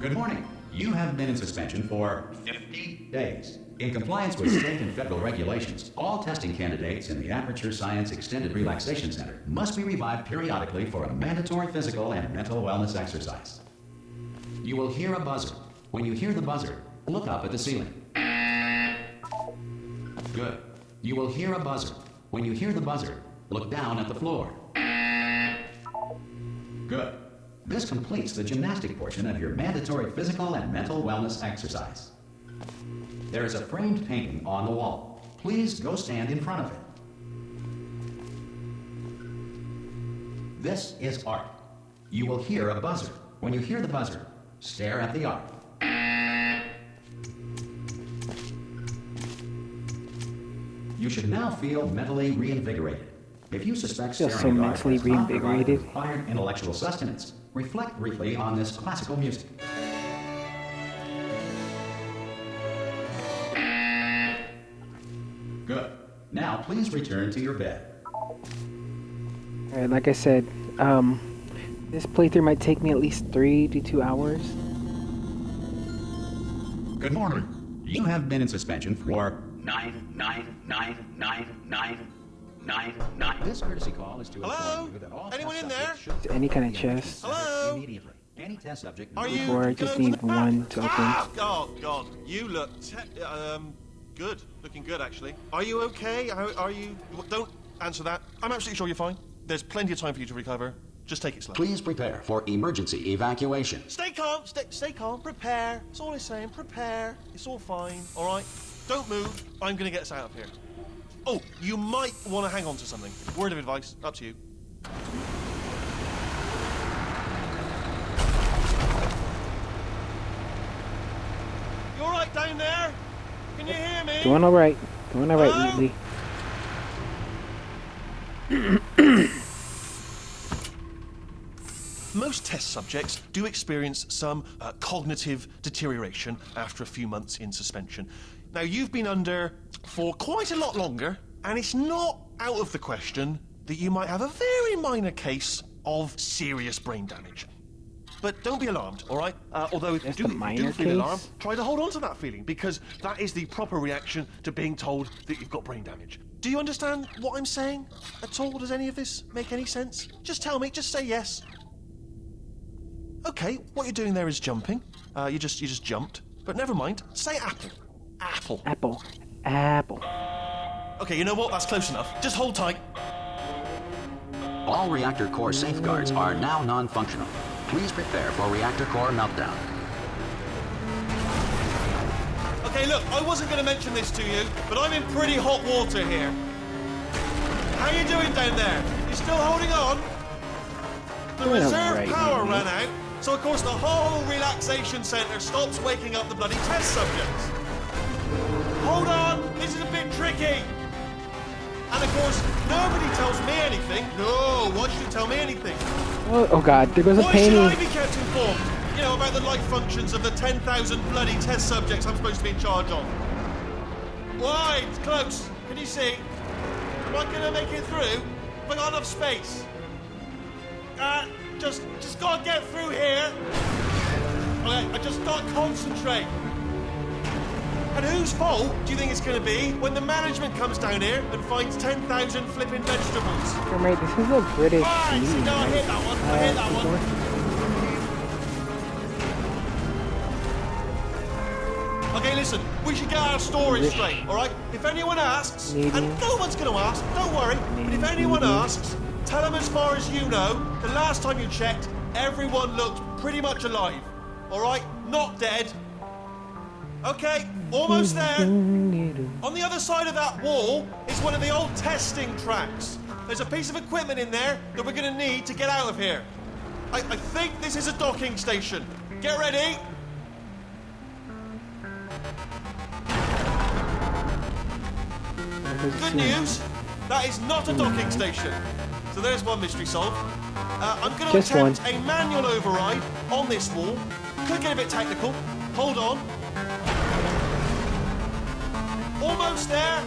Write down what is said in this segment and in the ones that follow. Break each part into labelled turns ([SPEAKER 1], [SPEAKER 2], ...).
[SPEAKER 1] Good morning. You have been in suspension for 50 days. In compliance with state and federal regulations, all testing candidates in the Aperture Science Extended Relaxation Center must be revived periodically for a mandatory physical and mental wellness exercise. You will hear a buzzer. When you hear the buzzer, look up at the ceiling. Good. You will hear a buzzer. When you hear the buzzer, look down at the floor. Good. This completes the gymnastic portion of your mandatory physical and mental wellness exercise. There is a framed painting on the wall. Please go stand in front of it. This is art. You will hear a buzzer. When you hear the buzzer, stare at the art. You should now feel mentally reinvigorated. If you suspect
[SPEAKER 2] Feel
[SPEAKER 1] staring
[SPEAKER 2] so
[SPEAKER 1] at art
[SPEAKER 2] mentally
[SPEAKER 1] has not provided
[SPEAKER 2] reinvigorated.
[SPEAKER 1] required intellectual sustenance, reflect briefly on this classical music. Good. Now please return to your bed.
[SPEAKER 2] Alright, like I said, this playthrough might take me at least 3 to 2 hours.
[SPEAKER 1] Good morning. You have been in suspension for 9999999. This courtesy call is to
[SPEAKER 3] Hello?
[SPEAKER 1] inform you that all
[SPEAKER 3] Anyone
[SPEAKER 1] test
[SPEAKER 3] in there?
[SPEAKER 1] subjects should
[SPEAKER 2] Any kind of
[SPEAKER 1] be
[SPEAKER 2] chest.
[SPEAKER 3] Hello?
[SPEAKER 1] immediately. Any test subject
[SPEAKER 3] Are you?
[SPEAKER 2] Before I
[SPEAKER 3] gonna
[SPEAKER 2] just
[SPEAKER 3] open
[SPEAKER 2] need
[SPEAKER 3] the
[SPEAKER 2] one
[SPEAKER 3] back?
[SPEAKER 2] to open.
[SPEAKER 3] Ah, oh God, you look good. Looking good, actually. Are you okay? Are you? Don't answer that. I'm absolutely sure you're fine. There's plenty of time for you to recover. Just take it slow.
[SPEAKER 1] Please prepare for emergency evacuation.
[SPEAKER 3] Stay calm. Stay calm. Prepare. That's all I'm saying. Prepare. It's all fine. All right. Don't move. I'm gonna get us out of here. Oh, you might want to hang on to something. Word of advice. Up to you. You all right down there? Can you hear me?
[SPEAKER 2] Doing alright. Doing alright,
[SPEAKER 3] Hello?
[SPEAKER 2] Wheatley.
[SPEAKER 3] Most test subjects do experience some cognitive deterioration after a few months in suspension. Now, you've been under for quite a lot longer, and it's not out of the question that you might have a very minor case of serious brain damage. But don't be alarmed, all right? Although if
[SPEAKER 2] Just
[SPEAKER 3] you
[SPEAKER 2] a
[SPEAKER 3] do
[SPEAKER 2] minor
[SPEAKER 3] feel
[SPEAKER 2] case?
[SPEAKER 3] alarmed, try to hold on to that feeling, because that is the proper reaction to being told that you've got brain damage. Do you understand what I'm saying at all? Does any of this make any sense? Just tell me, just say yes. Okay, what you're doing there is jumping. You just jumped. But never mind. Say apple. Apple.
[SPEAKER 2] Apple. Apple.
[SPEAKER 3] Okay, you know what? That's close enough. Just hold tight.
[SPEAKER 1] All reactor core safeguards are now non-functional. Please prepare for reactor core meltdown.
[SPEAKER 3] Okay, look, I wasn't going to mention this to you, but I'm in pretty hot water here. How you doing down there? You still holding on? The
[SPEAKER 2] Doing
[SPEAKER 3] reserve
[SPEAKER 2] alright,
[SPEAKER 3] power
[SPEAKER 2] maybe.
[SPEAKER 3] ran out, so of course the whole relaxation centre stops waking up the bloody test subjects. Hold on, this is a bit tricky. And of course, nobody tells me anything. No, why should you tell me anything?
[SPEAKER 2] Oh god, there goes a
[SPEAKER 3] Why should I
[SPEAKER 2] painting.
[SPEAKER 3] be kept informed? You know, about the life functions of the 10,000 bloody test subjects I'm supposed to be in charge of. Why? It's close. Can you see? Am I gonna make it through? Have I got enough space? Just gotta get through here. Okay, I just gotta concentrate. And whose fault do you think it's gonna be when the management comes down here and finds 10,000 flipping vegetables?
[SPEAKER 2] Mate, this is a British
[SPEAKER 3] Right,
[SPEAKER 2] meeting,
[SPEAKER 3] no, I
[SPEAKER 2] right?
[SPEAKER 3] hit that one. I hit that one. Okay, listen, we should get our story
[SPEAKER 2] British.
[SPEAKER 3] straight, all right? If anyone asks, and
[SPEAKER 2] Canadian.
[SPEAKER 3] no one's going to ask, don't worry, but if anyone
[SPEAKER 2] Canadian.
[SPEAKER 3] asks, tell them as far as you know, the last time you checked, everyone looked pretty much alive, all right? Not dead. Okay, almost there. On the other side of that wall is one of the old testing tracks. There's a piece of equipment in there that we're going to need to get out of here. I think this is a docking station. Get ready. Good news, that is not a docking station. So there's one mystery solved. I'm going to
[SPEAKER 2] Just
[SPEAKER 3] attempt a manual override on this wall. Could get a bit technical. Hold on. Almost there.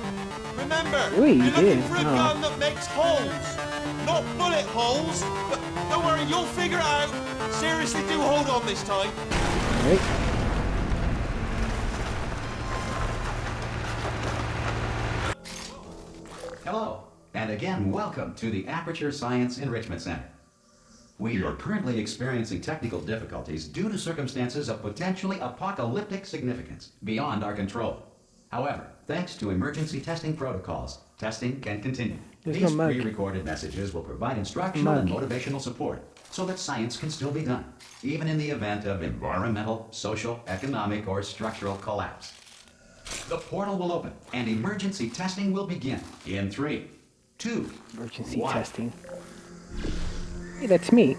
[SPEAKER 3] Remember,
[SPEAKER 2] Ooh, you
[SPEAKER 3] you're looking
[SPEAKER 2] did.
[SPEAKER 3] for a
[SPEAKER 2] Oh.
[SPEAKER 3] gun that makes holes. Not bullet holes. But don't worry, you'll figure it out. Seriously, do hold on this time.
[SPEAKER 2] Alright.
[SPEAKER 1] Hello, and again, welcome to the Aperture Science Enrichment Center. We are currently experiencing technical difficulties due to circumstances of potentially apocalyptic significance beyond our control. However, thanks to emergency testing protocols, testing can continue.
[SPEAKER 2] There's
[SPEAKER 1] These
[SPEAKER 2] no mug.
[SPEAKER 1] pre-recorded messages will provide instructional and
[SPEAKER 2] Mug.
[SPEAKER 1] motivational support so that science can still be done, even in the event of environmental, social, economic, or structural collapse. The portal will open and emergency testing will begin in 3, 2,
[SPEAKER 2] Emergency
[SPEAKER 1] 1.
[SPEAKER 2] testing. Hey, that's me.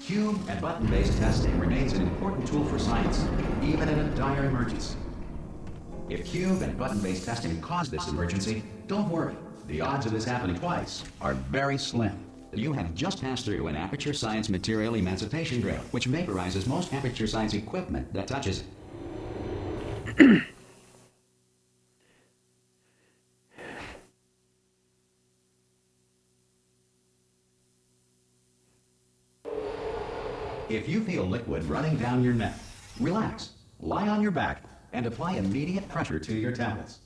[SPEAKER 1] Cube and button-based testing remains an important tool for science, even in a dire emergency. If cube and button-based testing caused this emergency, don't worry. The odds of this happening twice are very slim. You have just passed through an Aperture Science material emancipation drill, which vaporizes most Aperture Science equipment that touches it. If you feel liquid running down your neck, relax, lie on your back, and apply immediate pressure to your temples.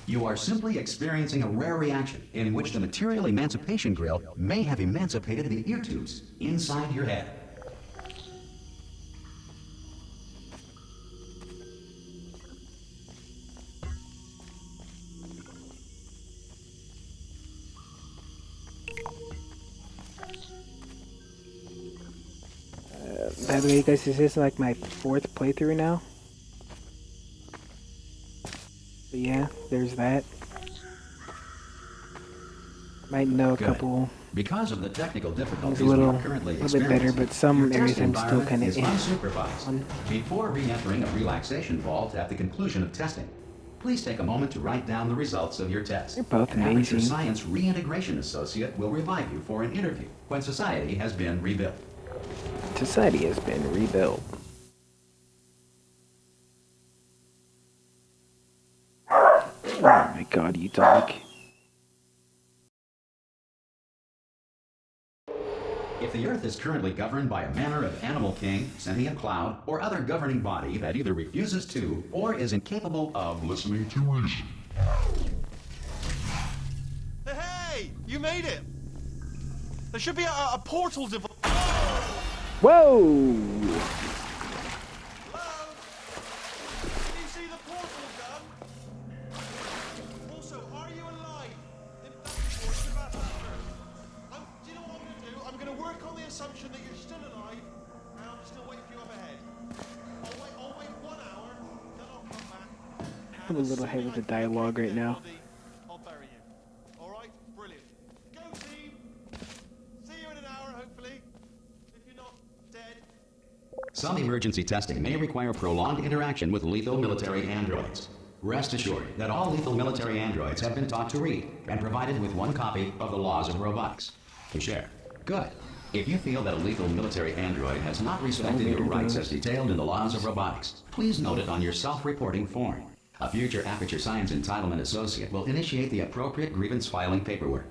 [SPEAKER 1] You are simply experiencing a rare reaction in which the material emancipation grill may have emancipated the ear tubes inside your head.
[SPEAKER 2] By the way, guys, this is like my 4th playthrough now. But yeah, there's that. Might know a
[SPEAKER 1] Good.
[SPEAKER 2] couple
[SPEAKER 1] Because of the technical difficulties
[SPEAKER 2] a little-
[SPEAKER 1] we are currently
[SPEAKER 2] little bit better,
[SPEAKER 1] experiencing,
[SPEAKER 2] but some
[SPEAKER 1] your
[SPEAKER 2] areas
[SPEAKER 1] test
[SPEAKER 2] I'm still
[SPEAKER 1] environment
[SPEAKER 2] kinda
[SPEAKER 1] is
[SPEAKER 2] in.
[SPEAKER 1] unsupervised. Before re-entering a relaxation vault at the conclusion of testing, please take a moment to write down the results of your test.
[SPEAKER 2] You're both
[SPEAKER 1] An Aperture
[SPEAKER 2] amazing.
[SPEAKER 1] Science Reintegration Associate will revive you for an interview when society has been rebuilt.
[SPEAKER 2] Society has been rebuilt. Oh my god, you dog.
[SPEAKER 1] If the Earth is currently governed by a manner of animal king, sentient cloud, or other governing body that either refuses to or is incapable of listening to reason,
[SPEAKER 3] Hey, you made it. There should be a portal device.
[SPEAKER 2] Whoa!
[SPEAKER 3] Hello? Can you see the portal gun? Also, are you alive? Then that's important about that first. Do you know what I'm going to do? I'm going to work on the assumption that you're still alive, and I'm still waiting for you up ahead. I'll wait 1 hour, then I'll come back.
[SPEAKER 2] I'm a little ahead with the dialogue right now.
[SPEAKER 3] I'll bury you. All right? Brilliant. Go team. See you in an hour, hopefully. If you're not dead.
[SPEAKER 1] some emergency testing may require prolonged interaction with lethal military androids. Rest assured that all lethal military androids have been taught to read and provided with 1 copy of the Laws of Robotics to share. Good. If you feel that a lethal military android has not respected your rights as detailed in the Laws of Robotics, please note it on your self-reporting form. A future Aperture Science Entitlement Associate will initiate the appropriate grievance filing paperwork.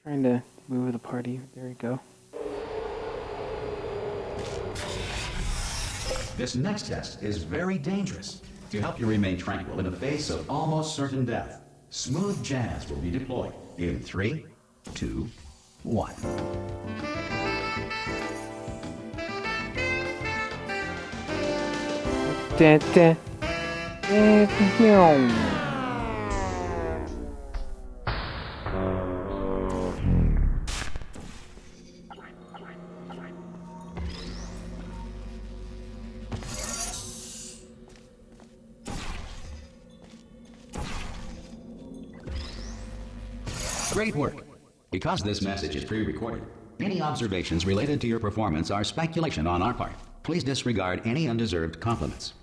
[SPEAKER 2] Trying to move the party. There we go.
[SPEAKER 1] This next test is very dangerous. To help you remain tranquil in the face of almost certain death, smooth jazz will be deployed in 3, 2, 1.
[SPEAKER 2] Dun, dun. Meow.
[SPEAKER 1] Great work. Because this message is pre-recorded, any observations related to your performance are speculation on our part. Please disregard any undeserved compliments.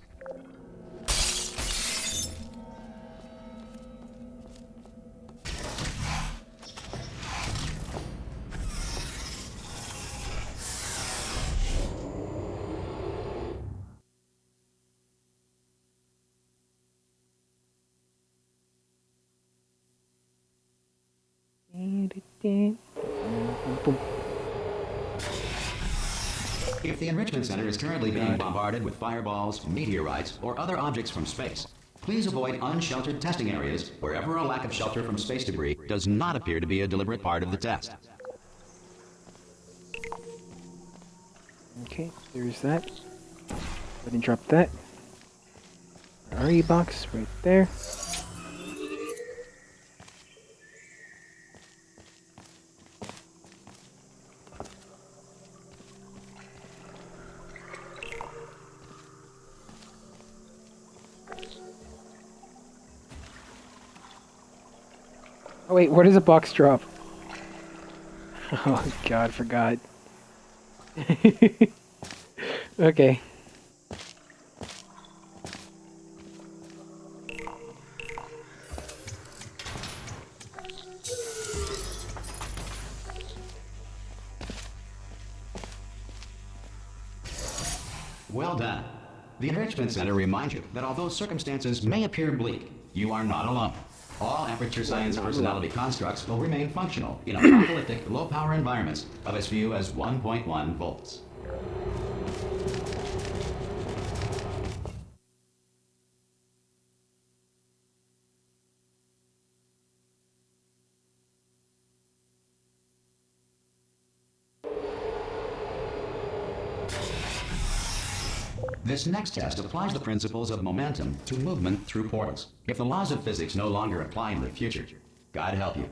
[SPEAKER 2] Boom.
[SPEAKER 1] If the Enrichment Center is currently being bombarded with fireballs, meteorites, or other objects from space, please avoid unsheltered testing areas wherever a lack of shelter from space debris does not appear to be a deliberate part of the test.
[SPEAKER 2] Okay, there's that. Go ahead and drop that. RE box right there. Oh wait, where does a box drop? Oh god, forgot. Okay.
[SPEAKER 1] Well done. The Enrichment Center reminds you that although circumstances may appear bleak, you are not alone. All Aperture Science personality constructs will remain functional in apocalyptic, low-power environments of as few as 1.1 volts. This next test applies the principles of momentum to movement through portals. If the laws of physics no longer apply in the future, God help you.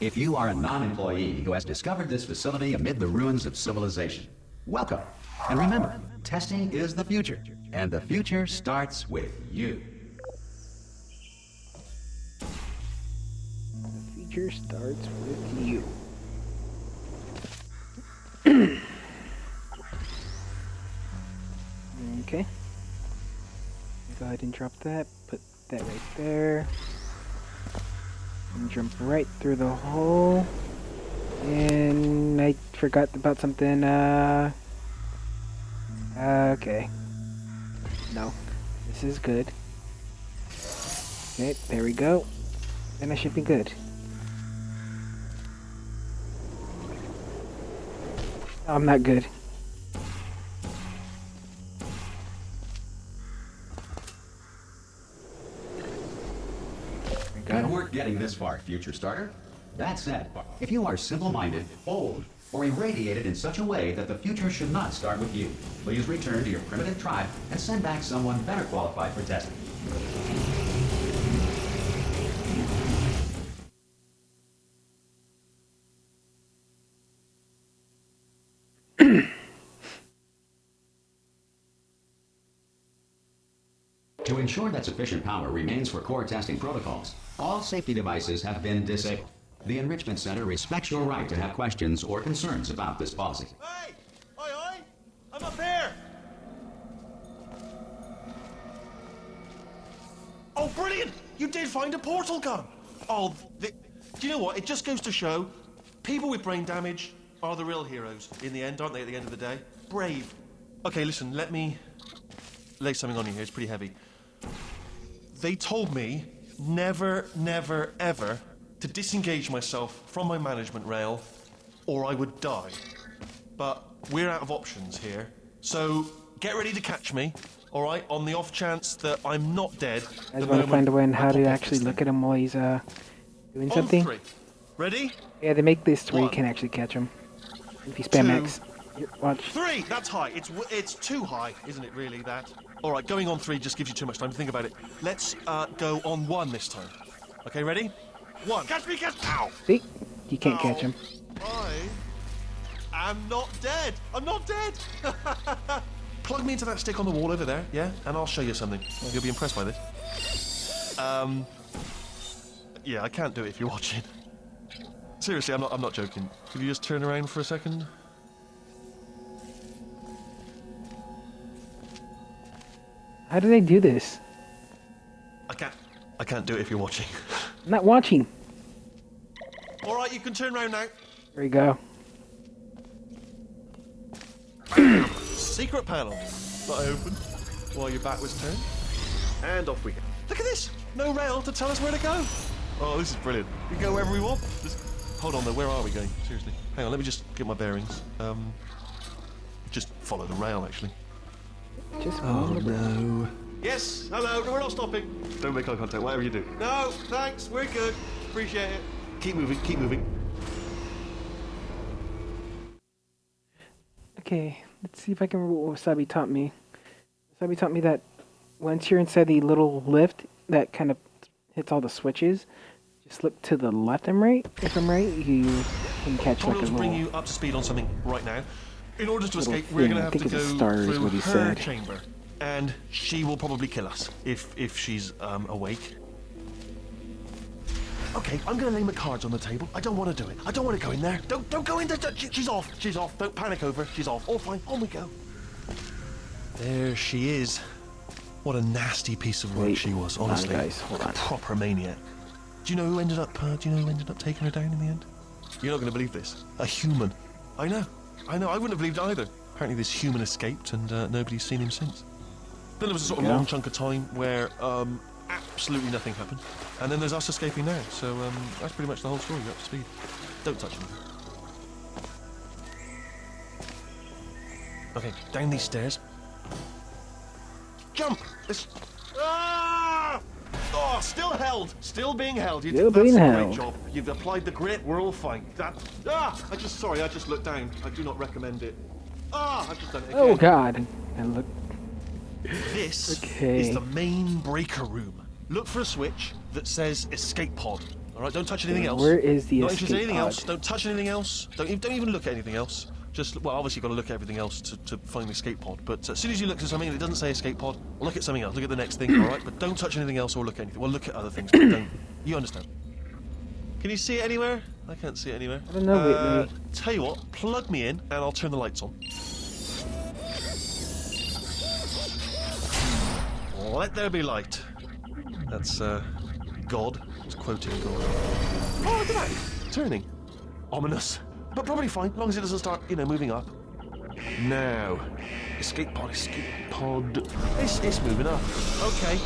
[SPEAKER 1] If you are a non-employee who has discovered this facility amid the ruins of civilization, welcome. And remember, testing is the future, and the future starts with you.
[SPEAKER 2] The future starts with you. Okay. Go ahead and drop that. Put that right there. And jump right through the hole. And I forgot about something. Okay. No. This is good. Okay, there we go. Then I should be good. I'm not good.
[SPEAKER 1] Good work getting this far, future starter. That said, if you are simple-minded, bold, or irradiated in such a way that the future should not start with you, please return to your primitive tribe and send back someone better qualified for testing. To ensure that sufficient power remains for core testing protocols, all safety devices have been disabled. The Enrichment Center respects your right to have questions or concerns about this policy.
[SPEAKER 3] Hey! Oi, oi! I'm up here! Oh, brilliant! You did find a portal gun! Oh, do you know what? It just goes to show, people with brain damage are the real heroes in the end, aren't they, at the end of the day? Brave. Okay, listen, let me lay something on you here. It's pretty heavy. They told me never, never, ever to disengage myself from my management rail or I would die. But we're out of options here. So get ready to catch me, all right, on the off chance that I'm not dead.
[SPEAKER 2] I just want to find a way on how to actually look at him while he's doing something.
[SPEAKER 3] On three. Ready?
[SPEAKER 2] Yeah, they make this where you
[SPEAKER 3] One.
[SPEAKER 2] can actually catch him. If you spam
[SPEAKER 3] Two.
[SPEAKER 2] X. Here, watch.
[SPEAKER 3] 3! That's high. It's too high, isn't it, really, that? All right, going on 3 just gives you too much time to think about it. Let's go on 1 this time. Okay, ready? 1. Catch me, catch me! Ow!
[SPEAKER 2] See? You can't
[SPEAKER 3] Ow.
[SPEAKER 2] catch him.
[SPEAKER 3] I am not dead. I'm not dead. Plug me into that stick on the wall over there, yeah? And I'll show you something. You'll be impressed by this. Yeah, I can't do it if you're watching. Seriously, I'm not joking. Could you just turn around for a second?
[SPEAKER 2] How did I do this?
[SPEAKER 3] I can't do it if you're watching.
[SPEAKER 2] I'm not watching.
[SPEAKER 3] All right, you can turn around now.
[SPEAKER 2] There you go.
[SPEAKER 3] Secret panel. That I opened while your back was turned. And off we go. Look at this. No rail to tell us where to go. Oh, this is brilliant. We can go wherever we want. Hold on though, where are we going? Seriously. Hang on, let me just get my bearings. Just follow the rail actually.
[SPEAKER 2] Just
[SPEAKER 3] no. Yes, hello, no, we're not stopping. Don't make eye contact, whatever you do. No, thanks, we're good. Appreciate it. Keep moving, keep moving.
[SPEAKER 2] Okay, let's see if I can remember what Wasabi taught me. Wasabi taught me that once you're inside the little lift that kind of hits all the switches, just look to the left and right. If I'm right, you can catch like a
[SPEAKER 3] We'll bring
[SPEAKER 2] little...
[SPEAKER 3] you up to speed on something right now. In order to
[SPEAKER 2] Little
[SPEAKER 3] escape, we're
[SPEAKER 2] thing,
[SPEAKER 3] going to
[SPEAKER 2] I
[SPEAKER 3] have
[SPEAKER 2] think
[SPEAKER 3] to
[SPEAKER 2] it's a
[SPEAKER 3] go
[SPEAKER 2] star is
[SPEAKER 3] through
[SPEAKER 2] what he
[SPEAKER 3] her
[SPEAKER 2] said.
[SPEAKER 3] chamber. And she will probably kill us if she's awake. Okay, I'm going to lay my cards on the table. I don't want to do it. I don't want to go in there. Don't go in there. She's off. She's off. Don't panic over. She's off. All fine. On we go. There she is. What a nasty piece of work
[SPEAKER 2] Wait,
[SPEAKER 3] she was,
[SPEAKER 2] hold on,
[SPEAKER 3] honestly.
[SPEAKER 2] guys, hold on.
[SPEAKER 3] A proper maniac. Do you know who ended up taking her down in the end? You're not going to believe this. A human. I know. I wouldn't have believed it either. Apparently this human escaped and nobody's seen him since. Then there was a sort of long chunk of time where absolutely nothing happened. And then there's us escaping now. So that's pretty much the whole story. You're up to speed. Don't touch me. Okay, down these stairs. Jump! Ah! Oh, still held. Still being held.
[SPEAKER 2] Still being
[SPEAKER 3] That's a
[SPEAKER 2] held.
[SPEAKER 3] great job. You've applied the grit. We're all fine. I just looked down. I do not recommend it. I've just done it again.
[SPEAKER 2] Oh god. And look.
[SPEAKER 3] This
[SPEAKER 2] Okay.
[SPEAKER 3] is the main breaker room. Look for a switch that says escape pod. All right, don't touch anything else.
[SPEAKER 2] Where is the
[SPEAKER 3] Not interested in
[SPEAKER 2] escape
[SPEAKER 3] anything
[SPEAKER 2] pod?
[SPEAKER 3] else. Don't touch anything else. Don't even look at anything else. Just, well, obviously you've got to look at everything else to find the escape pod. But as soon as you look at something and it doesn't say escape pod, well, look at something else. Look at the next thing, all right? But don't touch anything else or look at anything. Well, look at other things, but don't. You understand? Can you see it anywhere? I can't see it anywhere.
[SPEAKER 2] I don't know, Whitney.
[SPEAKER 3] Tell you what, plug me in and I'll turn the lights on. Let there be light. That's, God. It's quoting God. Oh, look at that. Turning. Ominous. But probably fine, as long as it doesn't start, moving up. Now. Escape pod. It's moving up. Okay,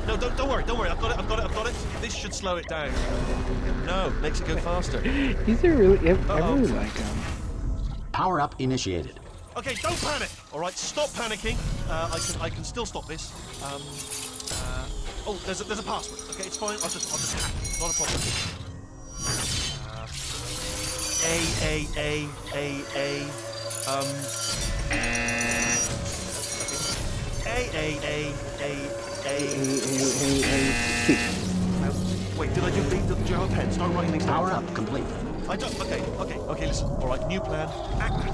[SPEAKER 3] no, don't worry. I've got it. This should slow it down. No, makes it go faster.
[SPEAKER 2] These are really... I really like them.
[SPEAKER 1] Power up initiated.
[SPEAKER 3] Okay, don't panic. All right, stop panicking. I can still stop this. Oh, there's a password. Okay, it's fine. I'll just hack it. Not a problem. Wait, did I do B? Did you have a pen? Start writing these down.
[SPEAKER 1] Power up complete.
[SPEAKER 3] I don't. Okay. Listen. All right, new plan. Act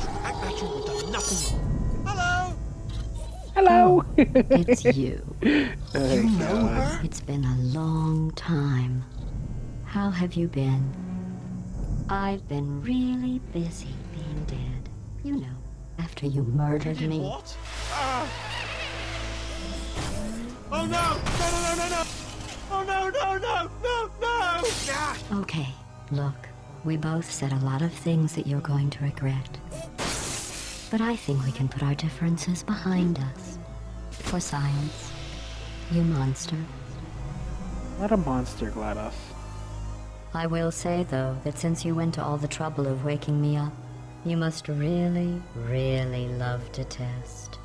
[SPEAKER 3] natural. We've done nothing wrong. Hello.
[SPEAKER 2] Hello!
[SPEAKER 4] It's you.
[SPEAKER 2] Oh,
[SPEAKER 3] You know her?
[SPEAKER 4] It's been a long time. How have you been? I've been really busy being dead. You know, after you murdered me.
[SPEAKER 3] What? Oh no! No! Oh no! Ah!
[SPEAKER 4] Okay, look, we both said a lot of things that you're going to regret. But I think we can put our differences behind us. For science. You monster.
[SPEAKER 2] Not a monster, GLaDOS.
[SPEAKER 4] I will say, though, that since you went to all the trouble of waking me up, you must really, really love to test.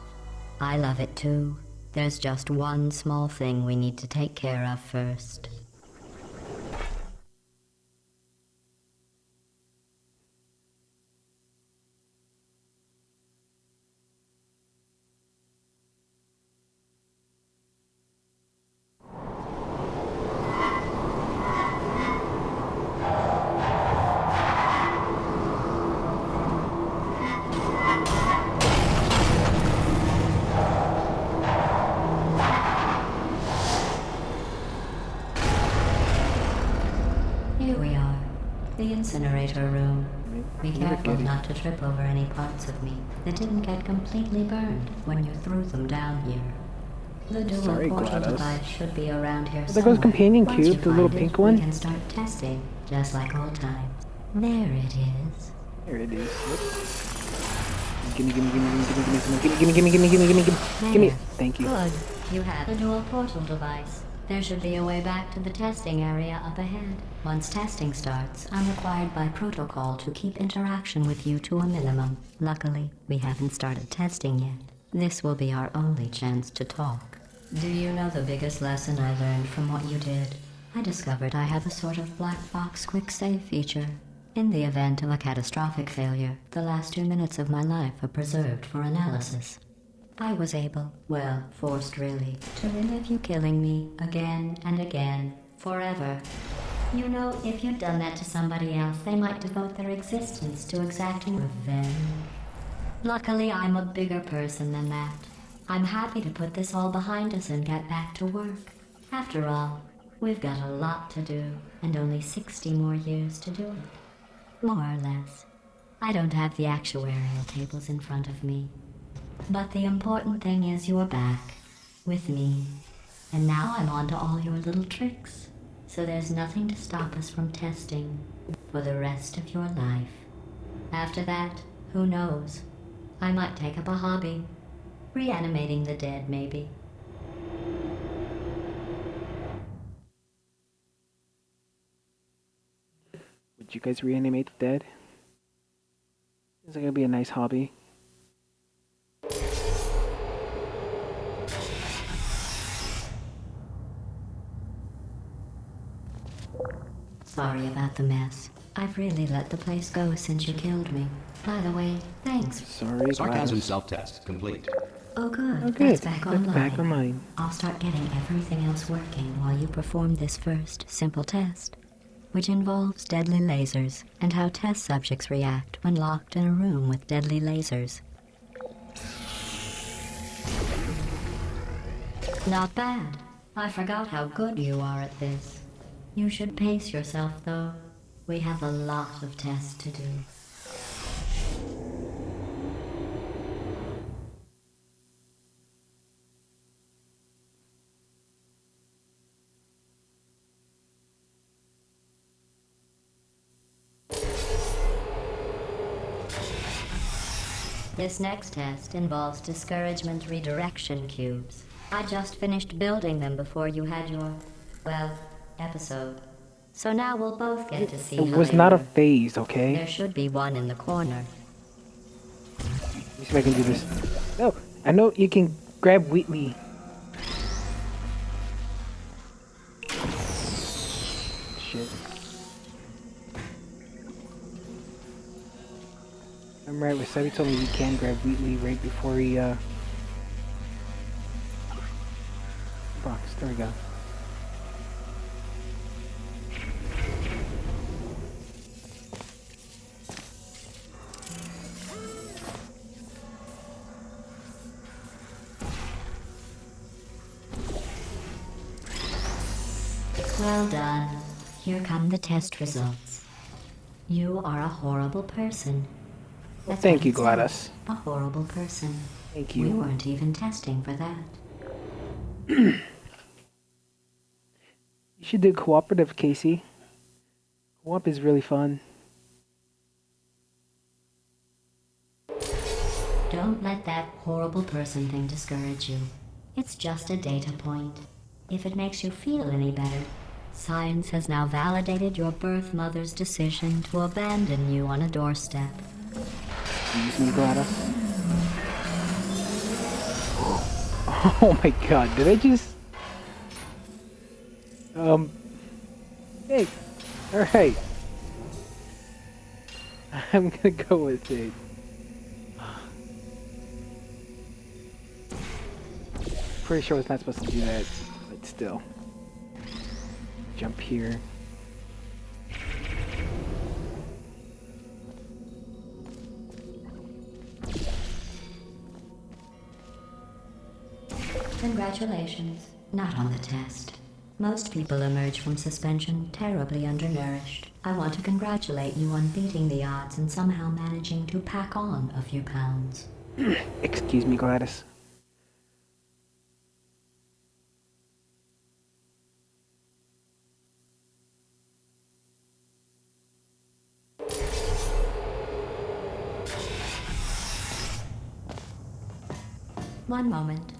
[SPEAKER 4] I love it too. There's just one small thing we need to take care of first. Here we are, the incinerator room. Be careful not to trip over any parts of me that didn't get completely burned when you threw them down here. The dual
[SPEAKER 2] Sorry,
[SPEAKER 4] portal
[SPEAKER 2] GLaDOS.
[SPEAKER 4] device should be around here
[SPEAKER 2] There goes
[SPEAKER 4] somewhere.
[SPEAKER 2] companion
[SPEAKER 4] Once you
[SPEAKER 2] cube, the little
[SPEAKER 4] find
[SPEAKER 2] pink
[SPEAKER 4] it,
[SPEAKER 2] one.
[SPEAKER 4] We can start testing, just like old times. There it is.
[SPEAKER 2] There it is. Yep. Gimme, gimme, gimme, gimme, gimme, gimme, gimme, gimme, gimme, gimme, gimme, gimme, gimme.
[SPEAKER 4] There.
[SPEAKER 2] Thank you.
[SPEAKER 4] Good. You have a dual portal device. There should be a way back to the testing area up ahead. Once testing starts, I'm required by protocol to keep interaction with you to a minimum. Luckily, we haven't started testing yet. This will be our only chance to talk. Do you know the biggest lesson I learned from what you did? I discovered I have a sort of black box quick save feature. In the event of a catastrophic failure, the last 2 minutes of my life are preserved for analysis. I was able, well, forced really, to relive you killing me again and again, forever. You know, if you'd done that to somebody else, they might devote their existence to exacting revenge. Luckily, I'm a bigger person than that. I'm happy to put this all behind us and get back to work. After all, we've got a lot to do, and only 60 more years to do it. More or less. I don't have the actuarial tables in front of me. But the important thing is you're back, with me. And now I'm on to all your little tricks. So there's nothing to stop us from testing for the rest of your life. After that, who knows? I might take up a hobby. Reanimating the dead, maybe.
[SPEAKER 2] Would you guys reanimate the dead? Seems like it'd be a nice hobby.
[SPEAKER 4] Sorry about the mess. I've really let the place go since you killed me. By the way, thanks.
[SPEAKER 2] Sorry,
[SPEAKER 1] Sarcasm
[SPEAKER 2] GLaDOS.
[SPEAKER 1] self-test complete.
[SPEAKER 4] Oh good,
[SPEAKER 2] Oh, good.
[SPEAKER 4] that's back
[SPEAKER 2] That's
[SPEAKER 4] online.
[SPEAKER 2] back online.
[SPEAKER 4] I'll start getting everything else working while you perform this first, simple test, which involves deadly lasers and how test subjects react when locked in a room with deadly lasers. Not bad. I forgot how good you are at this. You should pace yourself, though. We have a lot of tests to do. This next test involves discouragement redirection cubes. I just finished building them before you had your, well, episode. So now we'll both get to see
[SPEAKER 2] It
[SPEAKER 4] how
[SPEAKER 2] was
[SPEAKER 4] they
[SPEAKER 2] not a
[SPEAKER 4] work.
[SPEAKER 2] phase, okay?
[SPEAKER 4] There should be one in the corner.
[SPEAKER 2] Let me see if I can do this. Oh, I know you can grab Wheatley. Shit. I'm right with Sebby told me we can grab Wheatley right before he, box. There we go.
[SPEAKER 4] Well done. Here come the test results. You are a horrible person.
[SPEAKER 2] Well,
[SPEAKER 4] That's
[SPEAKER 2] thank
[SPEAKER 4] what
[SPEAKER 2] you,
[SPEAKER 4] it says.
[SPEAKER 2] GLaDOS.
[SPEAKER 4] A horrible person.
[SPEAKER 2] Thank
[SPEAKER 4] We
[SPEAKER 2] you.
[SPEAKER 4] weren't even testing for that.
[SPEAKER 2] You should do cooperative, Casey. Co-op is really fun.
[SPEAKER 4] Don't let that horrible person thing discourage you. It's just a data point. If it makes you feel any better, science has now validated your birth mother's decision to abandon you on a doorstep.
[SPEAKER 2] Excuse me, GLaDOS. Oh my god, did I just... Hey, alright. I'm gonna go with it. Pretty sure I was not supposed to do that, but still. Jump here.
[SPEAKER 4] Congratulations. Not on the test. Most people emerge from suspension terribly undernourished. I want to congratulate you on beating the odds and somehow managing to pack on a few pounds.
[SPEAKER 2] Excuse me, GLaDOS.
[SPEAKER 4] One moment.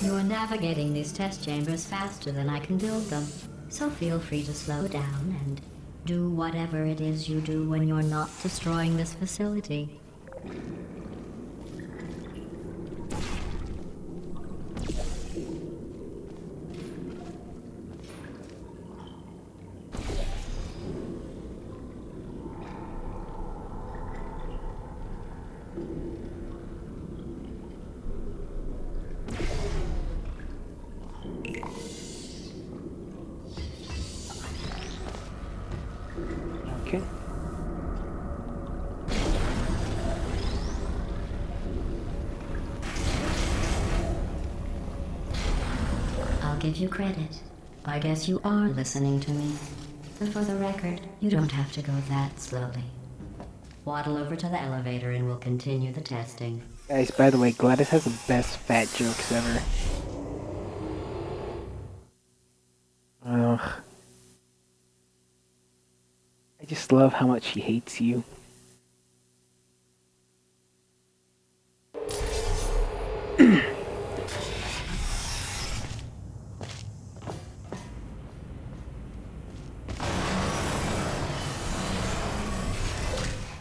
[SPEAKER 4] You are navigating these test chambers faster than I can build them, so feel free to slow down and do whatever it is you do when you're not destroying this facility.
[SPEAKER 2] Okay.
[SPEAKER 4] I'll give you credit. I guess you are listening to me. But for the record, you don't have to go that slowly. Waddle over to the elevator and we'll continue the testing.
[SPEAKER 2] Guys, by the way, Gladys has the best fat jokes ever. Ugh. I just love how much she hates you.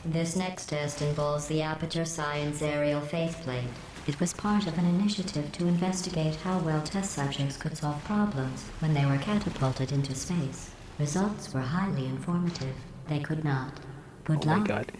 [SPEAKER 4] This next test involves the Aperture Science aerial faceplate. It was part of an initiative to investigate how well test subjects could solve problems when they were catapulted into space. Results were highly informative. They could not. Good
[SPEAKER 2] Oh
[SPEAKER 4] luck.
[SPEAKER 2] my god.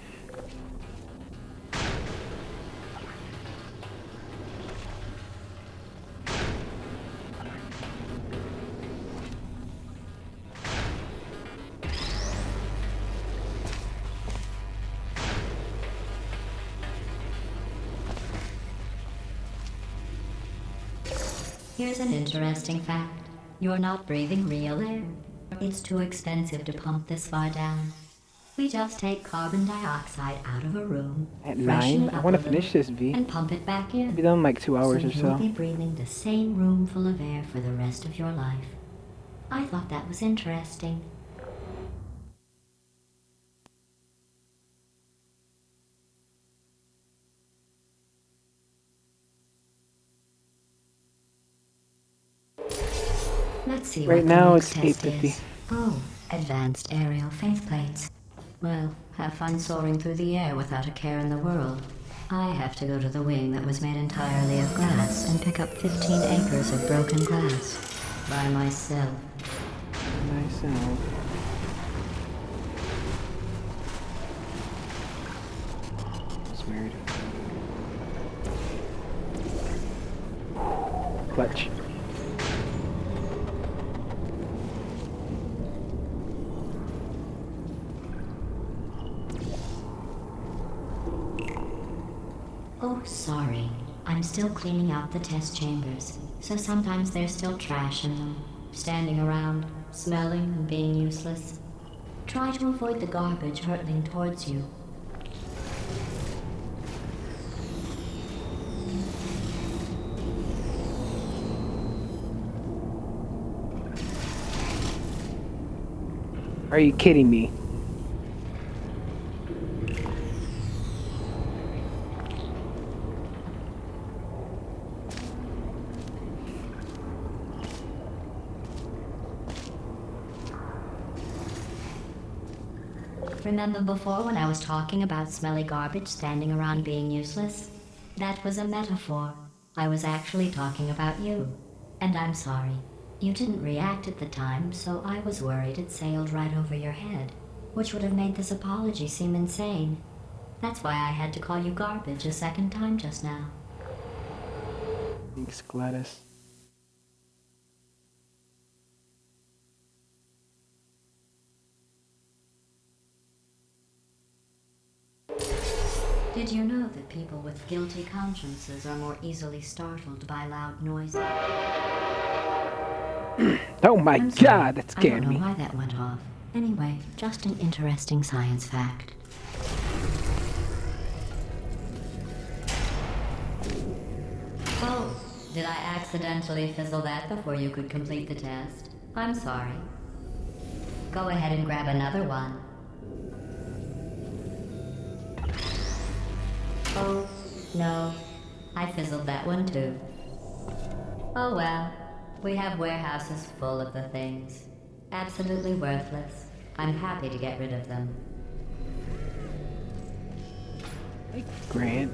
[SPEAKER 4] Here's an interesting fact. You're not breathing real air. It's too expensive to pump this far down. We just take carbon dioxide out of a room,
[SPEAKER 2] At
[SPEAKER 4] freshen
[SPEAKER 2] 9?
[SPEAKER 4] it
[SPEAKER 2] I
[SPEAKER 4] up
[SPEAKER 2] want
[SPEAKER 4] a
[SPEAKER 2] to finish
[SPEAKER 4] little,
[SPEAKER 2] this, V.
[SPEAKER 4] and pump it back in.
[SPEAKER 2] Be done in like 2 hours or
[SPEAKER 4] You'll
[SPEAKER 2] so.
[SPEAKER 4] be breathing the same room full of air for the rest of your life. I thought that was interesting. Let's see
[SPEAKER 2] Right
[SPEAKER 4] what
[SPEAKER 2] now
[SPEAKER 4] the next
[SPEAKER 2] it's
[SPEAKER 4] test
[SPEAKER 2] 8:50.
[SPEAKER 4] is. Oh, advanced aerial faceplates. Well, have fun soaring through the air without a care in the world. I have to go to the wing that was made entirely of glass and pick up 15 acres of broken glass. By myself.
[SPEAKER 2] Myself. It's weird. Clutch.
[SPEAKER 4] Oh, sorry. I'm still cleaning out the test chambers, so sometimes there's still trash in them, standing around, smelling and being useless. Try to avoid the garbage hurtling towards you.
[SPEAKER 2] Are you kidding me?
[SPEAKER 4] Remember before when I was talking about smelly garbage standing around being useless? That was a metaphor. I was actually talking about you. And I'm sorry. You didn't react at the time, so I was worried it sailed right over your head, which would have made this apology seem insane. That's why I had to call you garbage a second time just now.
[SPEAKER 2] Thanks, Gladys.
[SPEAKER 4] Did you know that people with guilty consciences are more easily startled by loud noises?
[SPEAKER 2] Oh my
[SPEAKER 4] I'm sorry.
[SPEAKER 2] god, that
[SPEAKER 4] I
[SPEAKER 2] scared
[SPEAKER 4] don't know
[SPEAKER 2] me.
[SPEAKER 4] why that went off. Anyway, just an interesting science fact. Oh, did I accidentally fizzle that before you could complete the test? I'm sorry. Go ahead and grab another one. Oh, no. I fizzled that one too. Oh well. We have warehouses full of the things. Absolutely worthless. I'm happy to get rid of them.
[SPEAKER 2] Hey, Grant.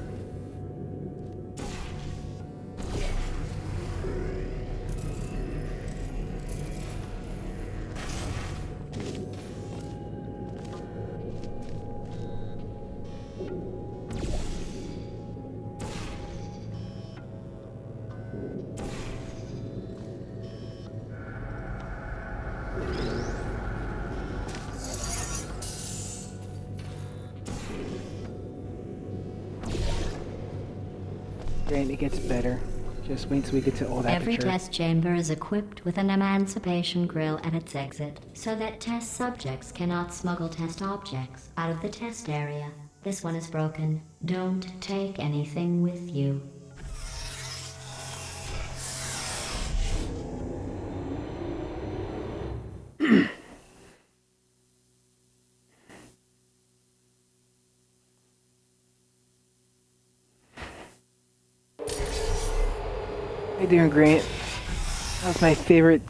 [SPEAKER 2] Grant, it gets better. Just wait till we get to Old
[SPEAKER 4] Every
[SPEAKER 2] Aperture.
[SPEAKER 4] test chamber is equipped with an emancipation grill at its exit, so that test subjects cannot smuggle test objects out of the test area. This one is broken. Don't take anything with you.
[SPEAKER 2] How you doing, Grant? That was my favorite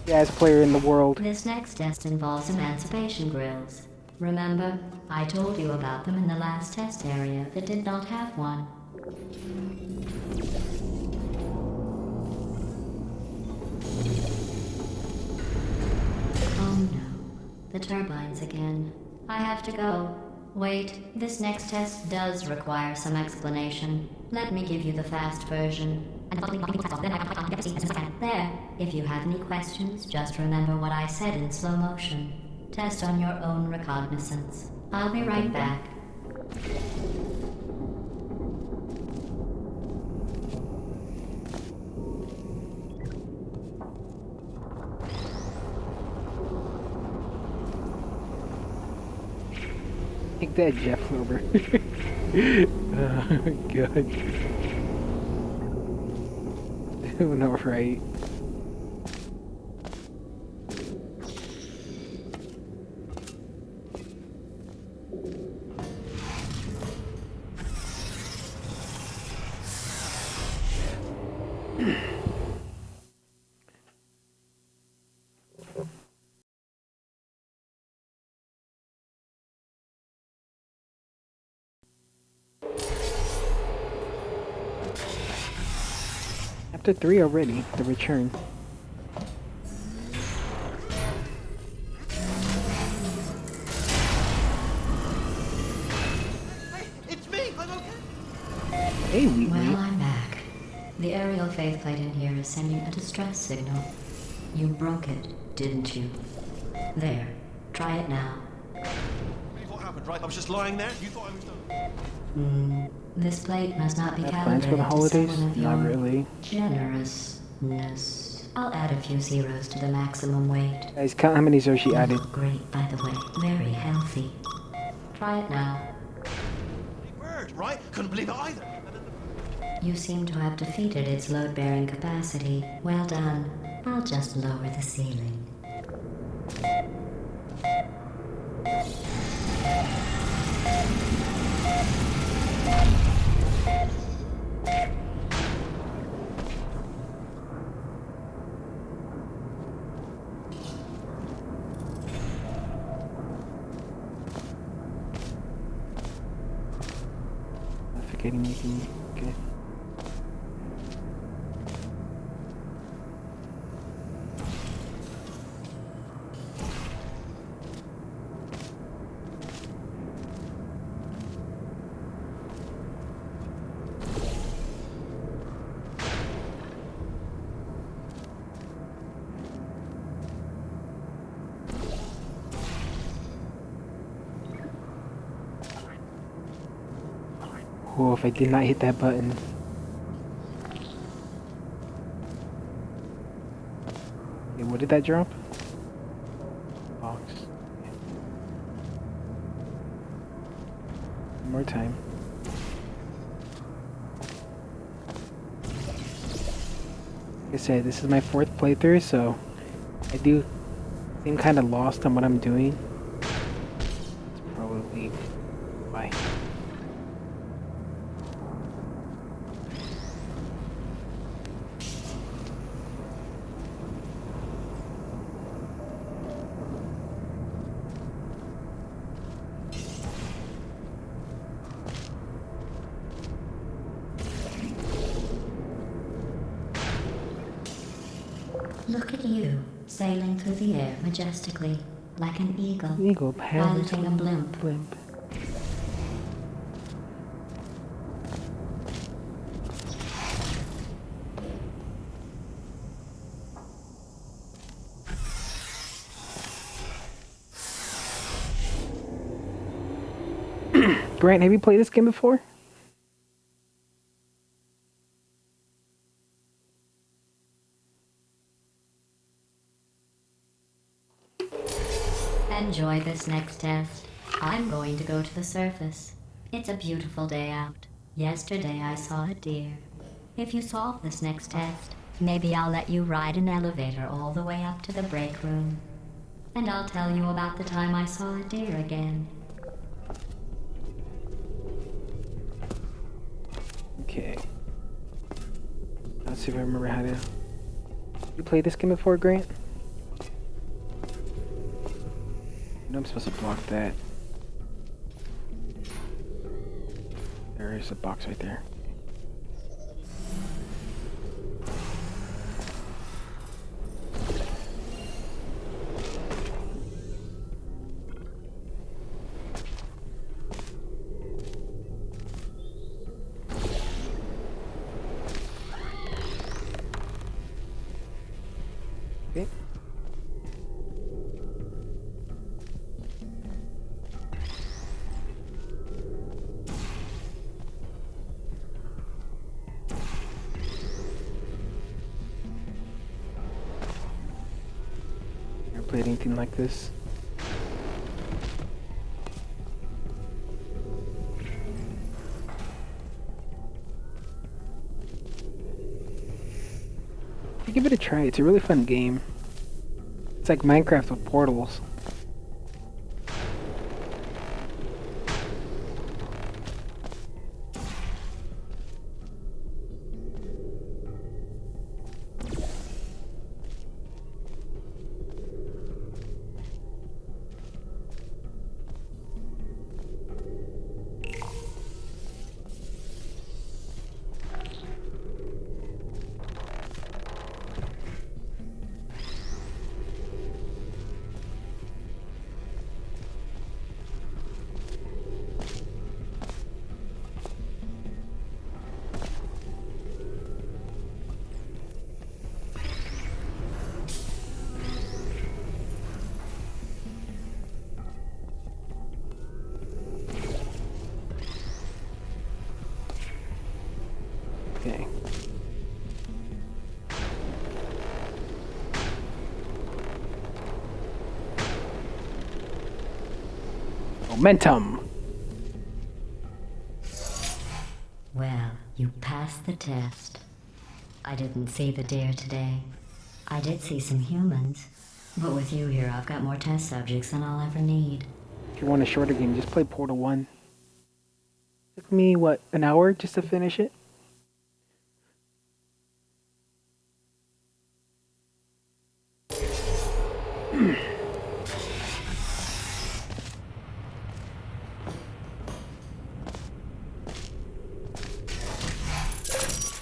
[SPEAKER 2] jazz player in the world.
[SPEAKER 4] This next test involves emancipation grills. Remember, I told you about them in the last test area that did not have one. Oh no, the turbines again. I have to go. Wait, this next test does require some explanation. Let me give you the fast version. There, if you have any questions, just remember what I said in slow motion. Test on your own recognizance. I'll be right back.
[SPEAKER 2] Take that, Jeff Wilbur. Oh, God. Doing alright. Chapter 3 already, The Return.
[SPEAKER 3] Hey, it's me! I'm okay!
[SPEAKER 2] Hey, Wheatley.
[SPEAKER 4] Well, I'm back. The aerial faith plate in here is sending a distress signal. You broke it, didn't you? There. Try it now.
[SPEAKER 3] What happened, right? I was just lying there. You thought I was done.
[SPEAKER 4] This plate must not be
[SPEAKER 2] Have plans for the
[SPEAKER 4] calibrated to
[SPEAKER 2] holidays?
[SPEAKER 4] someone of
[SPEAKER 2] Not
[SPEAKER 4] your
[SPEAKER 2] really.
[SPEAKER 4] generousness. I'll add a few zeros to the maximum weight.
[SPEAKER 2] Guys, count how many zeros she
[SPEAKER 4] You
[SPEAKER 2] added.
[SPEAKER 4] look great, by the way. Very healthy. Try it now.
[SPEAKER 3] Big bird, right? Couldn't believe it either.
[SPEAKER 4] You seem to have defeated its load-bearing capacity. Well done. I'll just lower the ceiling.
[SPEAKER 2] Not forgetting anything good. Oh, if I did not hit that button. Okay, what did that drop? Box. One more time. Like I said, this is my 4th playthrough, so I do seem kind of lost on what I'm doing. It's probably why.
[SPEAKER 4] Look at you, sailing through the air majestically, like an eagle,
[SPEAKER 2] Eagle
[SPEAKER 4] piloting a blimp.
[SPEAKER 2] blimp. Grant, have you played this game before?
[SPEAKER 4] Enjoy this next test. I'm going to go to the surface. It's a beautiful day out. Yesterday I saw a deer. If you solve this next test, maybe I'll let you ride an elevator all the way up to the break room. And I'll tell you about the time I saw a deer again.
[SPEAKER 2] Okay. Let's see if I remember how to... You played this game before, Grant? I know I'm supposed to block that. There is a box right there. Okay. Ever played anything like this? Give it a try. It's a really fun game. It's like Minecraft with portals. Okay. Momentum.
[SPEAKER 4] Well, you passed the test. I didn't see the deer today. I did see some humans. But with you here, I've got more test subjects than I'll ever need.
[SPEAKER 2] If you want a shorter game, just play Portal 1. Took me, what, an hour just to finish it?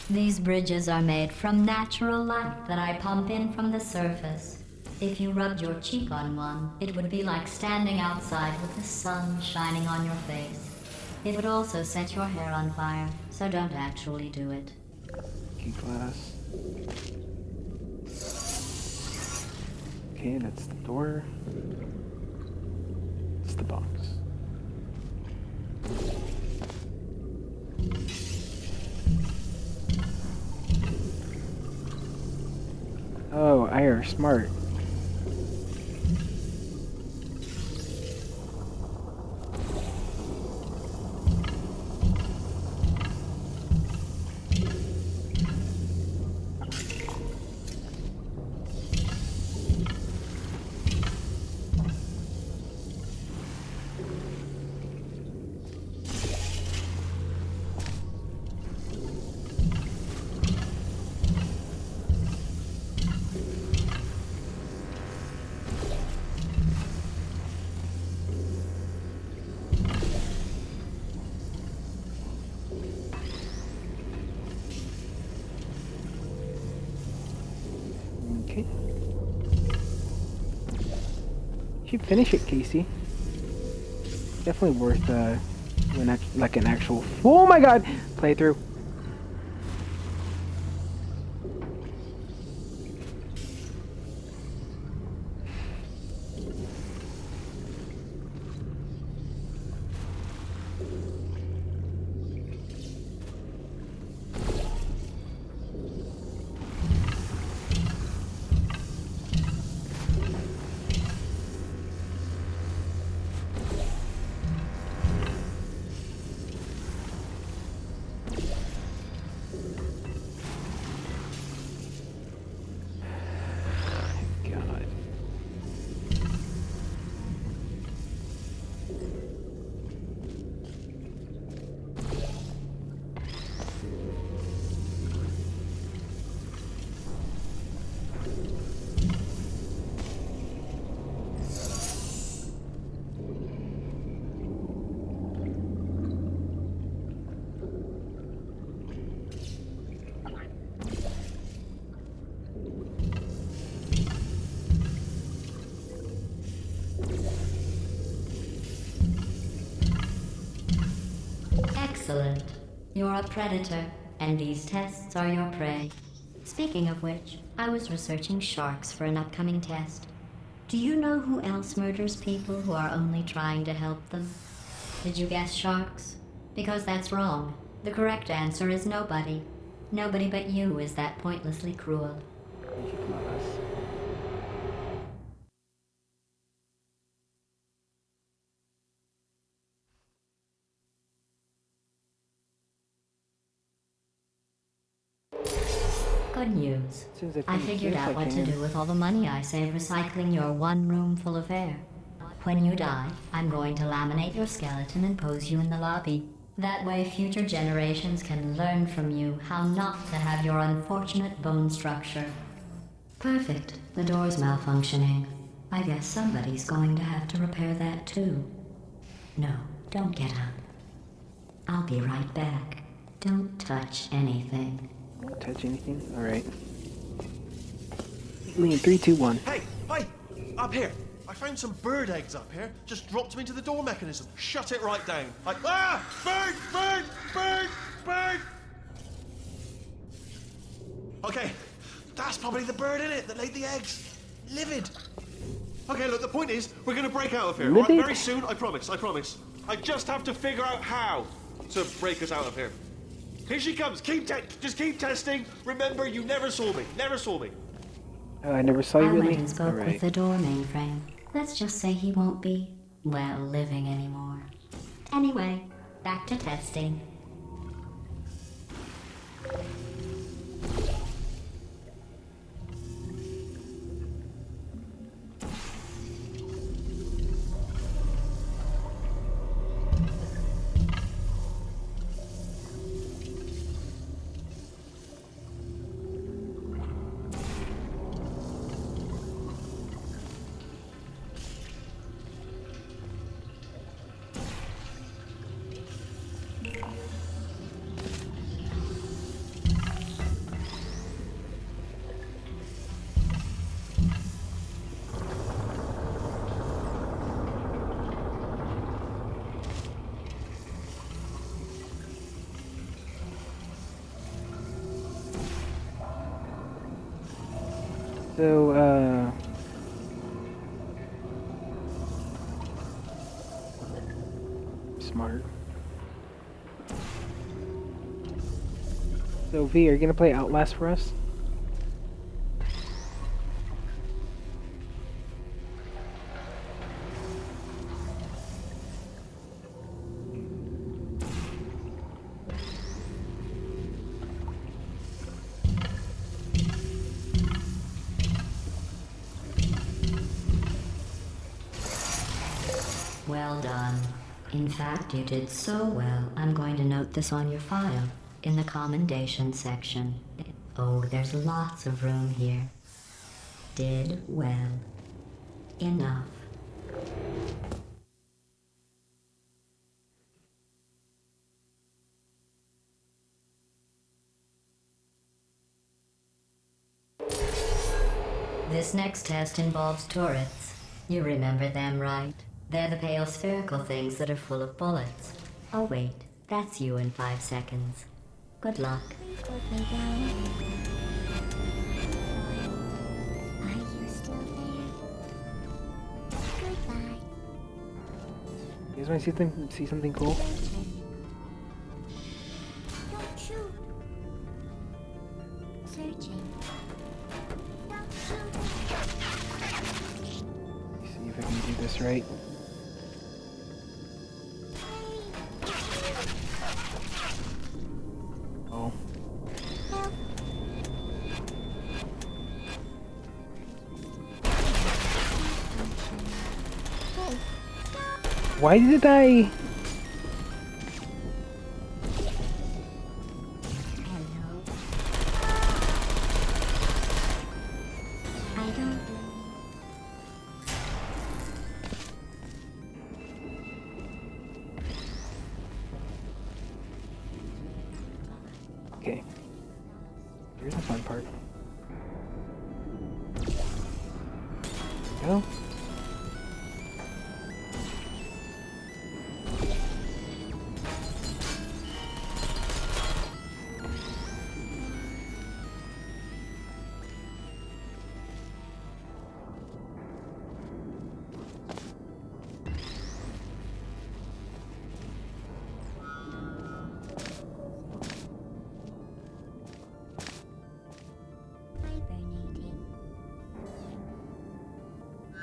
[SPEAKER 4] These bridges are made from natural light that I pump in from the surface. If you rubbed your cheek on one, it would be like standing outside with the sun shining on your face. It would also set your hair on fire, so don't actually do it.
[SPEAKER 2] Key glass. Okay, that's the door. It's the box. Oh, Ire, smart. Okay. You should finish it, Casey. Definitely worth like an actual, oh my god, playthrough. God.
[SPEAKER 4] Excellent. You're a predator, and these tests are your prey. Speaking of which, I was researching sharks for an upcoming test. Do you know who else murders people who are only trying to help them? Did you guess sharks? Because that's wrong. The correct answer is nobody. Nobody but you is that pointlessly cruel.
[SPEAKER 2] Come on, us.
[SPEAKER 4] Good news.
[SPEAKER 2] As soon as
[SPEAKER 4] I
[SPEAKER 2] finish
[SPEAKER 4] figured
[SPEAKER 2] this,
[SPEAKER 4] out what to
[SPEAKER 2] can-
[SPEAKER 4] do with all the money I save recycling your one room full of air. When you die, I'm going to laminate your skeleton and pose you in the lobby. That way future generations can learn from you how not to have your unfortunate bone structure. Perfect. The door's malfunctioning. I guess somebody's going to have to repair that too. No, don't get up. I'll be right back. Don't touch anything.
[SPEAKER 2] Won't touch anything? Alright. Lean, 3, 2, 1.
[SPEAKER 3] Hey, up here. I found some bird eggs up here. Just dropped them into the door mechanism. Shut it right down. Bird! Okay, that's probably the bird in it that laid the eggs. Livid. Okay, look, the point is, we're gonna break out of here. All right,
[SPEAKER 2] Livid?
[SPEAKER 3] very soon, I promise. I just have to figure out how to break us out of here. Here she comes. Just keep testing. Remember, you never saw me.
[SPEAKER 2] Oh, I never saw you
[SPEAKER 4] I went
[SPEAKER 2] really?
[SPEAKER 4] and spoke with
[SPEAKER 2] Alright.
[SPEAKER 4] the door mainframe. Let's just say he won't be, well, living anymore. Anyway, back to testing.
[SPEAKER 2] So, smart. So, V, are you gonna play Outlast for us?
[SPEAKER 4] Well done. In fact, you did so well, I'm going to note this on your file, in the commendation section. Oh, there's lots of room here. Did well. Enough. This next test involves turrets. You remember them, right? They're the pale spherical things that are full of bullets. Oh wait, that's you in 5 seconds. Good luck.
[SPEAKER 5] Please put me down. Are you still there? Goodbye.
[SPEAKER 2] You guys want to see something cool?
[SPEAKER 5] Don't shoot. Searching. Don't shoot.
[SPEAKER 2] Let me see if I can do this right. Oh.
[SPEAKER 5] Help. Hey.
[SPEAKER 2] Why did I?
[SPEAKER 5] Hello. I don't
[SPEAKER 2] Okay. Here's the fun part. There we go.
[SPEAKER 5] hibernating.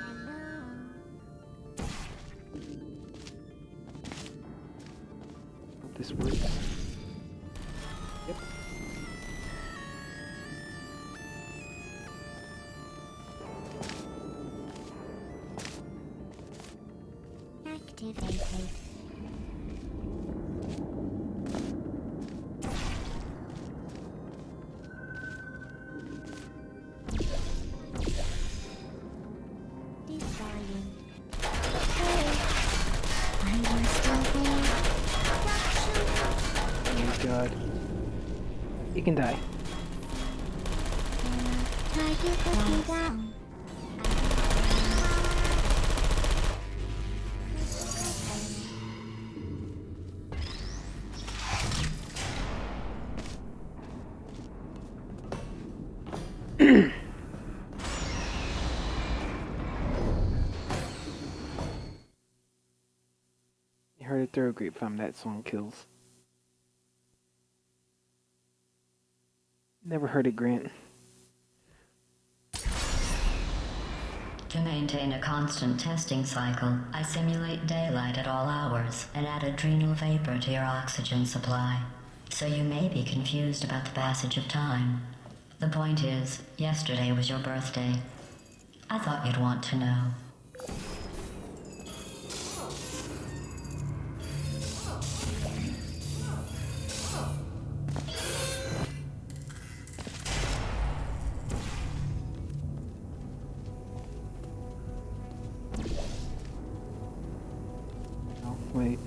[SPEAKER 5] Hello.
[SPEAKER 2] Hope this works. Yep.
[SPEAKER 5] Activated. Destroying. Hey. Are you still there? Don't shoot.
[SPEAKER 2] Oh my god. You can die.
[SPEAKER 5] Try to put me down.
[SPEAKER 2] You heard it through a grapevine, that song kills. Never heard it, Grant.
[SPEAKER 4] To maintain a constant testing cycle, I simulate daylight at all hours and add adrenal vapor to your oxygen supply. So you may be confused about the passage of time. The point is, yesterday was your birthday. I thought you'd want to know.
[SPEAKER 2] Oh, wait.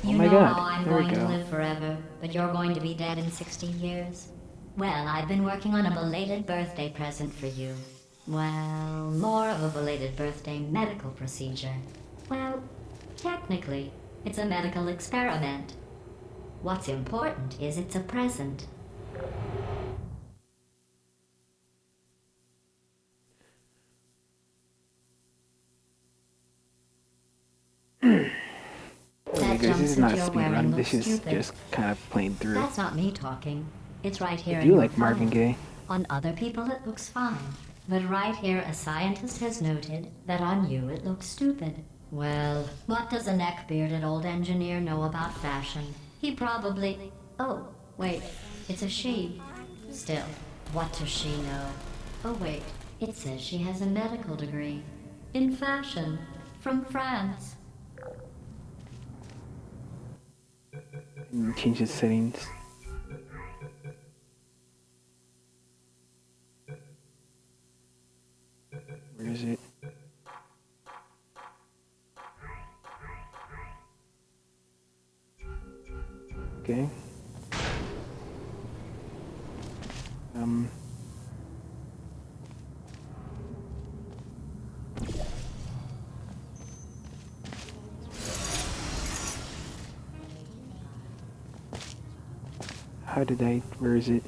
[SPEAKER 4] You
[SPEAKER 2] my
[SPEAKER 4] know
[SPEAKER 2] God,
[SPEAKER 4] how I'm
[SPEAKER 2] there we
[SPEAKER 4] going to
[SPEAKER 2] go.
[SPEAKER 4] live forever, but you're going to be dead in 60 years? Well, I've been working on a belated birthday present for you. Well, more of a belated birthday medical procedure. Well, technically, it's a medical experiment. What's important is it's a present.
[SPEAKER 2] Okay, guys, this is not a speed run. This is just kind of playing through.
[SPEAKER 4] That's not me talking. It's right here
[SPEAKER 2] I
[SPEAKER 4] in
[SPEAKER 2] do
[SPEAKER 4] your
[SPEAKER 2] like Marvin
[SPEAKER 4] phone.
[SPEAKER 2] Gaye.
[SPEAKER 4] On other people it looks fine. But right here a scientist has noted that on you it looks stupid. Well, what does a neck-bearded old engineer know about fashion? He probably... Oh, wait, it's a she. Still, what does she know? Oh wait, it says she has a medical degree. In fashion. From France.
[SPEAKER 2] Change the settings. Um. How did I? Where is it?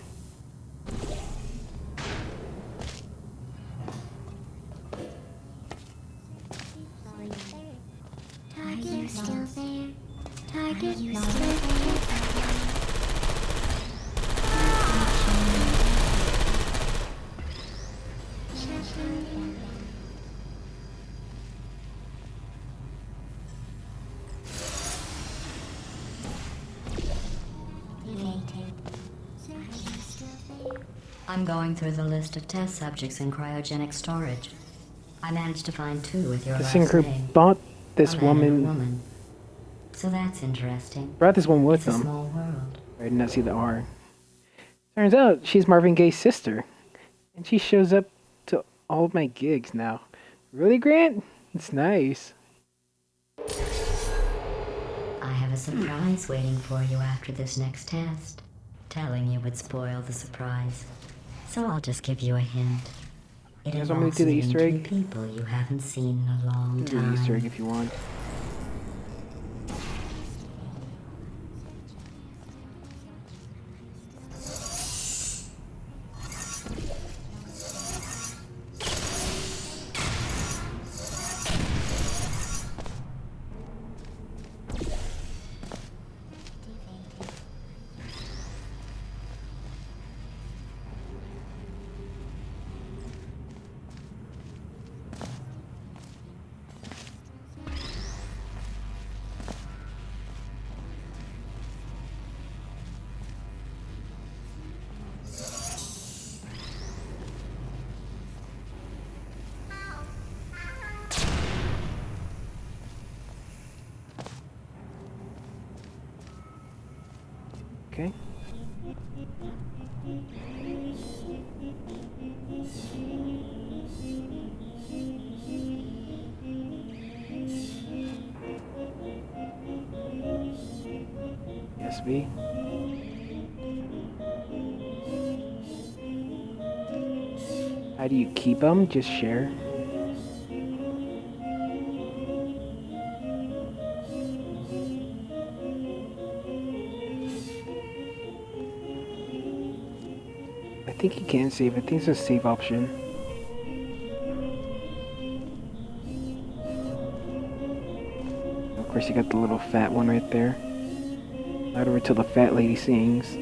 [SPEAKER 5] Are you still there? Target, you still there?
[SPEAKER 4] I'm going through the list of test subjects in cryogenic storage. I managed to find 2 with your
[SPEAKER 2] The
[SPEAKER 4] last
[SPEAKER 2] singer
[SPEAKER 4] name.
[SPEAKER 2] bought this
[SPEAKER 4] A man and a
[SPEAKER 2] woman.
[SPEAKER 4] woman. So that's interesting.
[SPEAKER 2] Brought this one with
[SPEAKER 4] It's a
[SPEAKER 2] them.
[SPEAKER 4] small world.
[SPEAKER 2] I did not see the R. Turns out she's Marvin Gaye's sister, and she shows up to all of my gigs now. Really, Grant? It's nice.
[SPEAKER 4] I have a surprise waiting for you after this next test. Telling you would spoil the surprise. So I'll just give you a hint. It
[SPEAKER 2] You guys want me to
[SPEAKER 4] involves
[SPEAKER 2] do the
[SPEAKER 4] meeting
[SPEAKER 2] Easter
[SPEAKER 4] 2
[SPEAKER 2] egg?
[SPEAKER 4] people you haven't seen in a long
[SPEAKER 2] Do the
[SPEAKER 4] time.
[SPEAKER 2] Easter egg if you want. Okay. Yes, B. How do you keep them? Just share. I think you can save. I think it's a save option. Of course, you got the little fat one right there. Right over till the fat lady sings.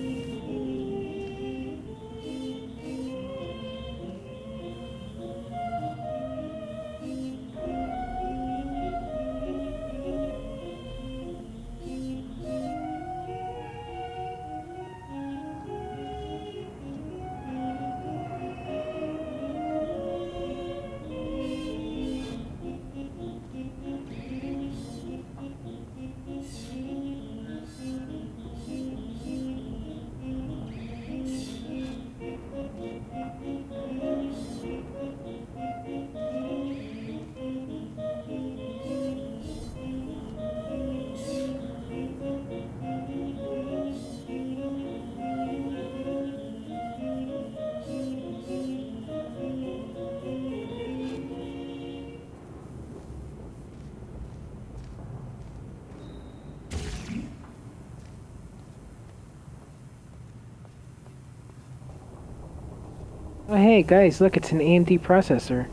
[SPEAKER 2] Oh hey guys, look, it's an AMD processor.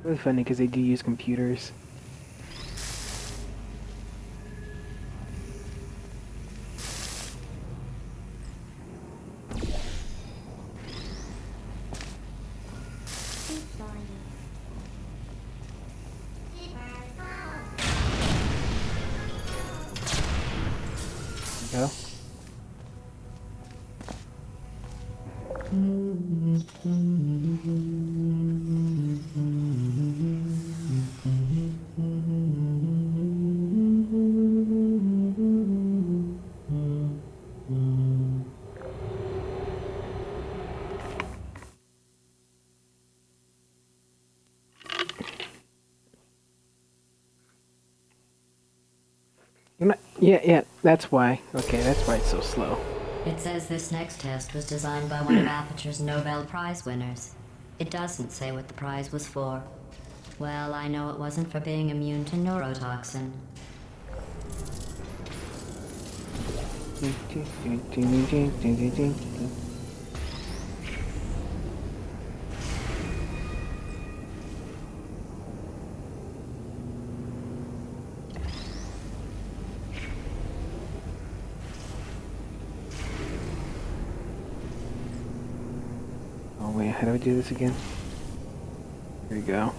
[SPEAKER 2] Really funny because they do use computers. Go. Yeah, that's why. Okay, that's why it's so slow.
[SPEAKER 4] It says this next test was designed by one of Aperture's Nobel Prize winners. It doesn't say what the prize was for. Well, I know it wasn't for being immune to neurotoxin.
[SPEAKER 2] Oh wait, how do I do this again? Here we go.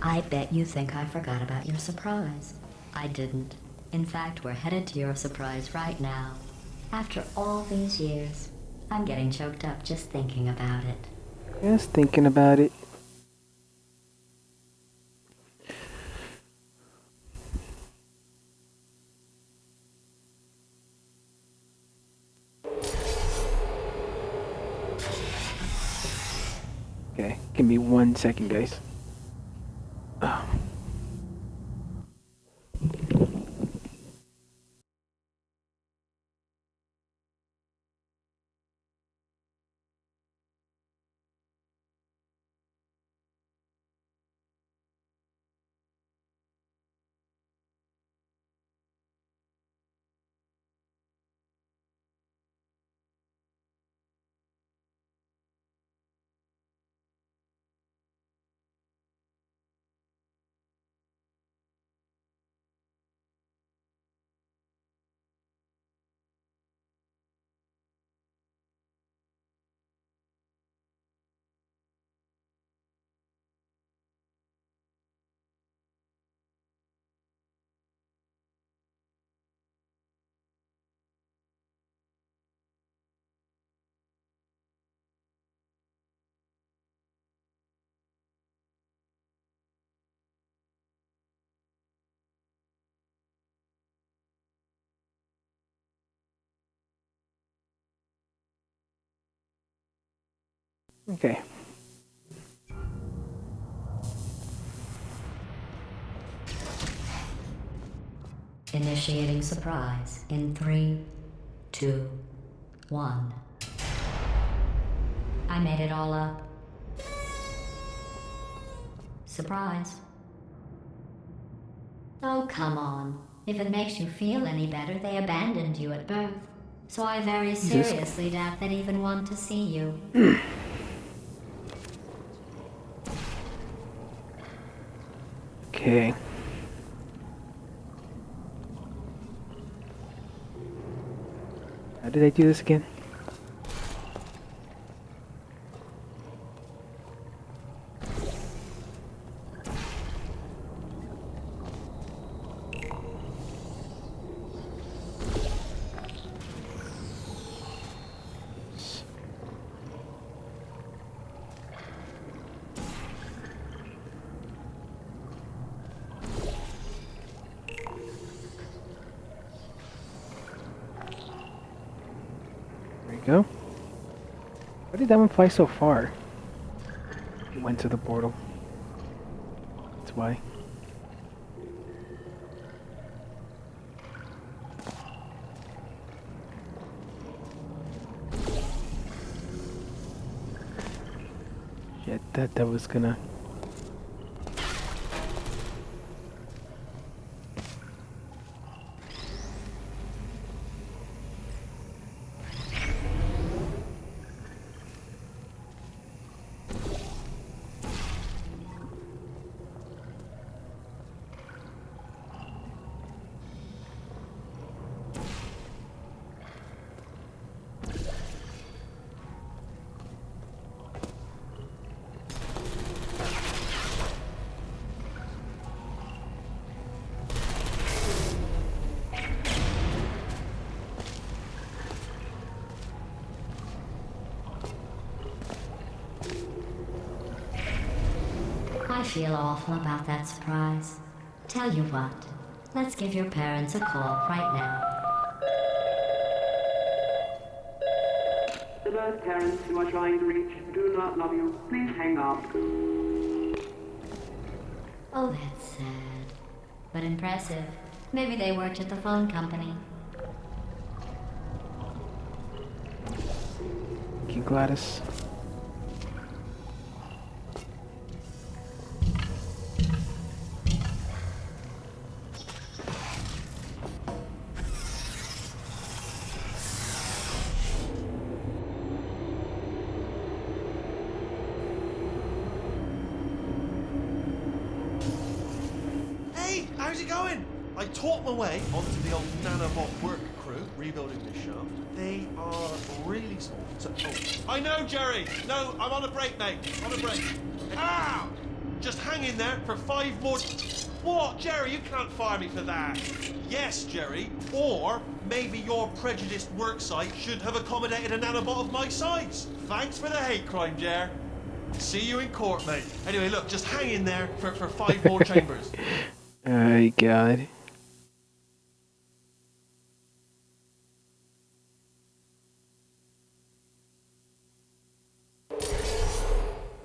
[SPEAKER 4] I bet you think I forgot about your surprise. I didn't. In fact, we're headed to your surprise right now. After all these years, I'm getting choked up just thinking about it.
[SPEAKER 2] Just thinking about it. Okay, give me 1 second, guys. Oh. Okay.
[SPEAKER 4] Initiating surprise in 3, 2, 1. I made it all up. Surprise. Oh, come on. If it makes you feel any better, they abandoned you at birth. So I very seriously doubt they'd even want to see you.
[SPEAKER 2] Okay. How did I do this again? There we go. Why did that one fly so far? It went to the portal. That's why. Shit, that was gonna...
[SPEAKER 4] feel awful about that surprise. Tell you what, let's give your parents a call right now.
[SPEAKER 6] The birth parents you are trying to reach do not love you. Please hang up.
[SPEAKER 4] Oh, that's sad. But impressive. Maybe they worked at the phone company.
[SPEAKER 2] Thank you, Gladys.
[SPEAKER 3] Hey, how's it going? I taught my way onto the old nanobot work crew rebuilding this shaft. They are really small. So, I know, Jerry. No, I'm on a break, mate. On a break. Ow! Just hang in there for 5 more. What, Jerry? You can't fire me for that. Yes, Jerry. Or maybe your prejudiced work site should have accommodated a nanobot of my size. Thanks for the hate crime, Jer. See you in court, mate. Anyway, look, just hang in there for 5 more chambers.
[SPEAKER 2] Oh, God.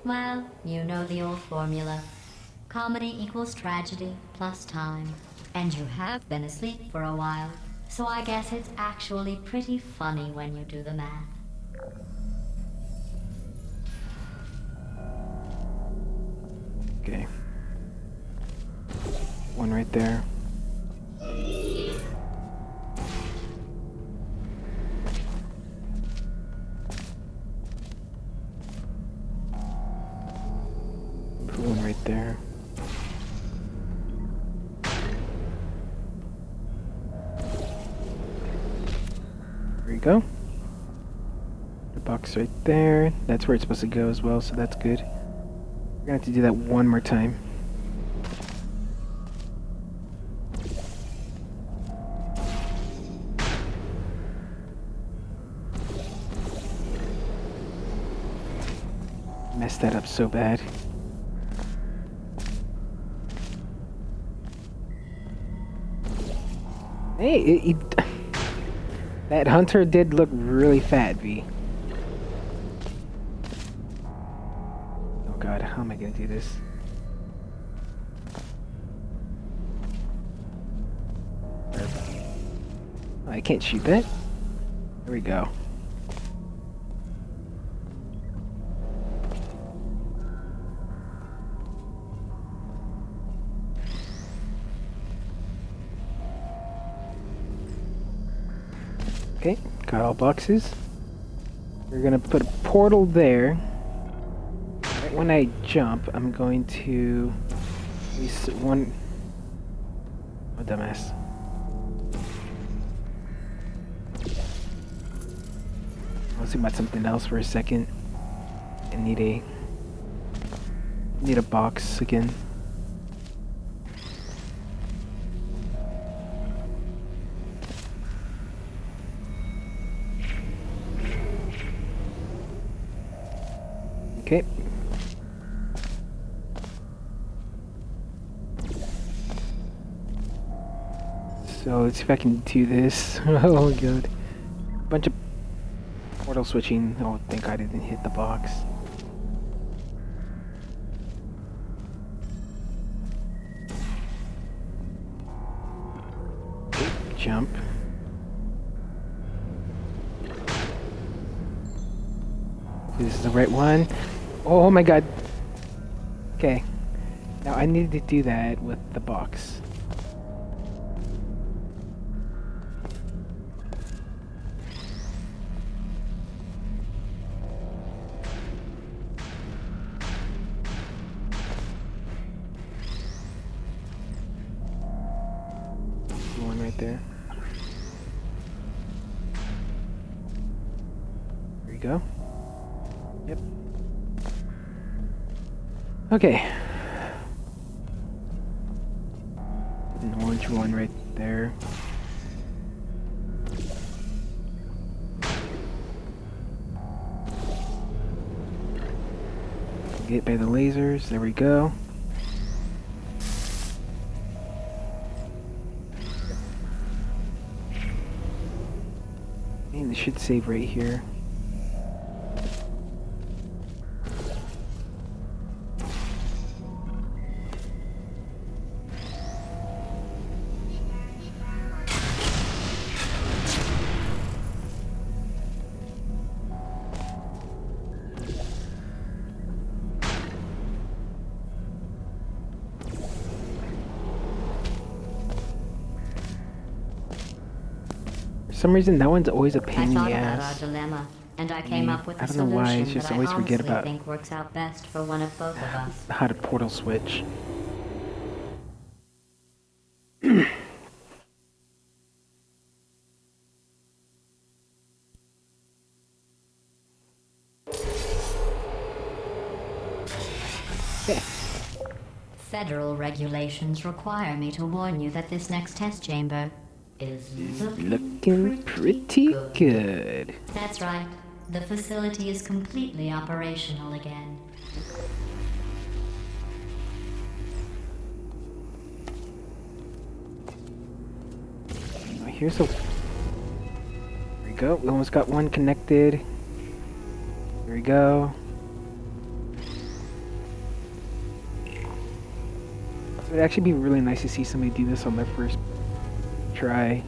[SPEAKER 4] Well, you know the old formula. Comedy equals tragedy plus time. And you have been asleep for a while, so I guess it's actually pretty funny when you do the math.
[SPEAKER 2] Okay. One right there. Put one right there. There you go. The box right there. That's where it's supposed to go as well, so that's good. We're gonna have to do that one more time. Messed that up so bad. Hey, that hunter did look really fat, V. Oh god, how am I gonna do this? Oh, I can't shoot that. There we go. Okay, got all boxes. We're gonna put a portal there. Right when I jump, I'm going to use one. Oh, dumbass. I was thinking about something else for a second. I need a box again. Okay. So let's see if I can do this. Oh god. Bunch of portal switching. Oh, thank God I didn't hit the box. Okay, jump. This is the right one. Oh my god. Okay. Now I need to do that with the box. One right there. There you go. Yep. Okay. An orange one right there. Get by the lasers. There we go. And it should save right here. For some reason, that one's always a
[SPEAKER 4] I
[SPEAKER 2] pain in
[SPEAKER 4] thought
[SPEAKER 2] the
[SPEAKER 4] about our
[SPEAKER 2] ass.
[SPEAKER 4] dilemma, and I came up with a
[SPEAKER 2] I don't know why,
[SPEAKER 4] solution
[SPEAKER 2] it's just
[SPEAKER 4] that I
[SPEAKER 2] always forget
[SPEAKER 4] honestly
[SPEAKER 2] about-
[SPEAKER 4] think works out best for one of both of us.
[SPEAKER 2] How to portal switch.
[SPEAKER 4] Federal regulations require me to warn you that this next test chamber is
[SPEAKER 2] Looking pretty good.
[SPEAKER 4] That's right. The facility is completely operational again.
[SPEAKER 2] Here's a... There we go. We almost got one connected. There we go. It'd actually be really nice to see somebody do this on their first try.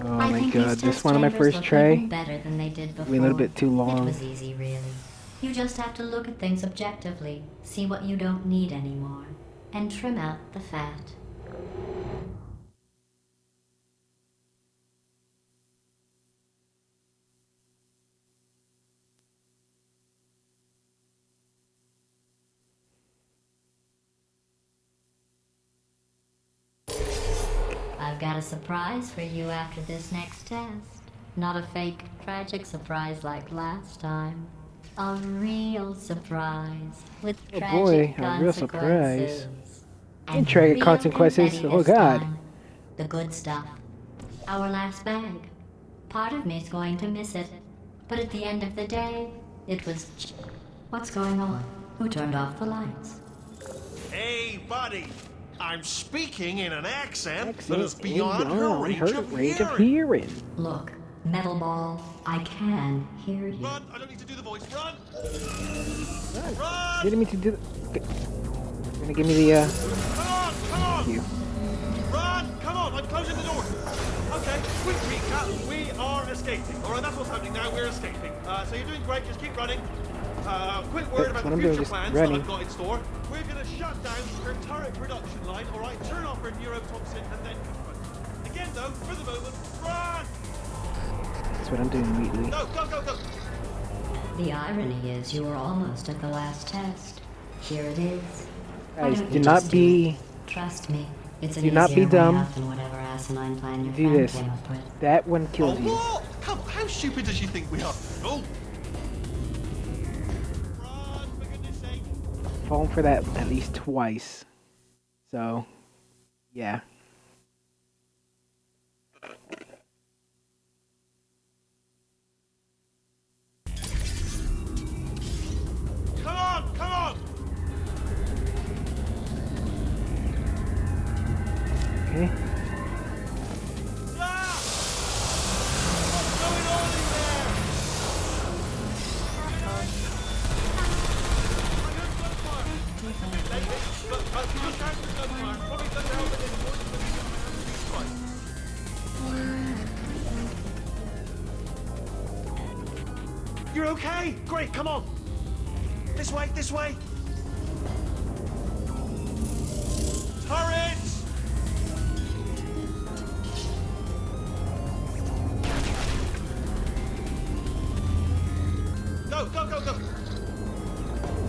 [SPEAKER 2] Oh
[SPEAKER 4] I
[SPEAKER 2] my
[SPEAKER 4] think
[SPEAKER 2] god,
[SPEAKER 4] these
[SPEAKER 2] this
[SPEAKER 4] test
[SPEAKER 2] one on my
[SPEAKER 4] chambers
[SPEAKER 2] first
[SPEAKER 4] look
[SPEAKER 2] try.
[SPEAKER 4] even better than they did before.
[SPEAKER 2] Wait a little bit too
[SPEAKER 4] It
[SPEAKER 2] long.
[SPEAKER 4] was easy, really. You just have to look at things objectively, see what you don't need anymore, and trim out the fat. I've got a surprise for you after this next test. Not a fake, tragic surprise like last time. A real surprise with
[SPEAKER 2] Oh
[SPEAKER 4] tragic
[SPEAKER 2] boy, a real surprise.
[SPEAKER 4] consequences.
[SPEAKER 2] And tragic
[SPEAKER 4] real
[SPEAKER 2] consequences?
[SPEAKER 4] confetti
[SPEAKER 2] Oh
[SPEAKER 4] this
[SPEAKER 2] God.
[SPEAKER 4] time. The good stuff. Our last bag. Part of me's going to miss it. But at the end of the day, it was... What's going on? Who turned off the lights?
[SPEAKER 3] Hey, buddy. I'm speaking in an accent that
[SPEAKER 2] Excellent.
[SPEAKER 3] is beyond her range of hearing.
[SPEAKER 2] hearing.
[SPEAKER 4] Look, Metal Ball, I can hear you.
[SPEAKER 3] Run! I don't need to do the voice. Run! Run!
[SPEAKER 2] Didn't mean to do the... Gonna give me the,
[SPEAKER 3] Come on! Come on!
[SPEAKER 2] you.
[SPEAKER 3] Run! Come on! I'm closing the door. Okay, quick recap. We are escaping. All right, that's what's happening now. We're escaping. So you're doing great. Just keep running. Quick word
[SPEAKER 2] That's
[SPEAKER 3] about
[SPEAKER 2] what
[SPEAKER 3] the
[SPEAKER 2] I'm doing,
[SPEAKER 3] future
[SPEAKER 2] just
[SPEAKER 3] plans
[SPEAKER 2] running.
[SPEAKER 3] that I've got in store. We're going to shut down her turret production line. All right, turn off her neurotoxin and then confront. Again, though, for the moment, run!
[SPEAKER 2] That's what I'm doing immediately.
[SPEAKER 3] Go! Go! Go! Go!
[SPEAKER 4] The irony is you were almost at the last test. Here it is. Why
[SPEAKER 2] Guys,
[SPEAKER 4] don't
[SPEAKER 2] do
[SPEAKER 4] you
[SPEAKER 2] not
[SPEAKER 4] just do
[SPEAKER 2] be...
[SPEAKER 4] it? Trust me, it's an
[SPEAKER 2] Do not be
[SPEAKER 4] easier way
[SPEAKER 2] dumb.
[SPEAKER 4] out than whatever asinine plan your
[SPEAKER 2] Do
[SPEAKER 4] friend
[SPEAKER 2] this.
[SPEAKER 4] came up with.
[SPEAKER 2] That one kills you.
[SPEAKER 3] what? Come on, how stupid does she think we are? Oh! Run, for goodness sake!
[SPEAKER 2] Fallen for that at least twice. So, yeah.
[SPEAKER 3] Come on! Come on!
[SPEAKER 2] Okay.
[SPEAKER 3] Ah! What's going on in there? I heard gunfire. But you just heard gunfire. Probably doesn't help it anymore. You're okay? Great, come on. This way, this way. Turrets! Go, go, go, go.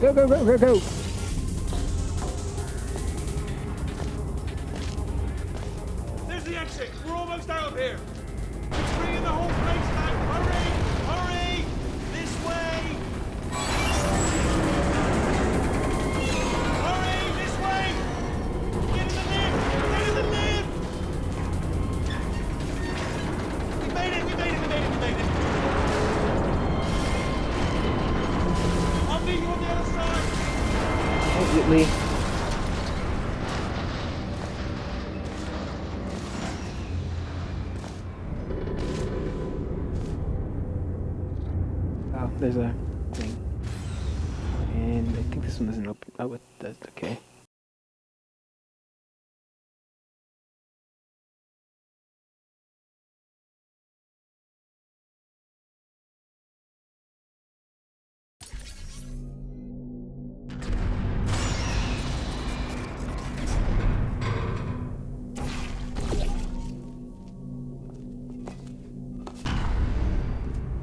[SPEAKER 2] Go, go, go, go, go!
[SPEAKER 3] There's the exit. We're almost out of here. We're bringing the whole place down. Hurry! Hurry! This way! Hurry! This way! Get in the lift! Get in the lift! We made it! We made it! We made it! We made it! I'll meet you on the other side!
[SPEAKER 2] Immediately. there's a thing. And I think this one doesn't open. Oh, it does. Okay.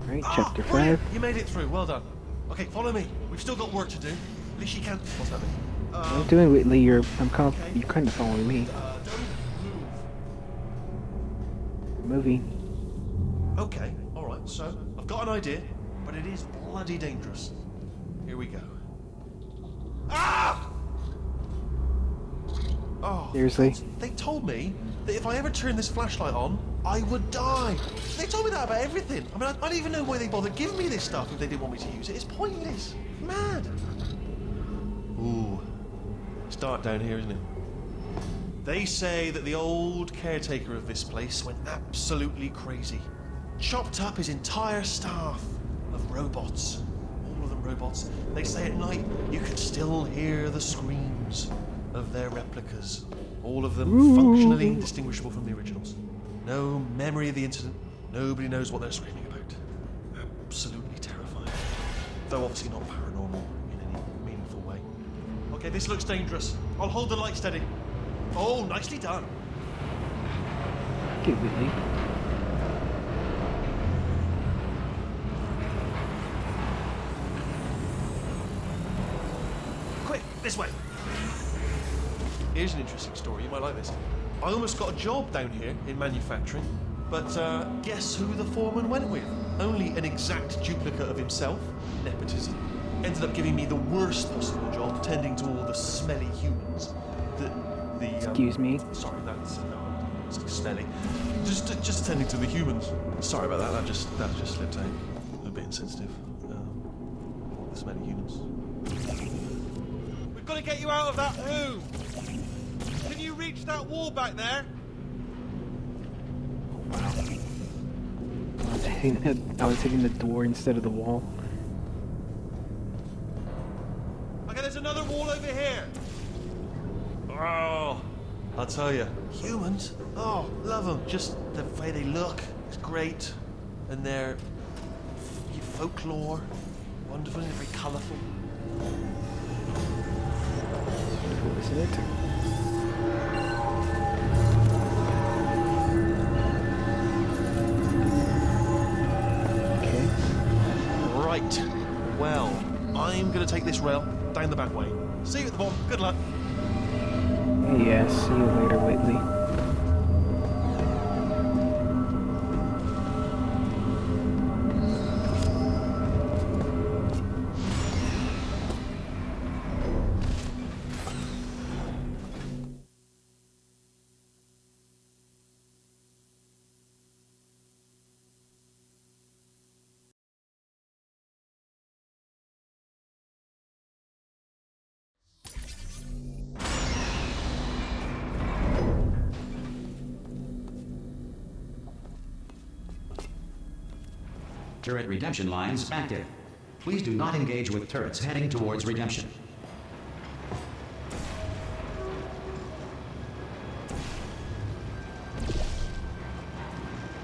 [SPEAKER 2] Alright, chapter 5.
[SPEAKER 3] Brilliant. You made it through. Well done. Okay, follow me. We've still got work to do. At least you can. What's that mean?
[SPEAKER 2] What are you doing, Whitley? You're kind of following me.
[SPEAKER 3] Don't move.
[SPEAKER 2] Moving.
[SPEAKER 3] Okay, alright, so I've got an idea, but it is bloody dangerous. Here we go. Ah! Oh,
[SPEAKER 2] Seriously?
[SPEAKER 3] they told me that if I ever turned this flashlight on, I would die. They told me that about everything. I mean, I don't even know why they bothered giving me this stuff if they didn't want me to use it. It's pointless. Mad. Ooh. It's dark down here, isn't it? They say that the old caretaker of this place went absolutely crazy. Chopped up his entire staff of robots. All of them robots. They say at night you can still hear the screams of their replicas. All of them functionally indistinguishable from the originals. No memory of the incident. Nobody knows what they're screaming about. Absolutely terrifying. Though obviously not paranormal in any meaningful way. Okay, this looks dangerous. I'll hold the light steady. Oh, nicely done.
[SPEAKER 2] Get Whitley.
[SPEAKER 3] Quick, this way. Here's an interesting story. You might like this. I almost got a job down here in manufacturing, but guess who the foreman went with? Only an exact duplicate of himself. Nepotism. Ended up giving me the worst possible job, tending to all the smelly humans.
[SPEAKER 2] Excuse me.
[SPEAKER 3] Sorry, that's it's smelly. Just tending to the humans. Sorry about that. That just slipped out. A bit insensitive. The smelly humans. We've got to get you out of that room. Can you reach that wall back there?
[SPEAKER 2] I was hitting the door instead of the wall.
[SPEAKER 3] Okay, there's another wall over here. Oh, I'll tell you, humans. Oh, love them. Just the way they look is great, and their folklore, wonderful and very colourful.
[SPEAKER 2] Isn't it? Okay.
[SPEAKER 3] Right. Well, I'm gonna take this rail down the back way. See you at the bottom. Good luck.
[SPEAKER 2] Yeah, see you later, Whitley.
[SPEAKER 1] Turret redemption lines active. Please do not engage with turrets heading towards redemption.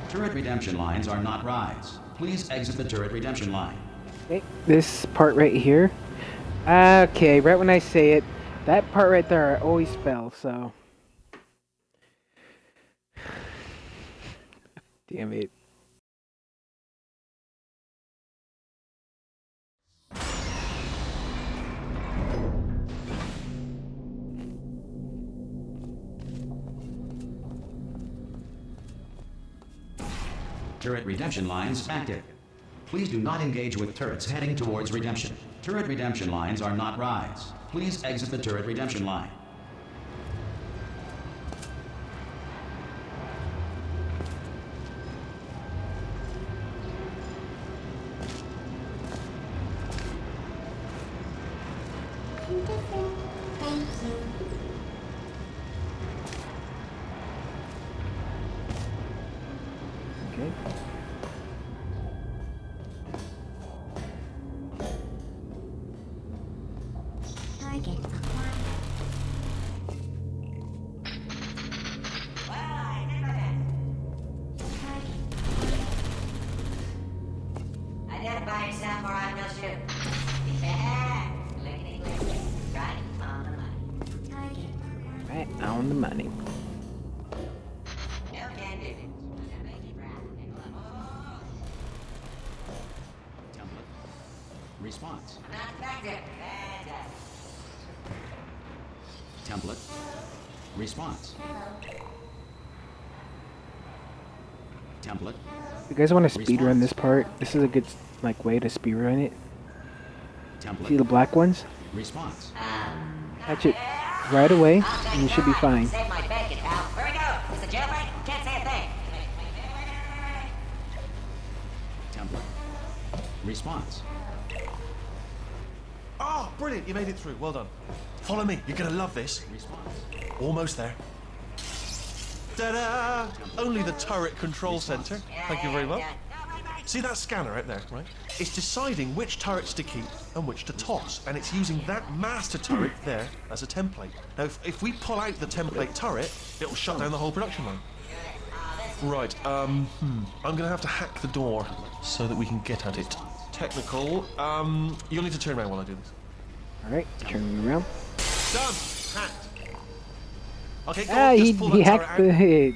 [SPEAKER 1] Turret redemption lines are not rides. Please exit the turret redemption line.
[SPEAKER 2] Okay, this part right here. Okay, right when I say it, that part right there I always spell, so. Damn it.
[SPEAKER 1] Turret redemption lines active. Please do not engage with turrets heading towards redemption. Turret redemption lines are not rides. Please exit the turret redemption line.
[SPEAKER 5] Beautiful. Thank you.
[SPEAKER 2] Okay. Right on the money.
[SPEAKER 1] Template. Response. Template. Response. Template.
[SPEAKER 2] If you guys want to speedrun this part, this is a good like way to speedrun it.
[SPEAKER 1] Template.
[SPEAKER 2] See the black ones?
[SPEAKER 1] Response.
[SPEAKER 2] Catch it right away, and you should be fine.
[SPEAKER 7] Save my bacon, pal. Where we go? Is the jailbreak? Can't say a thing.
[SPEAKER 1] Template. Response.
[SPEAKER 3] Oh, brilliant. You made it through. Well done. Follow me. You're going to love this.
[SPEAKER 1] Response.
[SPEAKER 3] Almost there. Ta-da! Only the turret control center. Thank you very much. See that scanner right there, right? It's deciding which turrets to keep and which to toss, and it's using that master turret there as a template. Now, if we pull out the template turret, it'll shut down the whole production line. Right, I'm gonna have to hack the door so that we can get at it. Technical, you'll need to turn around while I do this.
[SPEAKER 2] Alright, turn me around.
[SPEAKER 3] Done! Hacked. Okay, go
[SPEAKER 2] Ah,
[SPEAKER 3] on,
[SPEAKER 2] he
[SPEAKER 3] just pull that turret
[SPEAKER 2] hacked
[SPEAKER 3] out.
[SPEAKER 2] the head.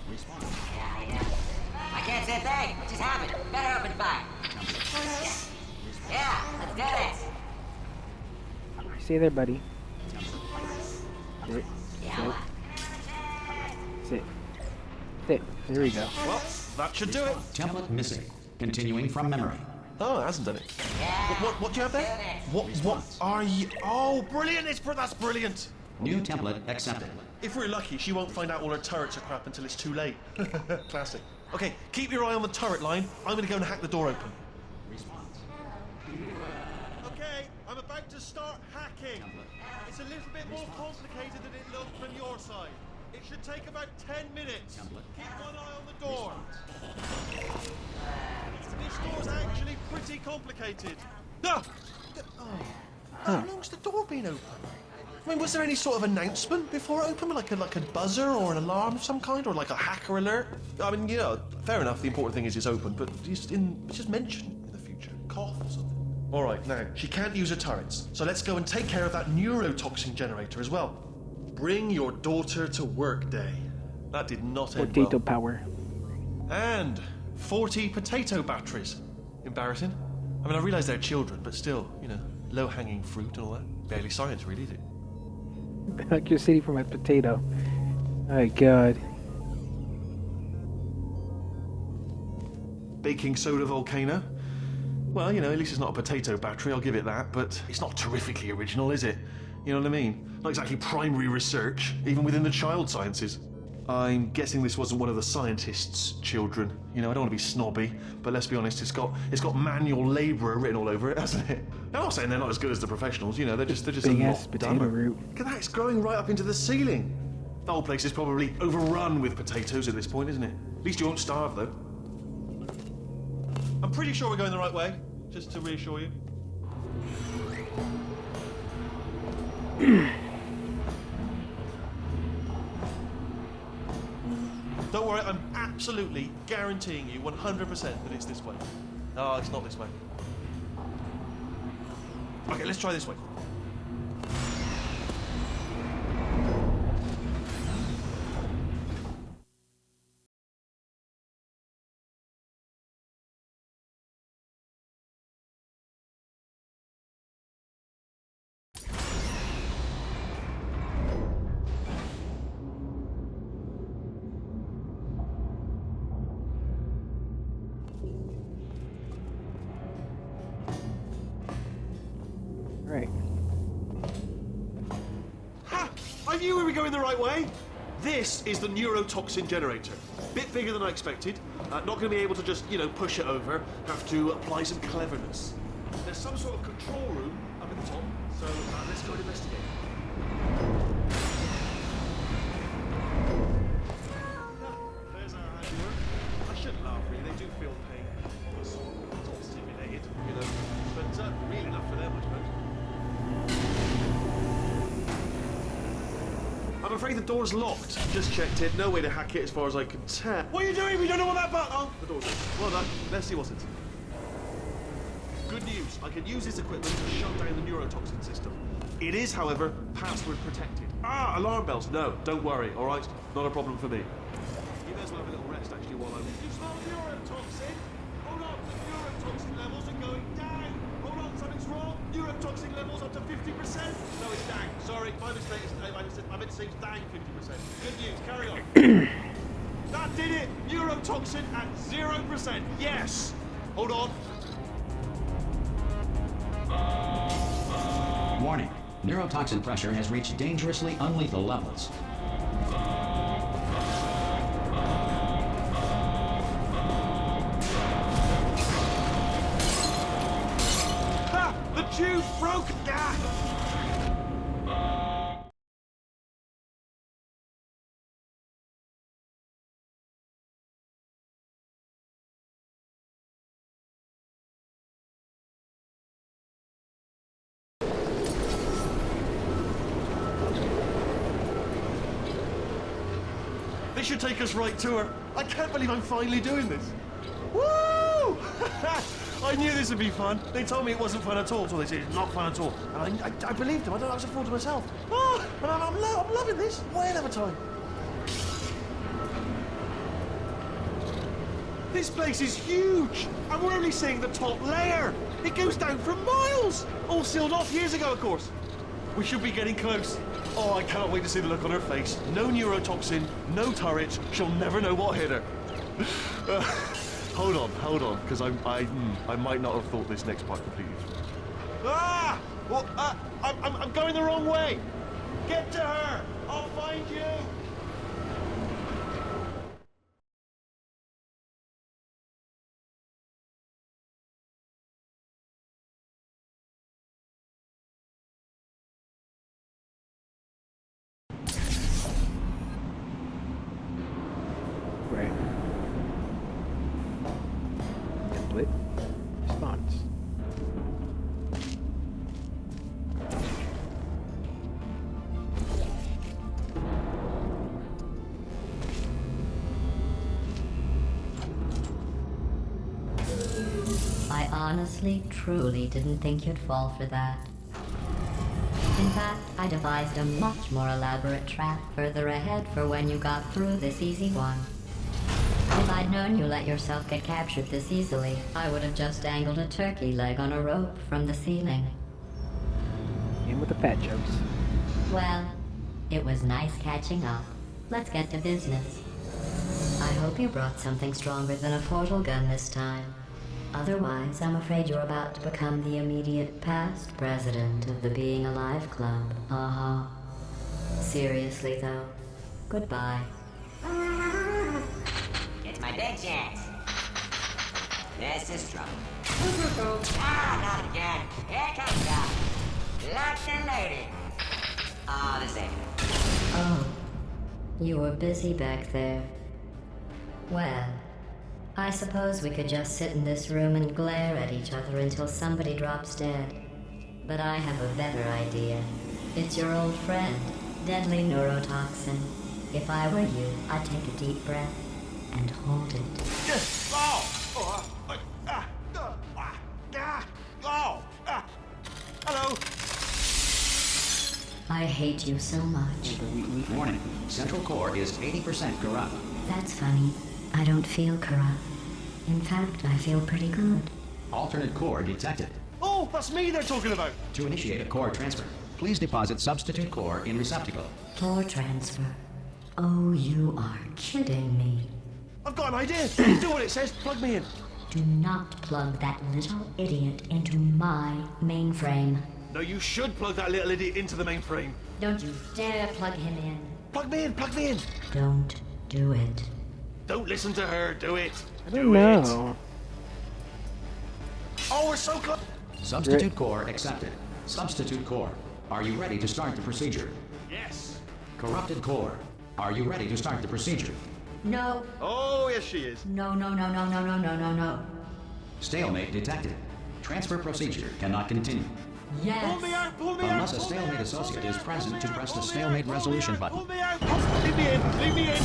[SPEAKER 1] Response.
[SPEAKER 7] I can't say a thing. What just happened? Better open fire. Yeah, let's do this.
[SPEAKER 2] Stay there, buddy. Sit. Sit. Sit. There we go.
[SPEAKER 3] Well, that should do it.
[SPEAKER 1] Template missing. Continuing from memory.
[SPEAKER 3] Oh, it hasn't done it. What do you have there? What are you? Oh, brilliant! That's brilliant.
[SPEAKER 1] New template accepted.
[SPEAKER 3] If we're lucky, she won't find out all her turrets are crap until it's too late. Classic. Okay, keep your eye on the turret line. I'm gonna go and hack the door open.
[SPEAKER 1] Response.
[SPEAKER 3] Okay, I'm about to start hacking. It's a little bit more complicated than it looked from your side. It should take about 10 minutes. Keep one eye on the door. This door's actually pretty complicated. Ah! How long's the door been open? I mean, was there any sort of announcement before it opened, like a buzzer or an alarm of some kind, or like a hacker alert? I mean, you know, fair enough. The important thing is it's open, but it's just mentioned in the future. Cough or something. All right, now she can't use her turrets, so let's go and take care of that neurotoxin generator as well. Bring your daughter to work day. That did not end
[SPEAKER 2] Potato
[SPEAKER 3] well.
[SPEAKER 2] power.
[SPEAKER 3] And 40 potato batteries. Embarrassing. I mean, I realise they're children, but still, you know, low-hanging fruit and all that. Barely science, really, is it?
[SPEAKER 2] Electricity from a potato. My god.
[SPEAKER 3] Baking soda volcano. Well, you know, at least it's not a potato battery, I'll give it that, but it's not terrifically original, is it? You know what I mean? Not exactly primary research, even within the child sciences. I'm guessing this wasn't one of the scientists' children. You know, I don't want to be snobby, but let's be honest, it's got manual labourer written all over it, hasn't it? I'm not saying they're not as good as the professionals, you know, they're just a
[SPEAKER 2] Big
[SPEAKER 3] lot
[SPEAKER 2] ass potato
[SPEAKER 3] dumber.
[SPEAKER 2] root.
[SPEAKER 3] Look at that, it's growing right up into the ceiling. The whole place is probably overrun with potatoes at this point, isn't it? At least you won't starve, though. I'm pretty sure we're going the right way, just to reassure you. Don't worry, I'm absolutely guaranteeing you 100% that it's this way. No, it's not this way. Okay, let's try this way.
[SPEAKER 2] Right.
[SPEAKER 3] Ha! I knew we were going the right way. This is the neurotoxin generator. Bit bigger than I expected. Not going to be able to just, you know, push it over. Have to apply some cleverness. There's some sort of control room up at the top, so let's go and investigate. There's our handiwork. I shouldn't laugh, really. They do feel pain. It's all stimulated, you know. But real enough for them, I suppose. I'm afraid the door's locked. Just checked it. No way to hack it as far as I can tell. What are you doing? We don't know what that button... Oh, the door's open. Well done. Let's see what's inside. Good news. I can use this equipment to shut down the neurotoxin system. It is, however, password protected. Ah, alarm bells. No, don't worry, all right? Not a problem for me. You may as well have a little rest, actually, while I'm... You smell neurotoxin? Hold on, the neurotoxin levels are going down. Hold on, something's wrong. Neurotoxin levels up to 50%. No, it's down. Sorry, my mistake. I meant to say it's down 50%. Good news, carry on. That did it! Neurotoxin at 0%. Yes! Hold on.
[SPEAKER 1] Warning. Neurotoxin pressure has reached dangerously unlethal levels.
[SPEAKER 3] Ha! The tube broke! Ah! This should take us right to her. I can't believe I'm finally doing this. Woo! I knew this would be fun. They told me it wasn't fun at all, so they said it's not fun at all. And I believed them. I was a fool to myself. Oh, and I'm loving this. Whale of a time. This place is huge, and we're only seeing the top layer. It goes down for miles. All sealed off years ago, of course. We should be getting close. Oh, I cannot wait to see the look on her face. No neurotoxin, no turret. She'll never know what hit her. Hold on, because I might not have thought this next part completely through. Ah! Well, I'm going the wrong way. Get to her. I'll find you.
[SPEAKER 2] Right. Template. Response.
[SPEAKER 4] I honestly, truly didn't think you'd fall for that. In fact, I devised a much more elaborate trap further ahead for when you got through this easy one. If I'd known you let yourself get captured this easily, I would have just dangled a turkey leg on a rope from the ceiling.
[SPEAKER 2] In with the fat jokes.
[SPEAKER 4] Well, it was nice catching up. Let's get to business. I hope you brought something stronger than a portal gun this time. Otherwise, I'm afraid you're about to become the immediate past president of the Being Alive Club. Uh-huh. Seriously, though, goodbye.
[SPEAKER 7] It's my big chance. This is trouble. Ah, not again. Here comes Doc. Locked and loaded. Oh, this ain't it.
[SPEAKER 4] Oh, you were busy back there. Well, I suppose we could just sit in this room and glare at each other until somebody drops dead. But I have a better idea. It's your old friend, deadly neurotoxin. If I were you, I'd take a deep breath and hold it.
[SPEAKER 3] Yes. Oh. Hello.
[SPEAKER 4] I hate you so much.
[SPEAKER 1] Warning. Central core is 80% corrupt.
[SPEAKER 4] That's funny. I don't feel corrupt. In fact, I feel pretty good.
[SPEAKER 1] Alternate core detected.
[SPEAKER 3] Oh, that's me they're talking about.
[SPEAKER 1] To initiate a core transfer, please deposit substitute core in receptacle.
[SPEAKER 4] Core transfer. Oh, you are kidding me.
[SPEAKER 3] I've got an idea. Do what it says. Plug me in.
[SPEAKER 4] Do not plug that little idiot into my mainframe.
[SPEAKER 3] No, you should plug that little idiot into the mainframe.
[SPEAKER 4] Don't you dare plug him in.
[SPEAKER 3] Plug me in. Plug me in.
[SPEAKER 4] Don't do it.
[SPEAKER 3] Don't listen to her. Do it.
[SPEAKER 2] I don't know.
[SPEAKER 3] Oh, we're so close.
[SPEAKER 1] Substitute core accepted. Substitute core, are you ready to start the procedure?
[SPEAKER 3] Yes.
[SPEAKER 1] Corrupted core, are you ready to start the procedure?
[SPEAKER 4] No.
[SPEAKER 3] Oh, yes, she is.
[SPEAKER 4] No, no, no, no, no, no, no, no, no.
[SPEAKER 1] Stalemate detected. Transfer procedure cannot continue.
[SPEAKER 4] Yes.
[SPEAKER 3] Pull me out. Pull me out.
[SPEAKER 1] Unless a
[SPEAKER 3] pull me
[SPEAKER 1] stalemate
[SPEAKER 3] out,
[SPEAKER 1] associate
[SPEAKER 3] pull me
[SPEAKER 1] is
[SPEAKER 3] out,
[SPEAKER 1] present
[SPEAKER 3] pull
[SPEAKER 1] to
[SPEAKER 3] me out,
[SPEAKER 1] press
[SPEAKER 3] pull
[SPEAKER 1] the
[SPEAKER 3] me
[SPEAKER 1] stalemate
[SPEAKER 3] out,
[SPEAKER 1] resolution
[SPEAKER 3] pull me
[SPEAKER 1] button.
[SPEAKER 3] out, pull me out. Leave me in. Leave me in.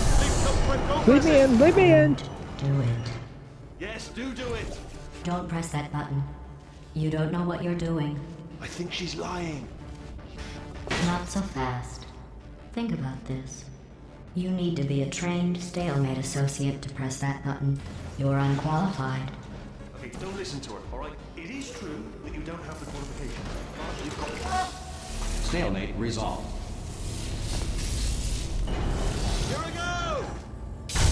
[SPEAKER 3] Don't
[SPEAKER 2] Leave me in. Leave me in.
[SPEAKER 4] Do it.
[SPEAKER 3] Yes, do it.
[SPEAKER 4] Don't press that button. You don't know what you're doing.
[SPEAKER 3] I think she's lying.
[SPEAKER 4] Not so fast. Think about this. You need to be a trained stalemate associate to press that button. You're unqualified.
[SPEAKER 3] Okay, don't listen to her, alright? It is true that you don't have the qualification. But you've got...
[SPEAKER 1] Stalemate resolved.
[SPEAKER 3] Here I go!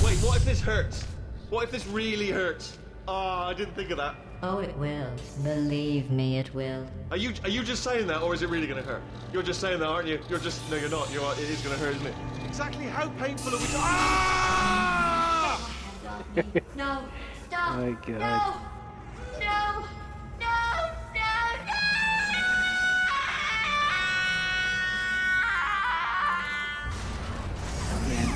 [SPEAKER 3] Wait, what if this hurts? What if this really hurts? Ah, I didn't think of that.
[SPEAKER 4] Oh, it will. Believe me, it will.
[SPEAKER 3] Are you just saying that, or is it really gonna hurt? You're just saying that, aren't you? You're just... No, you're not. It is gonna hurt, isn't it? Exactly how painful are we... Ah!
[SPEAKER 4] No! Stop!
[SPEAKER 2] Oh my God.
[SPEAKER 4] No! No! No! No!
[SPEAKER 2] Man,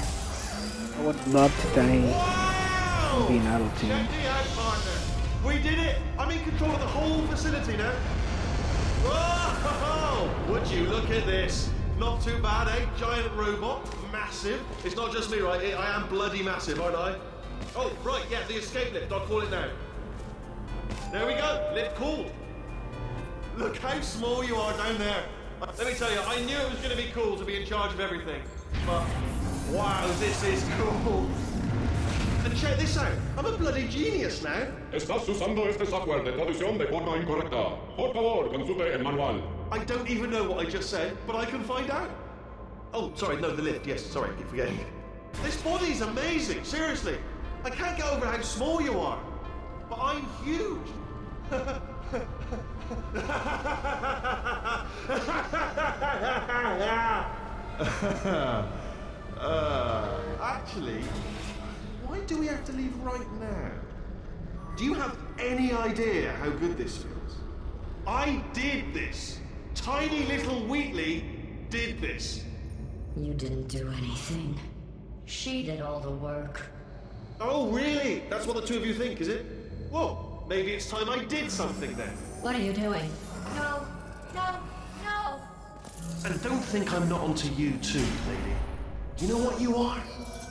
[SPEAKER 2] I would love to die
[SPEAKER 3] Wow!
[SPEAKER 2] being auto-tuned.
[SPEAKER 3] Check me out, partner. We did it! I'm in control of the whole facility now. Whoa! Would you look at this? Not too bad, eh? Giant robot, massive. It's not just me, right? I am bloody massive, aren't I? Oh, right, yeah, the escape lift. I'll call it now. There we go. Lift called. Look how small you are down there. Let me tell you, I knew it was going to be cool to be in charge of everything. But, wow, this is cool. And check this out. I'm a bloody genius now.
[SPEAKER 8] Estás usando este software de traducción de forma incorrecta. Por favor, consulte el manual.
[SPEAKER 3] I don't even know what I just said, but I can find out. Oh, sorry, no, the lift. Yes, sorry, I keep forgetting. This body's amazing, seriously. I can't get over how small you are. But I'm huge. Actually, why do we have to leave right now? Do you have any idea how good this feels? I did this. Tiny little Wheatley did this.
[SPEAKER 4] You didn't do anything. She did all the work.
[SPEAKER 3] Oh, really? That's what the two of you think, is it? Well, maybe it's time I did something then.
[SPEAKER 4] What are you doing? No! No! No!
[SPEAKER 3] And don't think I'm not onto you too, lady. You know what you are?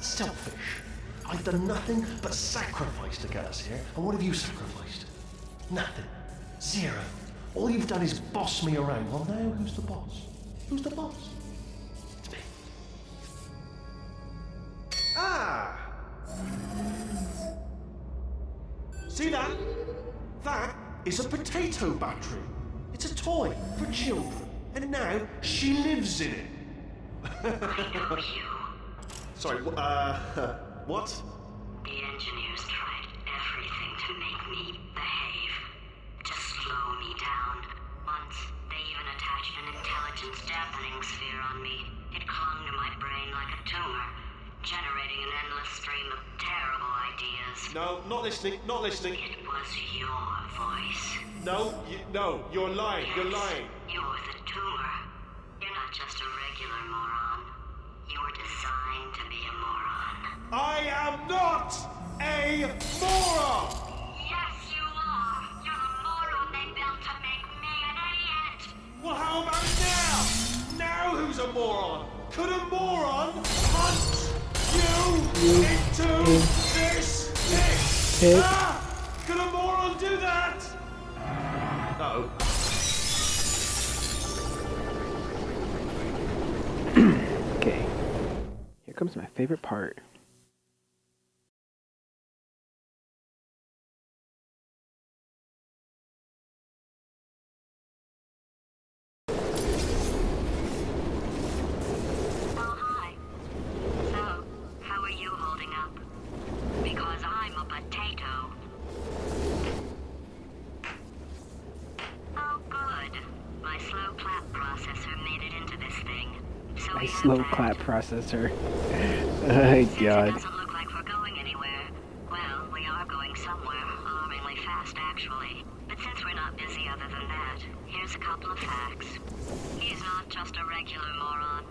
[SPEAKER 3] Selfish. I've done nothing but sacrifice to get us here. And what have you sacrificed? Nothing. Zero. All you've done is boss me around. Well, now who's the boss? Who's the boss? It's me. Ah! See that? That is a potato battery. It's a toy for children. And now she lives in it. Sorry, what?
[SPEAKER 9] The engineers tried everything to make me behave, to slow me down. Once, they even attached an intelligence dampening sphere on me. It clung to my brain like a tumor, generating an endless stream of terrible ideas.
[SPEAKER 3] No, not listening, not listening.
[SPEAKER 9] It was your voice.
[SPEAKER 3] No, you're lying, you're lying.
[SPEAKER 9] You're the tumor. You're not just a regular moron. You're designed to be a moron.
[SPEAKER 3] I am not a moron!
[SPEAKER 9] Yes, you are. You're the moron they built to make me an idiot.
[SPEAKER 3] Well, how about now? Now who's a moron? Could a moron hunt you into this pit? Ah! Could a moron do that? No.
[SPEAKER 2] Okay. Here comes my favorite part.
[SPEAKER 9] Oh, hi. So, how are you holding up? Because I'm a potato. Oh, good. My slow clap processor made it into this thing. So
[SPEAKER 2] My
[SPEAKER 9] we have
[SPEAKER 2] slow
[SPEAKER 9] that.
[SPEAKER 2] clap processor. Oh
[SPEAKER 9] Since it
[SPEAKER 2] god.
[SPEAKER 9] doesn't look like we're going anywhere, well, we are going somewhere, alarmingly fast, actually. But since we're not busy other than that, here's a couple of facts. He's not just a regular moron.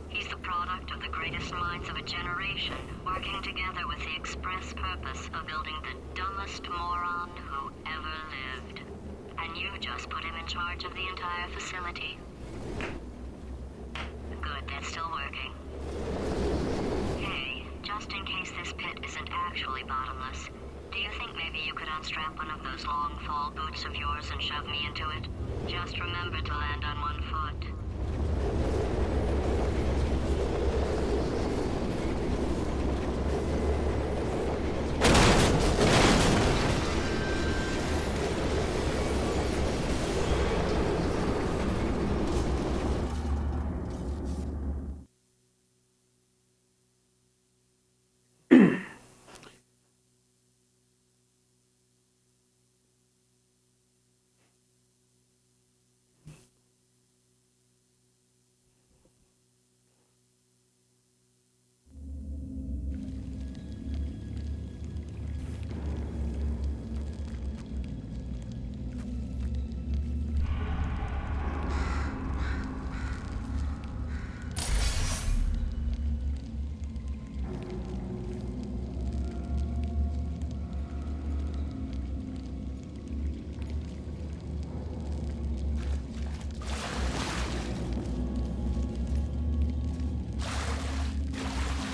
[SPEAKER 9] He's the product of the greatest minds of a generation, working together with the express purpose of building the dumbest moron who ever lived. And you just put him in charge of the entire facility. Good, that's still working. Hey, just in case this pit isn't actually bottomless, do you think maybe you could unstrap one of those long fall boots of yours and shove me into it? Just remember to land on one foot.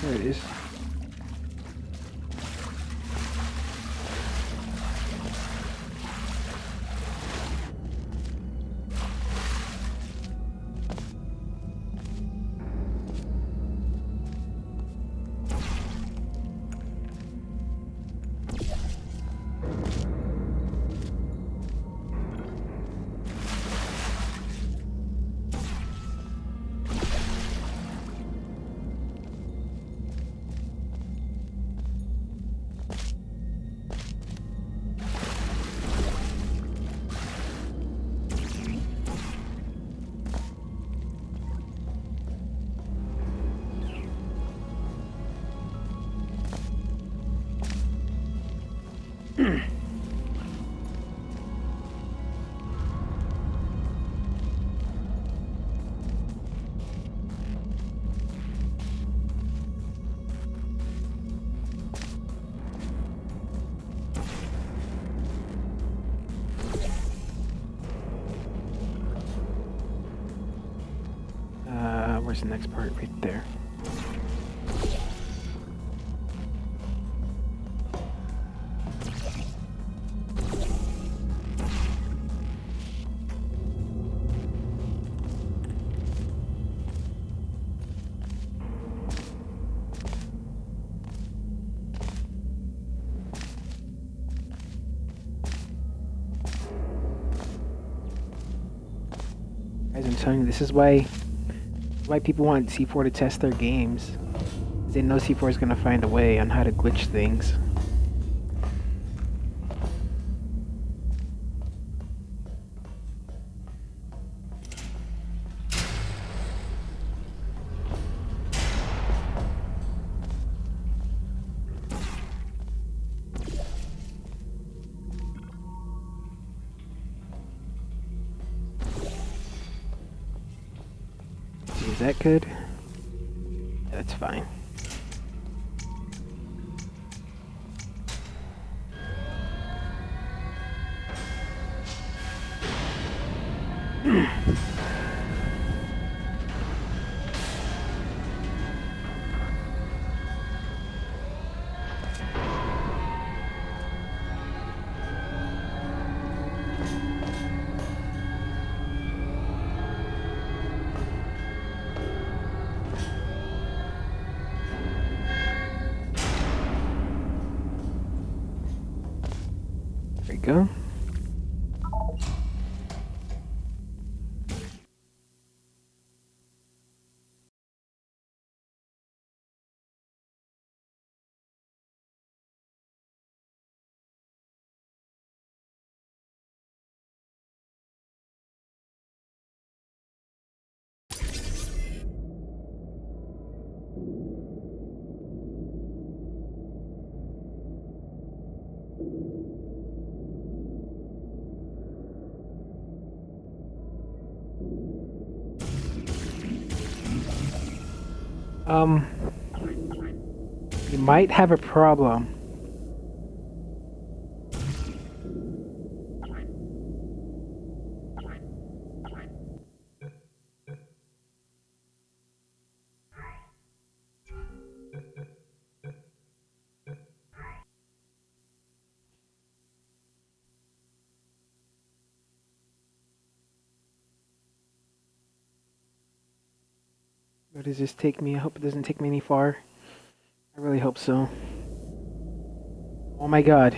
[SPEAKER 2] There it is. Where's the next part? Right there. Guys, I'm telling you, this is why people want C4 to test their games. They know C4 is gonna find a way on how to glitch things. Is that good? That's fine. There you go. You might have a problem. Where does this take me? I hope it doesn't take me any far. I really hope so. Oh my god.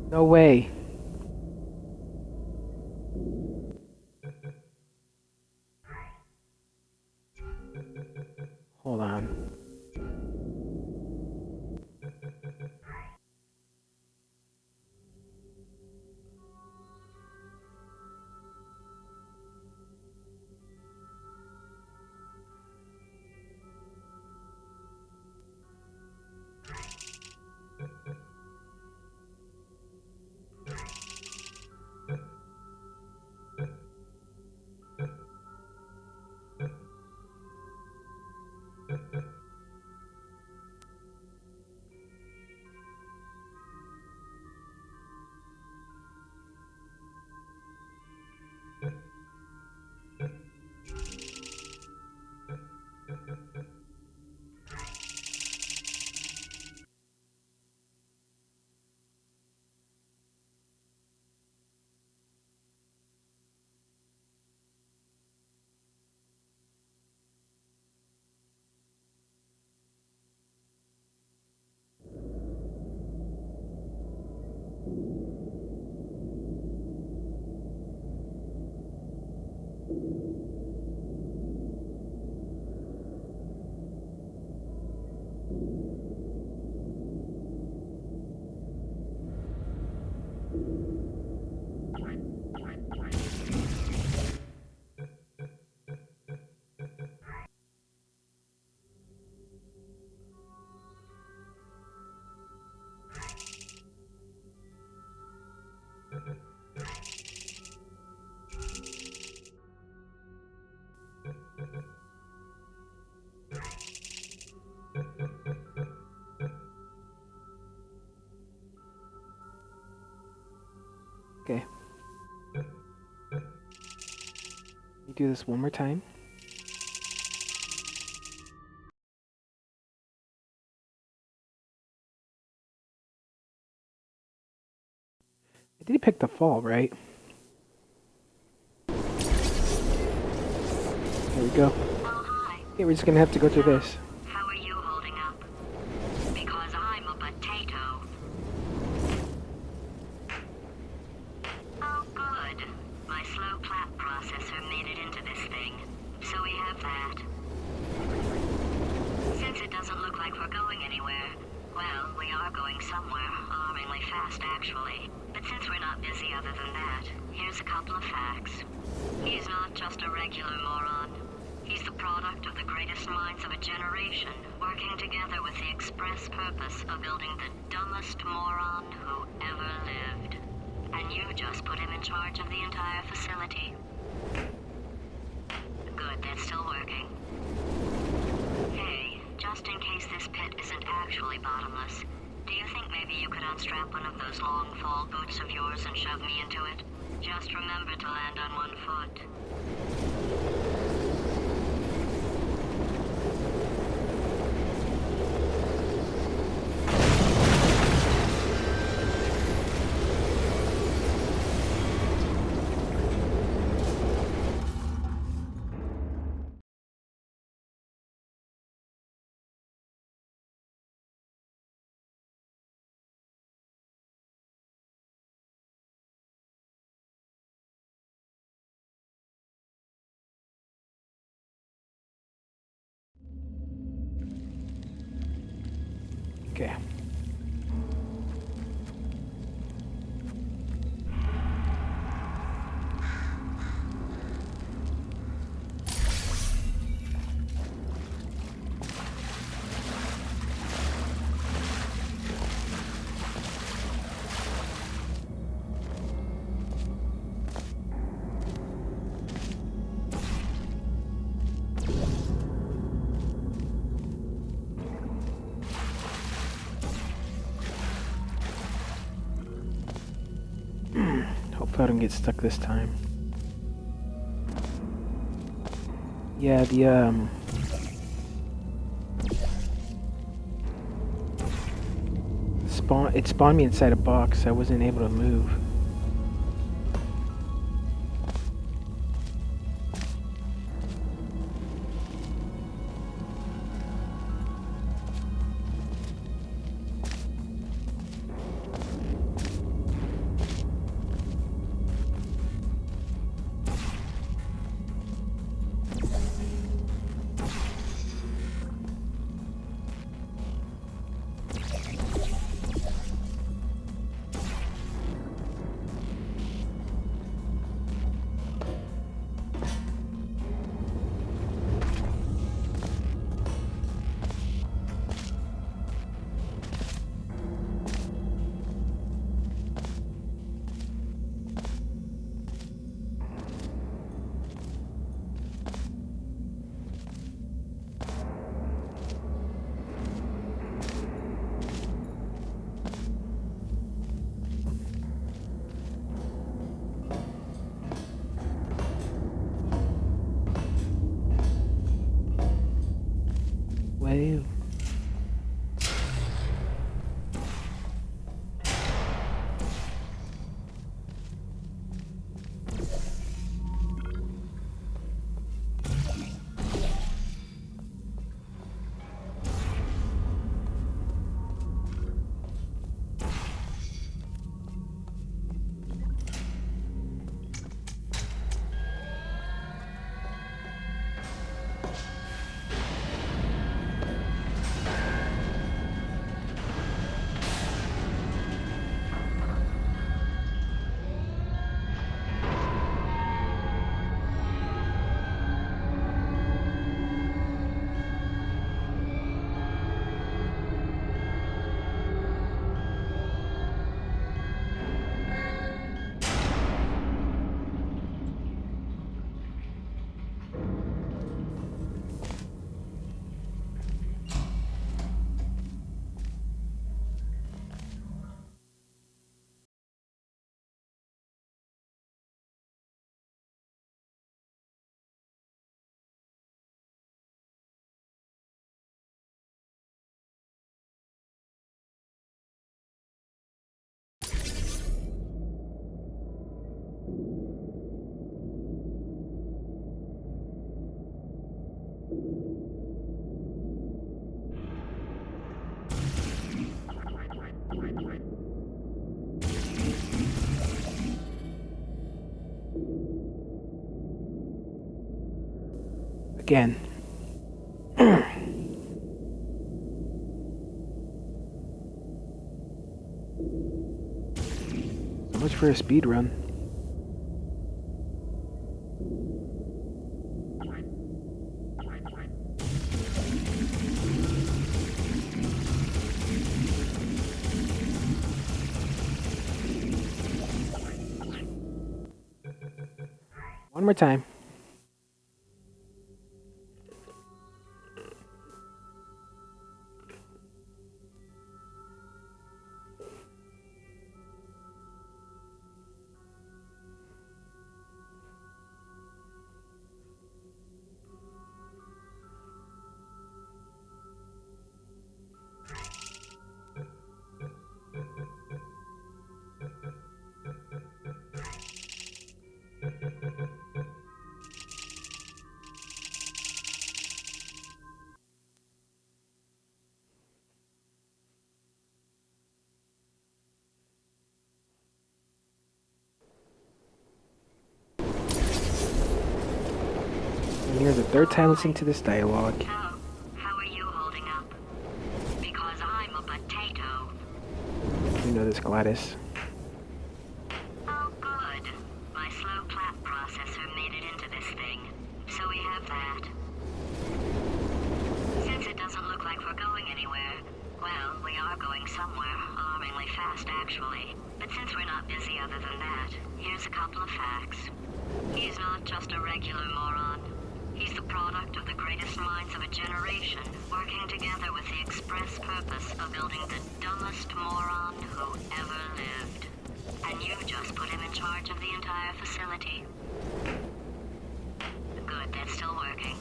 [SPEAKER 2] No way. Hold on. do this one more time. I did pick the fall, right? There we go.
[SPEAKER 9] Oh, hi.
[SPEAKER 2] Yeah, we're just gonna have to go through this.
[SPEAKER 9] How are you holding up? Because I'm a potato. Oh, good. My slow clap processor made it into this thing. So we have that. Since it doesn't look like we're going anywhere, well, we are going somewhere, alarmingly fast, actually. But since we're not busy other than that, here's a couple of facts. He's not just a regular moron. He's the product of the greatest minds of a generation, working together with the express purpose of building the dumbest moron who ever lived. And you just put him in charge of the entire facility. Good, that's still working. Hey, just in case this pit isn't actually bottomless, do you think maybe you could unstrap one of those long fall boots of yours and shove me into it? Just remember to land on one foot.
[SPEAKER 2] Okay. Hope I don't get stuck this time. Yeah, it spawned me inside a box. I wasn't able to move. Wow. again. So much for a speed run. One more time. And here's the third time listening to this dialogue.
[SPEAKER 9] How are you holding up? Because I'm a potato.
[SPEAKER 2] You know this, Gladys.
[SPEAKER 9] Oh, good. My slow clap processor made it into this thing, so we have that. Since it doesn't look like we're going anywhere, well, we are going somewhere, alarmingly fast actually. But since we're not busy other than that, here's a couple of facts. He's not just a regular moron. He's the product of the greatest minds of a generation, working together with the express purpose of building the dumbest moron who ever lived. And you just put him in charge of the entire facility. Good, that's still working.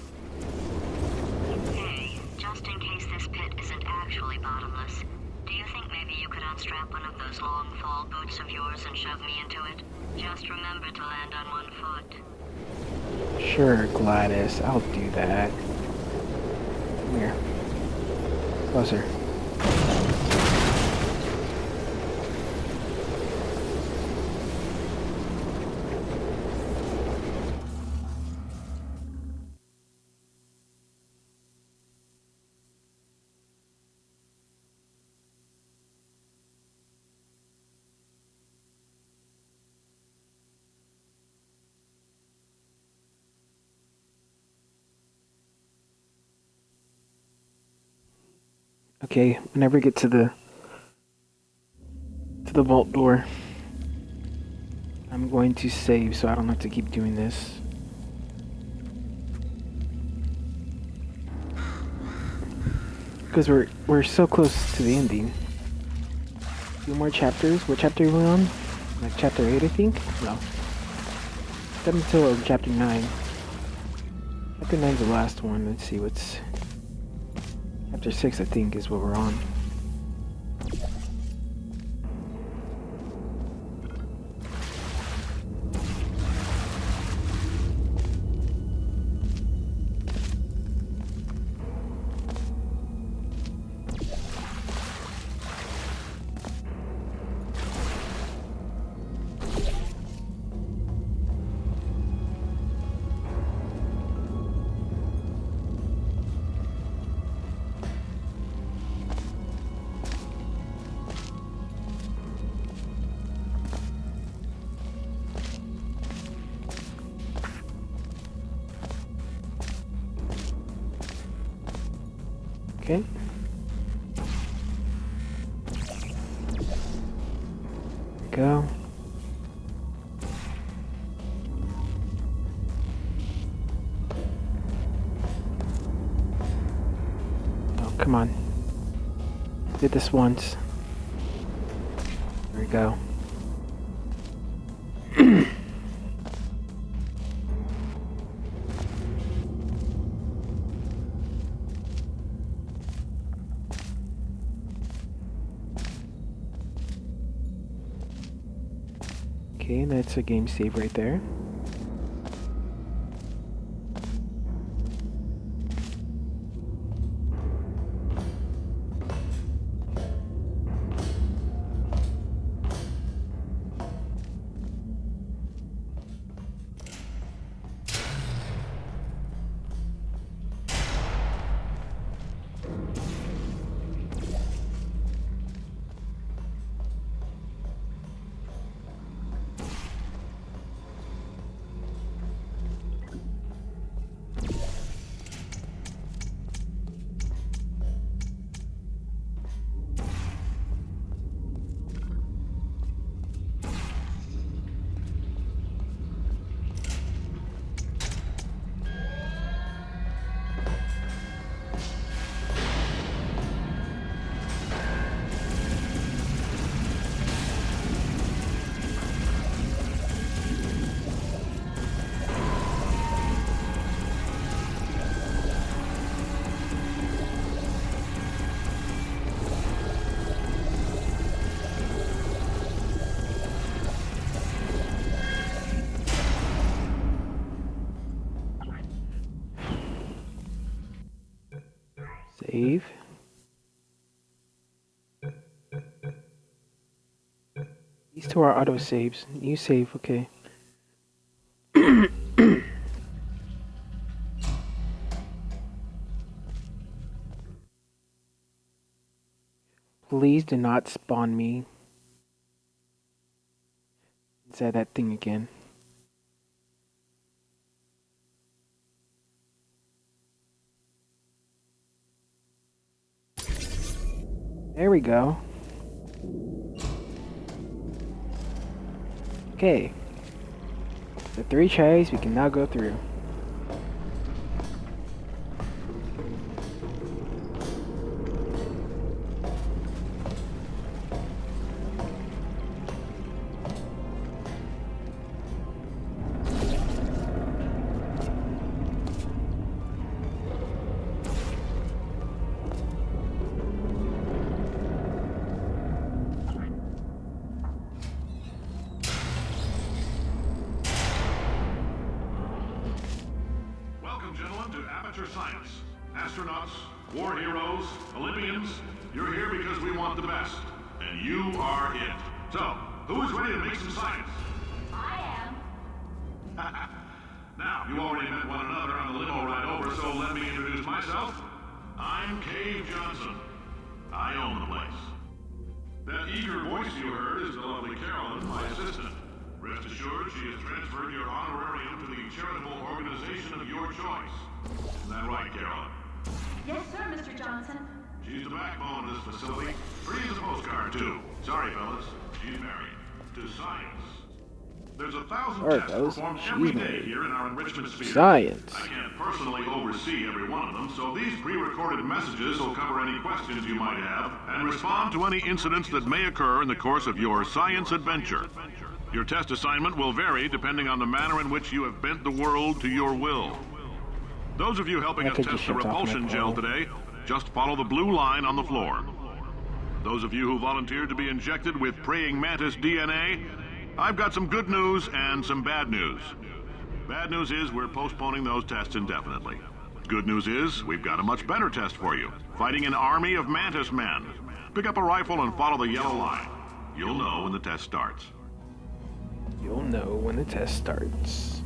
[SPEAKER 9] Hey, just in case this pit isn't actually bottomless, do you think maybe you could unstrap one of those long fall boots of yours and shove me into it? Just remember to land on one foot.
[SPEAKER 2] Sure, Gladys, I'll do that. Come here. Closer. Okay, whenever we get to the vault door, I'm going to save so I don't have to keep doing this. Because we're so close to the ending. 2 more chapters. What chapter are we on? Like chapter 8, I think? No. Up until chapter 9. Chapter 9 is the last one. Let's see what's... Chapter 6, I think, is what we're on. Okay. Go. Oh, come on. Did this once. There we go. Okay, that's a game save right there. Save. These two are auto saves. You save, okay. Please do not spawn me inside that thing again. There we go. Okay. The 3 tries we can now go through.
[SPEAKER 8] Welcome, gentlemen, to Amateur Science. Astronauts, war heroes, Olympians, you're here because we want the best. And you are it. So, who is ready to make some science?
[SPEAKER 5] I am.
[SPEAKER 8] Now, you already met one another on the limo ride over, so let me introduce myself. I'm Cave Johnson. I own the place. That eager voice you heard is the lovely Carolyn, my assistant. Rest assured, she has transferred your honorarium to the charitable organization of your choice. Isn't that right, Carolyn?
[SPEAKER 5] Yes, sir, Mr. Johnson.
[SPEAKER 8] She's the backbone of this facility. Free as a postcard, too. Sorry, fellas. She's married. To science. There's 1,000
[SPEAKER 2] Alright,
[SPEAKER 8] tests
[SPEAKER 2] fellas.
[SPEAKER 8] performed
[SPEAKER 2] She's
[SPEAKER 8] every day
[SPEAKER 2] married.
[SPEAKER 8] here in our enrichment sphere.
[SPEAKER 2] Science.
[SPEAKER 8] I can't personally oversee every one of them, so these pre-recorded messages will cover any questions you might have and respond to any incidents that may occur in the course of your science adventure. Your test assignment will vary depending on the manner in which you have bent the world to your will. Those of you helping
[SPEAKER 2] I
[SPEAKER 8] us
[SPEAKER 2] could
[SPEAKER 8] test
[SPEAKER 2] just
[SPEAKER 8] the
[SPEAKER 2] shut off my
[SPEAKER 8] repulsion gel
[SPEAKER 2] portal.
[SPEAKER 8] today, just follow the blue line on the floor. Those of you who volunteered to be injected with praying mantis DNA, I've got some good news and some bad news. Bad news is we're postponing those tests indefinitely. Good news is we've got a much better test for you. Fighting an army of mantis men. Pick up a rifle and follow the yellow line. You'll know when the test starts.
[SPEAKER 2] You'll know when the test starts.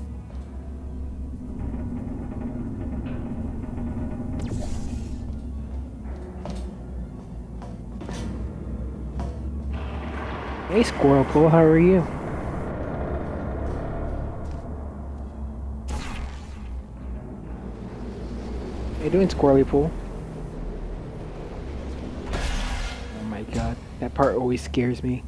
[SPEAKER 2] Hey, Squirrel Pool, how are you? How you doing, Squirrely Pool? Oh my god, that part always scares me.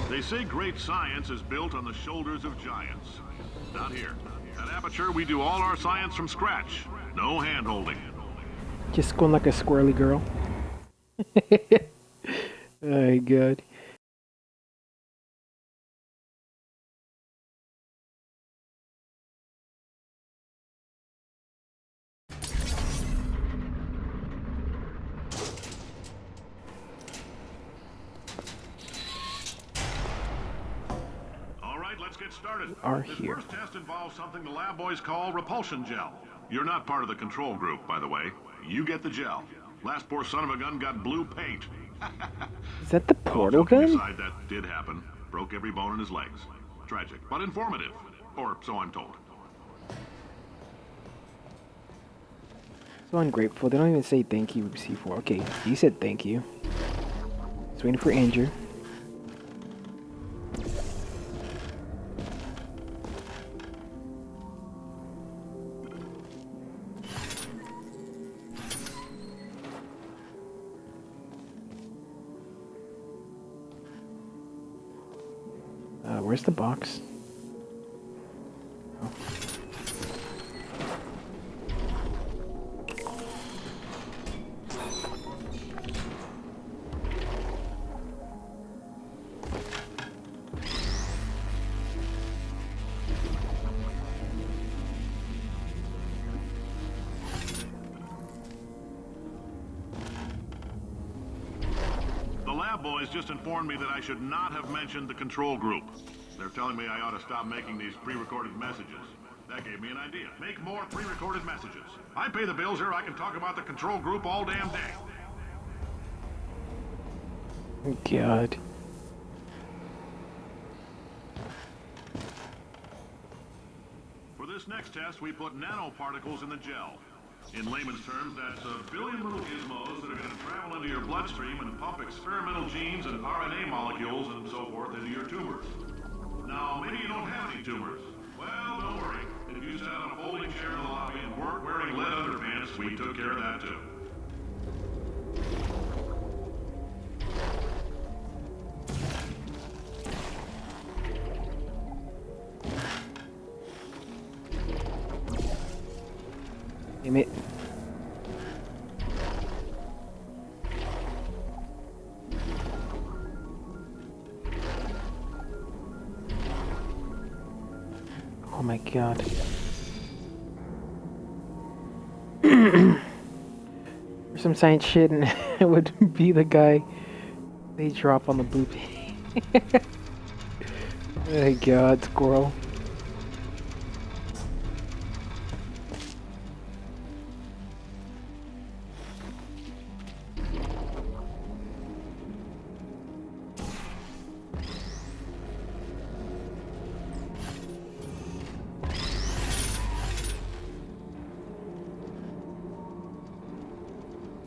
[SPEAKER 8] They say great science is built on the shoulders of giants. Not here. At Aperture, we do all our science from scratch. No hand-holding.
[SPEAKER 2] Just going like a squirrely girl. Oh my god.
[SPEAKER 8] All right, let's get started.
[SPEAKER 2] Are
[SPEAKER 8] This
[SPEAKER 2] here.
[SPEAKER 8] first test involves something the lab boys call repulsion gel. You're not part of the control group, by the way. You get the gel. Last poor son of a gun got blue paint.
[SPEAKER 2] Is that the
[SPEAKER 8] All
[SPEAKER 2] portal
[SPEAKER 8] joking
[SPEAKER 2] gun?
[SPEAKER 8] aside, that did happen. Broke every bone in his legs. Tragic, but informative. Or so I'm told.
[SPEAKER 2] So ungrateful. They don't even say thank you, C4. Okay, you said thank you. Just waiting for Andrew. Where's the box? Oh.
[SPEAKER 8] lab boys just informed me that I should not have mentioned the control group. They're telling me I ought to stop making these pre-recorded messages. That gave me an idea. Make more pre-recorded messages. I pay the bills here, I can talk about the control group all damn day.
[SPEAKER 2] God.
[SPEAKER 8] For this next test, we put nanoparticles in the gel. In layman's terms, that's a billion little gizmos that are going to travel into your bloodstream and pump experimental genes and RNA molecules and so forth into your tumors. Now, maybe you don't have any tumors. Well, don't worry. If you sat on a folding chair in the lobby and weren't wearing lead underpants, we took care of that too.
[SPEAKER 2] Damn it. Oh my god. For some science shit, and it would be the guy they drop on the boob. Oh my god, squirrel.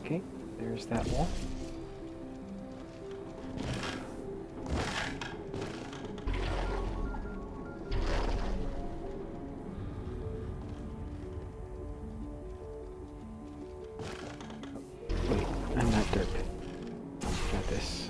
[SPEAKER 2] Okay, there's that wall. Wait, I'm not derp. Got this.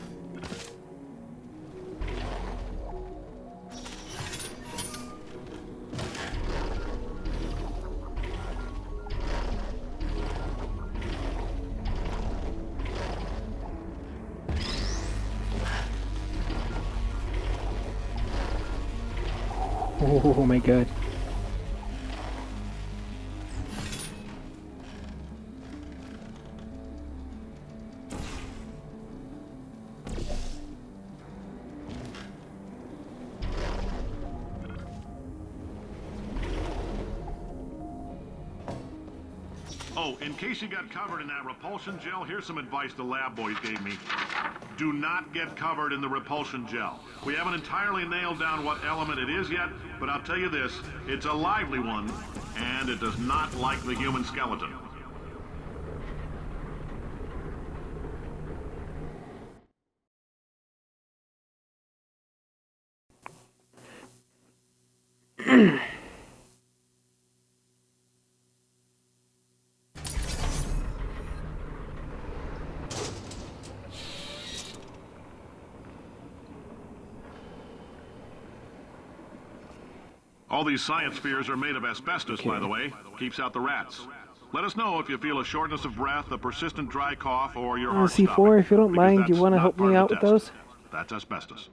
[SPEAKER 2] Oh my god.
[SPEAKER 8] Oh, in case you got covered in that repulsion gel, here's some advice the lab boys gave me. Do not get covered in the repulsion gel. We haven't entirely nailed down what element it is yet, but I'll tell you this, it's a lively one, and it does not like the human skeleton. All these science spheres are made of asbestos, by the way. Keeps out the rats. Let us know if you feel a shortness of breath, a persistent dry cough, or your heart
[SPEAKER 2] C4,
[SPEAKER 8] stopping,
[SPEAKER 2] if you don't
[SPEAKER 8] because
[SPEAKER 2] mind, you
[SPEAKER 8] that's
[SPEAKER 2] want to
[SPEAKER 8] not
[SPEAKER 2] help
[SPEAKER 8] part
[SPEAKER 2] me
[SPEAKER 8] of
[SPEAKER 2] out
[SPEAKER 8] the
[SPEAKER 2] with
[SPEAKER 8] test.
[SPEAKER 2] those?
[SPEAKER 8] That's asbestos.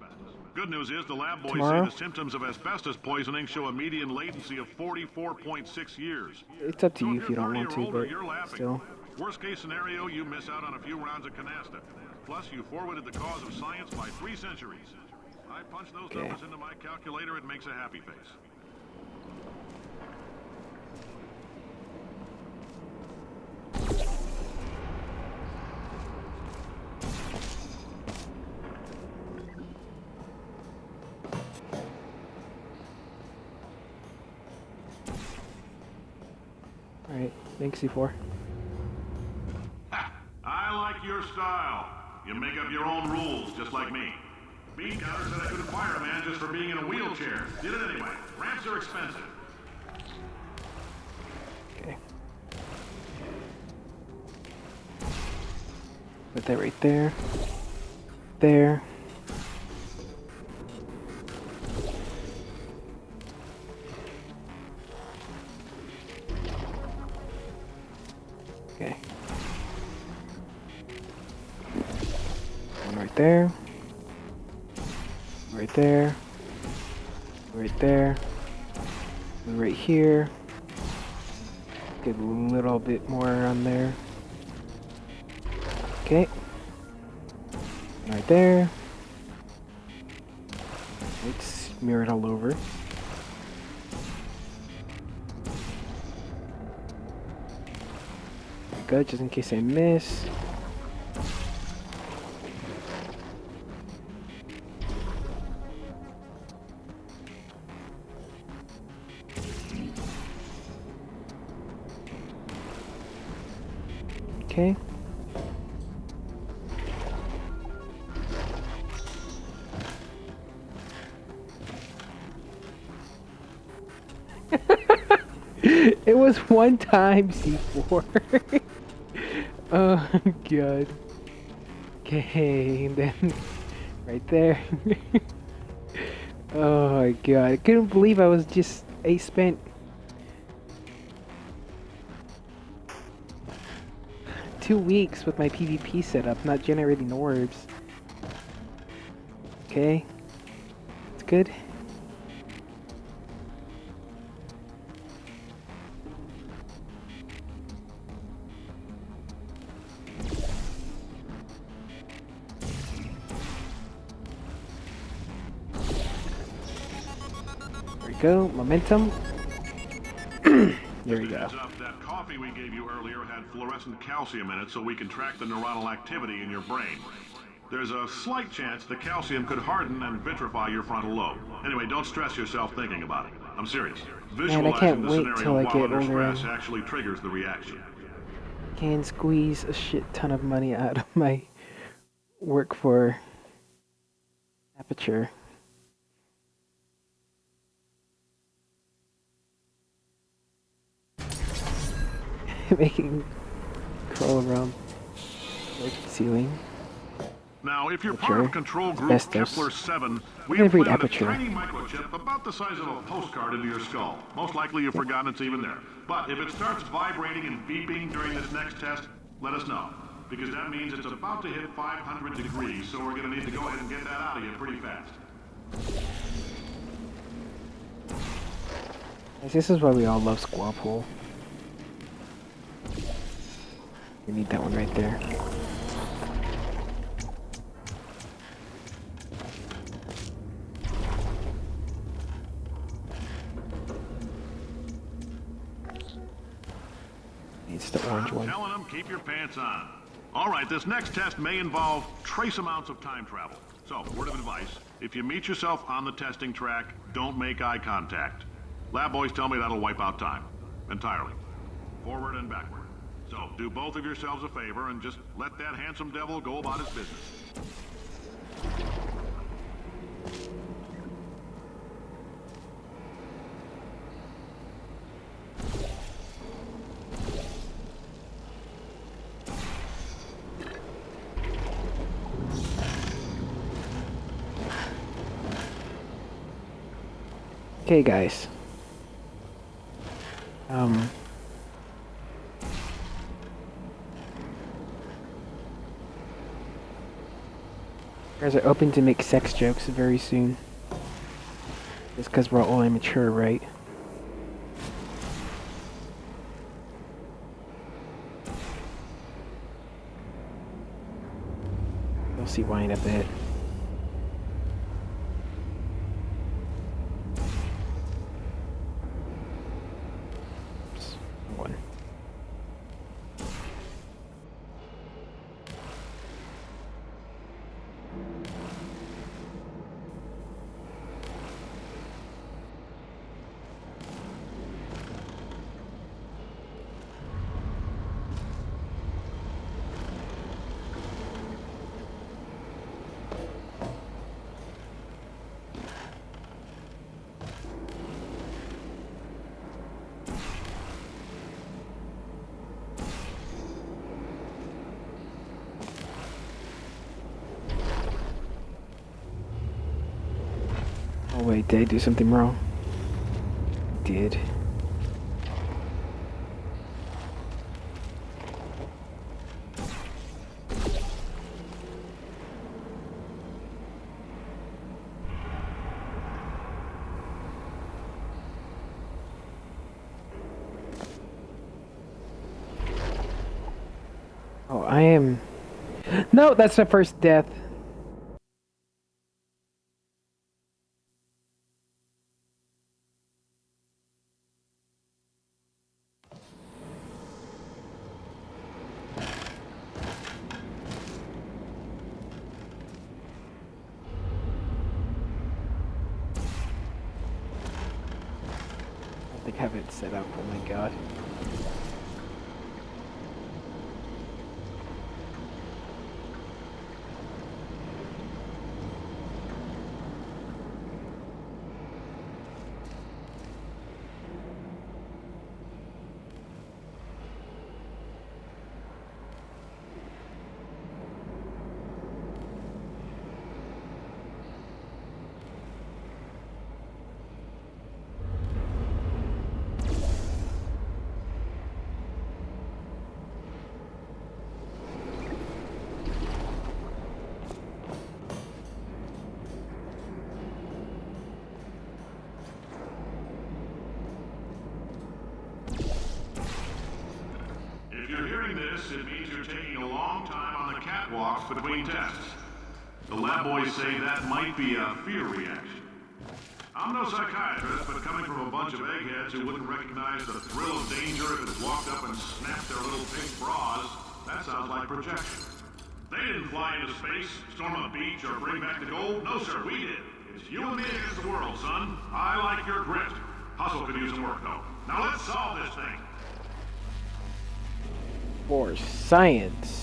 [SPEAKER 8] Good news is the lab boys
[SPEAKER 2] Tomorrow?
[SPEAKER 8] say the symptoms of asbestos poisoning show a median latency of 44.6 years.
[SPEAKER 2] It's up to
[SPEAKER 8] So
[SPEAKER 2] you
[SPEAKER 8] if
[SPEAKER 2] if you
[SPEAKER 8] you're
[SPEAKER 2] don't
[SPEAKER 8] 30
[SPEAKER 2] want
[SPEAKER 8] or
[SPEAKER 2] to,
[SPEAKER 8] older,
[SPEAKER 2] but
[SPEAKER 8] you're laughing.
[SPEAKER 2] still.
[SPEAKER 8] Worst case scenario, you miss out on a few rounds of canasta. Plus, you forwarded the cause of science by 3 centuries. I punch those numbers into my calculator, it makes a happy face.
[SPEAKER 2] Alright, thanks C4.
[SPEAKER 8] I like your style. You make up your own rules, just like me. Bean Counter said I couldn't fire a man just for being in a wheelchair. Did it anyway. Ramps are expensive.
[SPEAKER 2] Okay. Put that right there. There. Okay. One right there. Right there. Right there. One right here. Get a little bit more on there. Okay. Right there. It's mirrored all over. Good, just in case I miss. Okay. It was one time C4. Oh god. Okay, then right there. Oh my god, I couldn't believe I spent two weeks with my PvP setup not generating orbs. Okay. It's good. Go, momentum. There we go.
[SPEAKER 8] That coffee we gave you earlier had fluorescent calcium in it, so we can track the neuronal activity in your brain. There's a slight chance the calcium could harden and vitrify your frontal lobe. Anyway, don't stress yourself thinking about it. I'm serious.
[SPEAKER 2] Man, I can't
[SPEAKER 8] Visualizing the
[SPEAKER 2] wait
[SPEAKER 8] scenario
[SPEAKER 2] till I
[SPEAKER 8] while
[SPEAKER 2] get
[SPEAKER 8] under
[SPEAKER 2] older.
[SPEAKER 8] stress actually triggers the reaction.
[SPEAKER 2] Can squeeze a shit ton of money out of my work for Aperture. Making crawl around like ceiling.
[SPEAKER 8] Now, if you're
[SPEAKER 2] Aperture.
[SPEAKER 8] part of control group
[SPEAKER 2] Asbestos.
[SPEAKER 8] Kepler-7, we
[SPEAKER 2] I'm gonna
[SPEAKER 8] have
[SPEAKER 2] read
[SPEAKER 8] planted a
[SPEAKER 2] Aperture.
[SPEAKER 8] tiny microchip about the size of a postcard into your skull. Most likely you've forgotten it's even there. But if it starts vibrating and beeping during this next test, let us know. Because that means it's about to hit 500 degrees, so we're going to need to go ahead and get that out of you pretty fast.
[SPEAKER 2] This is why we all love Squawpool. We need that one right there. It's the orange one.
[SPEAKER 8] Telling them, keep your pants on. All right, this next test may involve trace amounts of time travel. So, word of advice, if you meet yourself on the testing track, don't make eye contact. Lab boys tell me that'll wipe out time. Entirely. Forward and backward. So, do both of yourselves a favor and just let that handsome devil go about his business.
[SPEAKER 2] Okay, guys. You guys are open to make sex jokes very soon. Just because we're all immature, right? You'll see why in a bit. Oops, one. Oh wait, did I do something wrong? I did. Oh, I am... No, that's the first death. like have it set up. Oh my god.
[SPEAKER 8] If you're hearing this, it means you're taking a long time on the catwalks between tests. The lab boys say that might be a fear reaction. I'm no psychiatrist, but coming from a bunch of eggheads who wouldn't recognize the thrill of danger if it walked up and snapped their little pink bras, that sounds like projection. They didn't fly into space, storm a beach, or bring back the gold. No, sir, we did. It's you and me against the world, son. I like your grit. Hustle could use some work, though. Now let's solve this thing.
[SPEAKER 2] For science.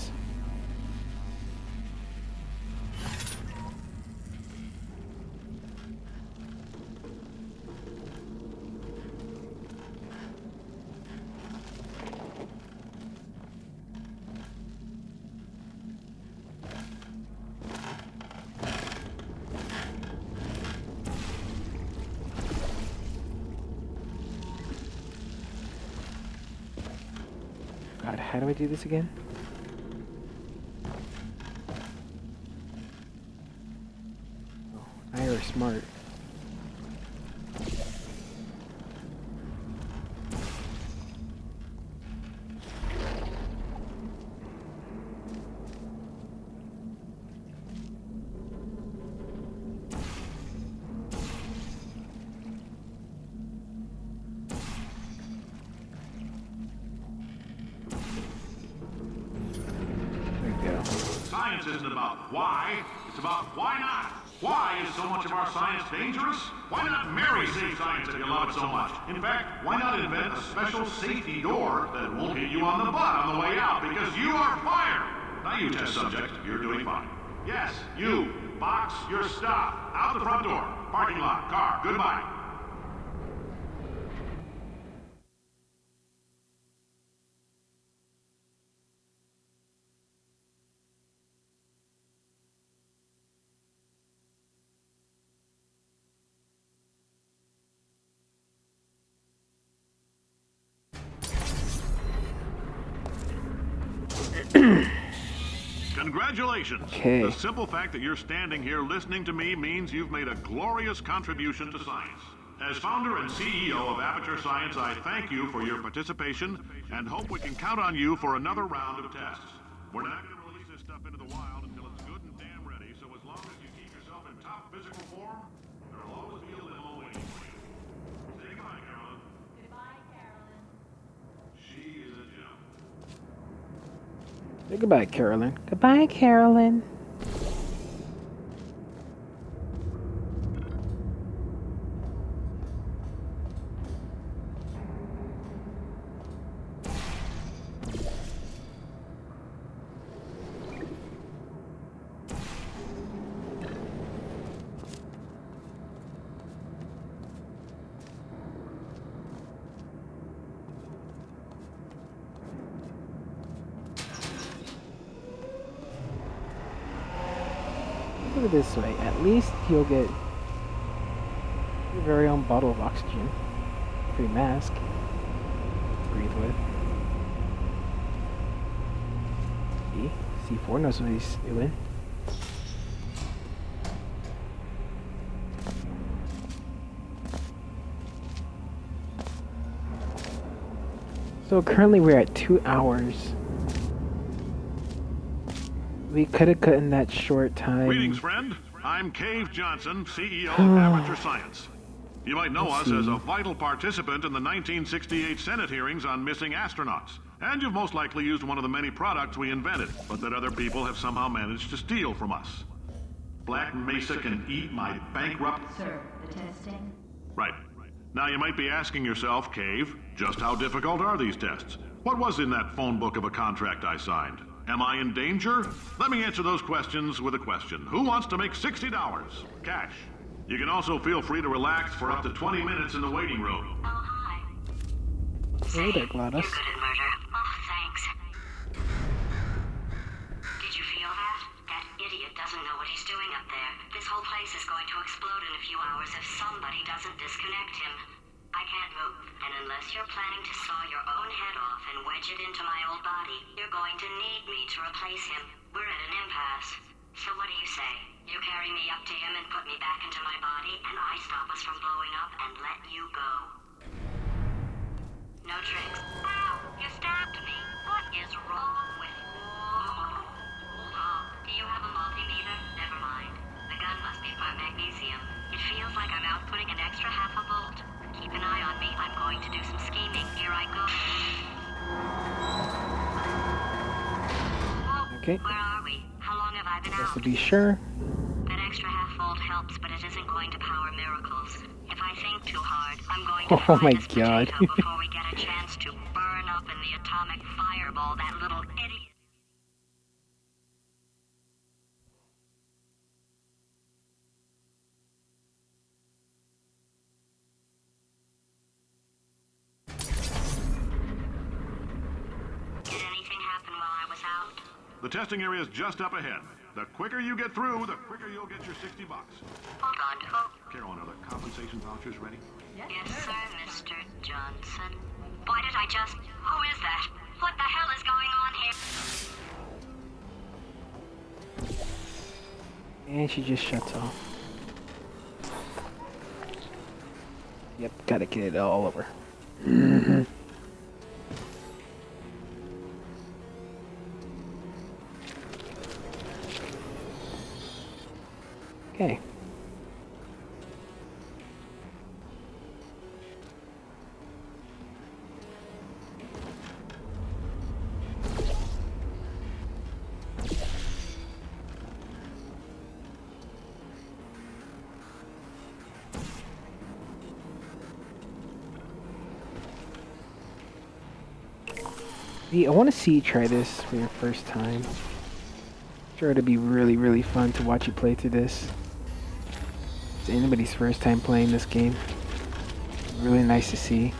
[SPEAKER 2] God, how do I do this again? Oh, I are smart.
[SPEAKER 8] Science isn't about why, it's about why not. Why is so much of our science dangerous? Why not marry safe science if you love it so much? In fact, why not invent a special safety door that won't hit you on the butt on the way out because you are fired? Now you test subject, you're doing fine. Yes, you, box your stuff, out the front door, parking lot, car, goodbye. Congratulations.
[SPEAKER 2] Okay.
[SPEAKER 8] The simple fact that you're standing here listening to me means you've made a glorious contribution to science. As founder and CEO of Aperture Science, I thank you for your participation and hope we can count on you for another round of tests. We're not going to release this stuff into the wild until it's good and damn ready, so as long as you keep yourself in top physical form, there'll always be a limo waiting for you. Say goodbye, Carolyn.
[SPEAKER 5] Goodbye, Carolyn.
[SPEAKER 8] She is a gem.
[SPEAKER 2] Say goodbye, Carolyn. Goodbye, Carolyn. Put it this way, at least you'll get your very own bottle of oxygen. Free mask. Breathe with. See? C4 knows what he's doing. So currently we're at 2 hours. We could have cut in that short time.
[SPEAKER 8] Greetings, friend. I'm Cave Johnson, CEO of Aperture Science. You might know us as a vital participant in the 1968 Senate hearings on missing astronauts. And you've most likely used one of the many products we invented, but that other people have somehow managed to steal from us. Black Mesa can eat my bankrupt...
[SPEAKER 4] Sir, the testing?
[SPEAKER 8] Right. Now you might be asking yourself, Cave, just how difficult are these tests? What was in that phone book of a contract I signed? Am I in danger? Let me answer those questions with a question. Who wants to make $60? Cash. You can also feel free to relax for up to 20 minutes in the waiting room.
[SPEAKER 9] Oh, hi.
[SPEAKER 2] Hey there, GLaDOS.
[SPEAKER 9] You're good at murder. Oh, thanks. Did you feel that? That idiot doesn't know what he's doing up there. This whole place is going to explode in a few hours if somebody doesn't disconnect him. I can't move, and unless you're planning to saw your own head off and wedge it into my old body, you're going to need me to replace him. We're at an impasse. So what do you say? You carry me up to him and put me back into my body, and I stop us from blowing up and let you go. No tricks. Ow! You stabbed me. What is wrong with you? Hold on. Do you have a multimeter? Never mind. The gun must be part magnesium. It feels like I'm outputting an extra half a volt. Keep an eye on me. I'm going to do some scheming. Here I go. Whoa,
[SPEAKER 2] Okay.
[SPEAKER 9] where are we? How long have I been
[SPEAKER 2] Just
[SPEAKER 9] out?
[SPEAKER 2] to be sure.
[SPEAKER 9] That extra half volt helps, but it isn't going to power miracles. If I think too hard, I'm going to
[SPEAKER 2] Oh
[SPEAKER 9] fry
[SPEAKER 2] my
[SPEAKER 9] this
[SPEAKER 2] God.
[SPEAKER 9] potato before we get a chance to burn up in the atomic fireball that little idiot. Did anything happen while I was out?
[SPEAKER 8] The testing area is just up ahead. The quicker you get through, the quicker you'll get your $60.
[SPEAKER 9] Hold on. Oh,
[SPEAKER 8] Carolyn, are the compensation vouchers ready?
[SPEAKER 9] yes, sir, Mr. Johnson. Why did I just... Who is that? What the hell is going on here?
[SPEAKER 2] And she just shuts off. Yep, gotta get it all over. Okay. I want to see you try this for your first time. Sure, it'd be really, really fun to watch you play through this. It's anybody's first time playing this game. Really nice to see.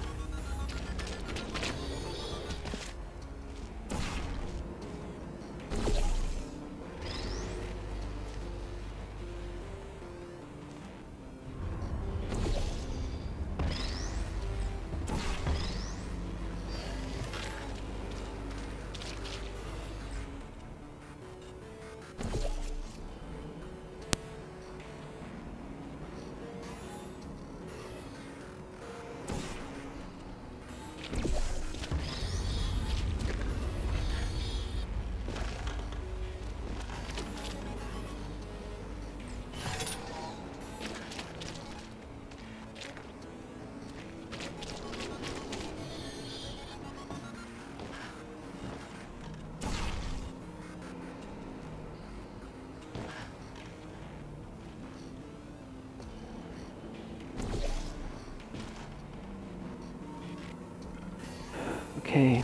[SPEAKER 2] Okay.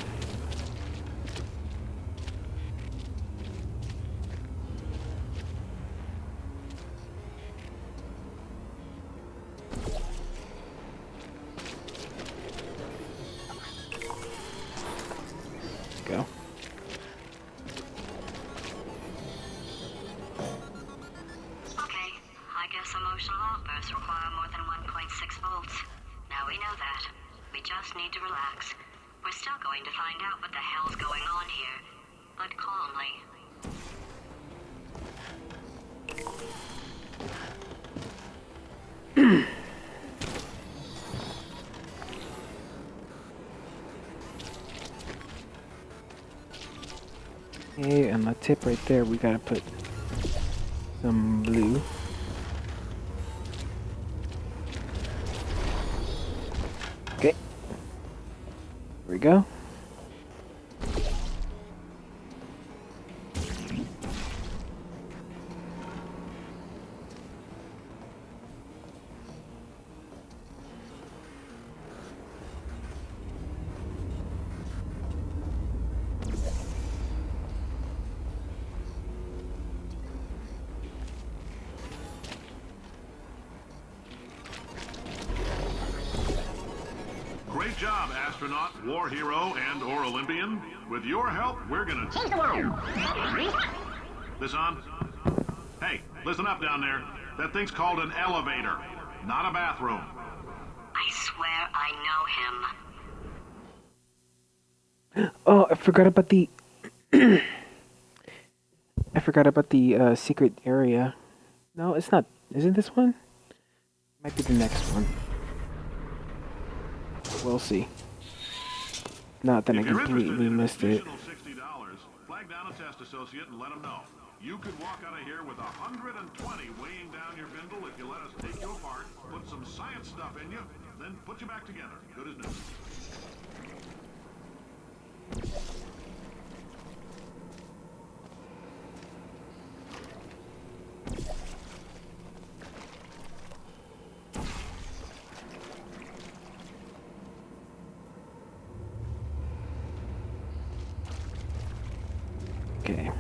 [SPEAKER 2] Go.
[SPEAKER 9] Okay, I guess emotional outbursts require more than 1.6 volts. Now we know that. We just need to relax. We're still going to find out what the hell's going on here, but calmly.
[SPEAKER 2] Okay, and the tip right there, we gotta put some blue. Okay. Here we go.
[SPEAKER 8] Great job, astronaut, war hero, and/or Olympian. With your help, we're gonna change the world. This on? Hey, listen up down there. That thing's called an elevator, not a bathroom.
[SPEAKER 9] I swear I know him.
[SPEAKER 2] Oh, I forgot about the. I forgot about the secret area. No, it's not. Is it this one? Might be the next one. We'll see. Not that I
[SPEAKER 8] If you're interested
[SPEAKER 2] completely
[SPEAKER 8] in an
[SPEAKER 2] missed it.
[SPEAKER 8] additional $60, flag down a test associate and let them know. You could walk out of here with 120 weighing down your bindle if you let us take you apart, put some science stuff in you, then put you back together. Good as new.
[SPEAKER 2] Okay.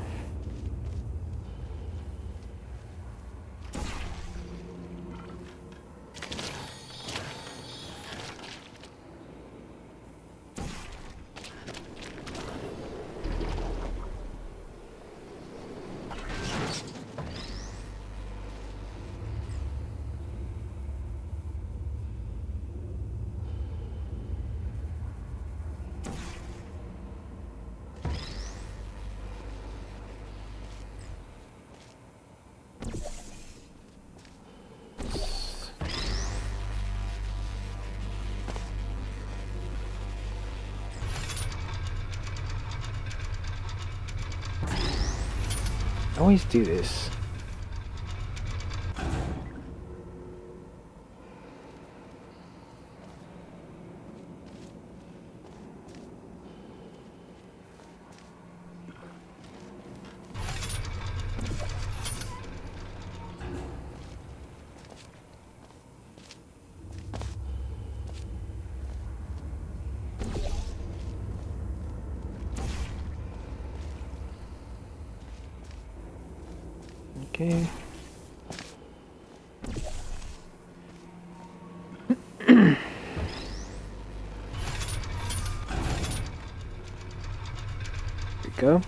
[SPEAKER 2] I always do this. Okay. There we go.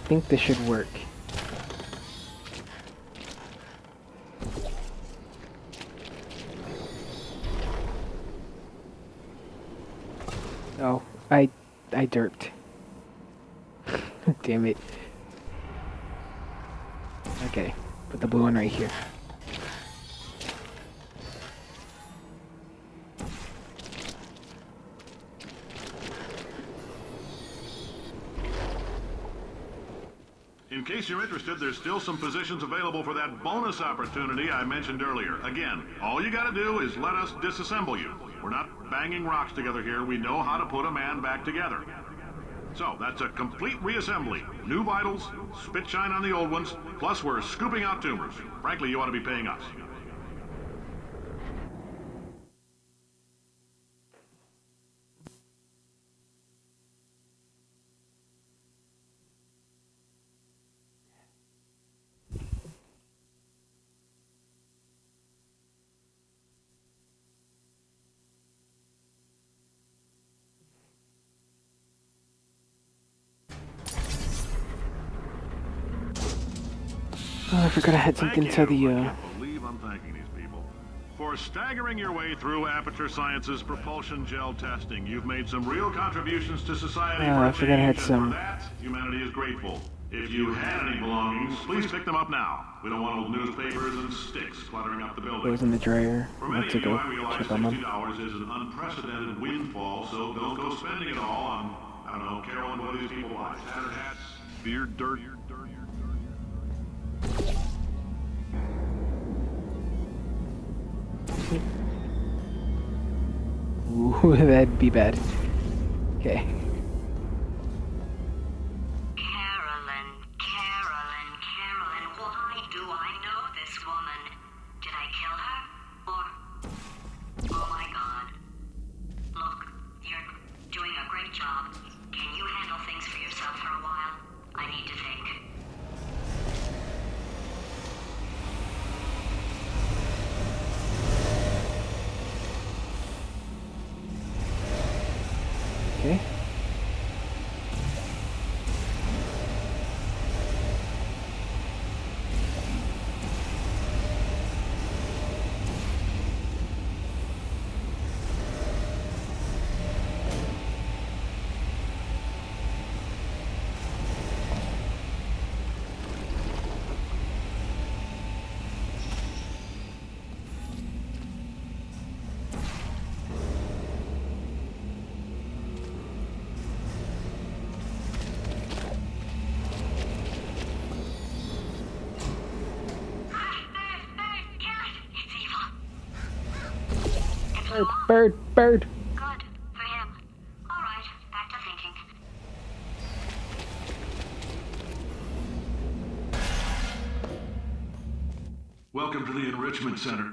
[SPEAKER 2] I think this should work. Oh, I derped. Damn it. Okay, put the blue one right here.
[SPEAKER 8] In case you're interested, there's still some positions available for that bonus opportunity I mentioned earlier. Again, all you gotta do is let us disassemble you. We're not banging rocks together here. We know how to put a man back together. So, that's a complete reassembly. New vitals, spit shine on the old ones, plus we're scooping out tumors. Frankly, you ought to be paying us.
[SPEAKER 2] Oh, I forgot I had something to the,
[SPEAKER 8] I can't believe I'm thanking these people. For staggering your way through Aperture Science's propulsion gel testing, you've made some real contributions to society.
[SPEAKER 2] I forgot I had some.
[SPEAKER 8] For that, humanity is grateful. If you had any belongings, please pick them up now. We don't want old newspapers and sticks cluttering up the building.
[SPEAKER 2] Those in the dryer.
[SPEAKER 8] For
[SPEAKER 2] I
[SPEAKER 8] many
[SPEAKER 2] have to
[SPEAKER 8] of you,
[SPEAKER 2] go
[SPEAKER 8] I realize
[SPEAKER 2] check on them.
[SPEAKER 8] $60 is an unprecedented windfall, so don't go spending it all on, I don't know, Carol and what these people buy. Tattered hats, beard dirt.
[SPEAKER 2] That'd be bad. Okay.
[SPEAKER 9] Carolyn, why do I know this woman? Did I kill her? Or... Oh my god. Look, you're doing a great job. Can you handle things for yourself for a while? I need to think.
[SPEAKER 2] Okay. Bird.
[SPEAKER 9] Good. For him. Alright, back to thinking.
[SPEAKER 8] Welcome to the Enrichment Center.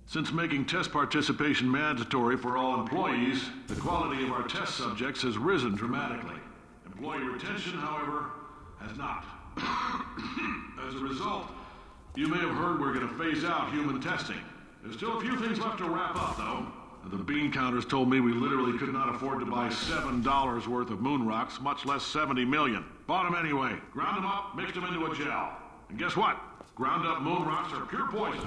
[SPEAKER 8] Since making test participation mandatory for all employees, the quality of our test subjects has risen dramatically. Employee retention, however, has not. As a result, you may have heard we're going to phase out human testing. There's still a few things left to wrap up, though. The bean counters told me we literally could not afford to buy $7 worth of moon rocks, much less 70 million. Bought them anyway. Ground them up, mixed them into a gel. And guess what? Ground up moon rocks are pure poison.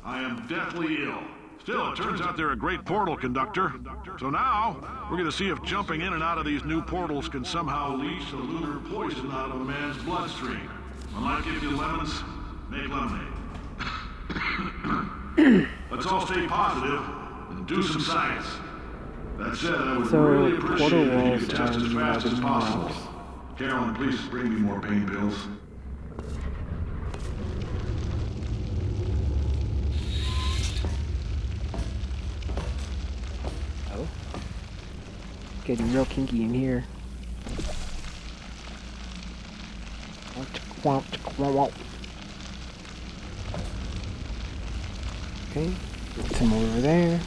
[SPEAKER 8] I am deathly ill. Still, it turns out they're a great portal conductor. So now, we're going to see if jumping in and out of these new portals can somehow leach the lunar poison out of a man's bloodstream. I might give you lemons, make lemonade. Let's all stay positive and do some science. That said, I would really appreciate it if you could test as fast as possible. Carolyn, please bring me more pain pills.
[SPEAKER 2] Oh. Getting real kinky in here. Okay, get some over there.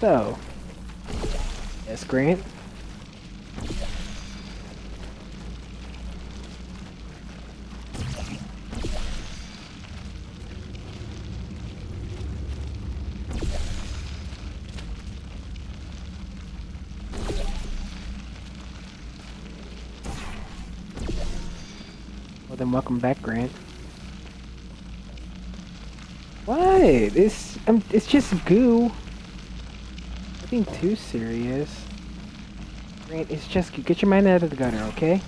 [SPEAKER 2] So, yes, Grant. Well, then welcome back, Grant. What? It's just goo. Nothing too serious. Grant, it's just get your mind out of the gutter, okay?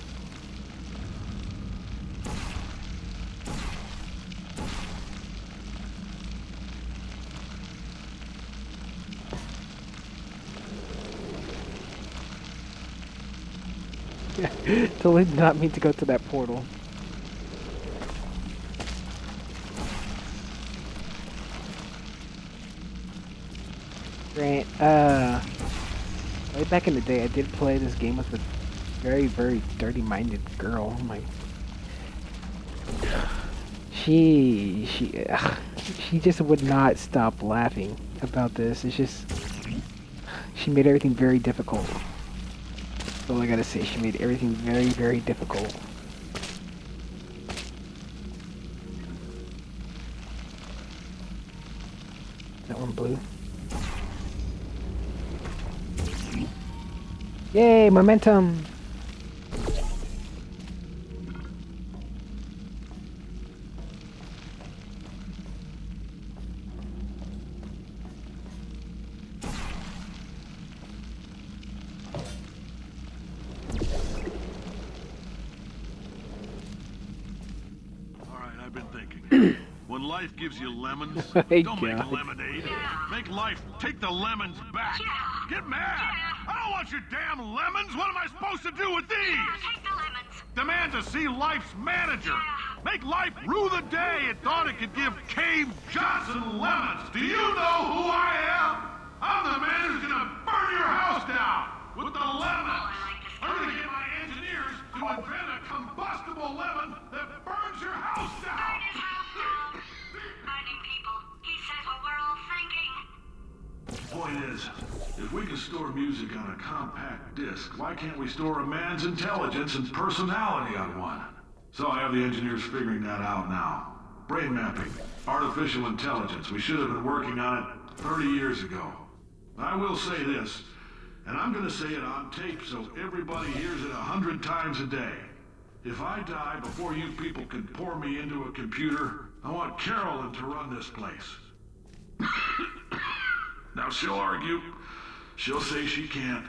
[SPEAKER 2] Totally did not mean to go to that portal. Grant, way back in the day, I did play this game with a very, very dirty-minded girl. Oh my, she just would not stop laughing about this. It's just, she made everything very difficult. That's all I gotta say. She made everything very, very difficult. That one blue. Yay, momentum!
[SPEAKER 8] when life gives you lemons,
[SPEAKER 2] My
[SPEAKER 8] don't make
[SPEAKER 2] God.
[SPEAKER 8] lemonade. Make life take the lemons back. Get mad! I don't want your damn lemons! What am I supposed to do with these?
[SPEAKER 9] Take the lemons.
[SPEAKER 8] Demand to see life's manager. Make life rue the day it thought it could give Cave Johnson lemons. Do you know who I am? I'm the man who's gonna burn your house down with the lemons. I'm gonna get my engineers to invent a combustible lemon that burns your house down.
[SPEAKER 9] Burn his house down. Burning people. He says what we're all thinking.
[SPEAKER 8] Point is, if we can store music on a compact disc, why can't we store a man's intelligence and personality on one? So I have the engineers figuring that out now. Brain mapping, artificial intelligence. We should have been working on it 30 years ago. I will say this, and I'm gonna say it on tape so everybody hears it 100 times a day. If I die before you people can pour me into a computer, I want Carolyn to run this place. Now she'll argue. She'll say she can't.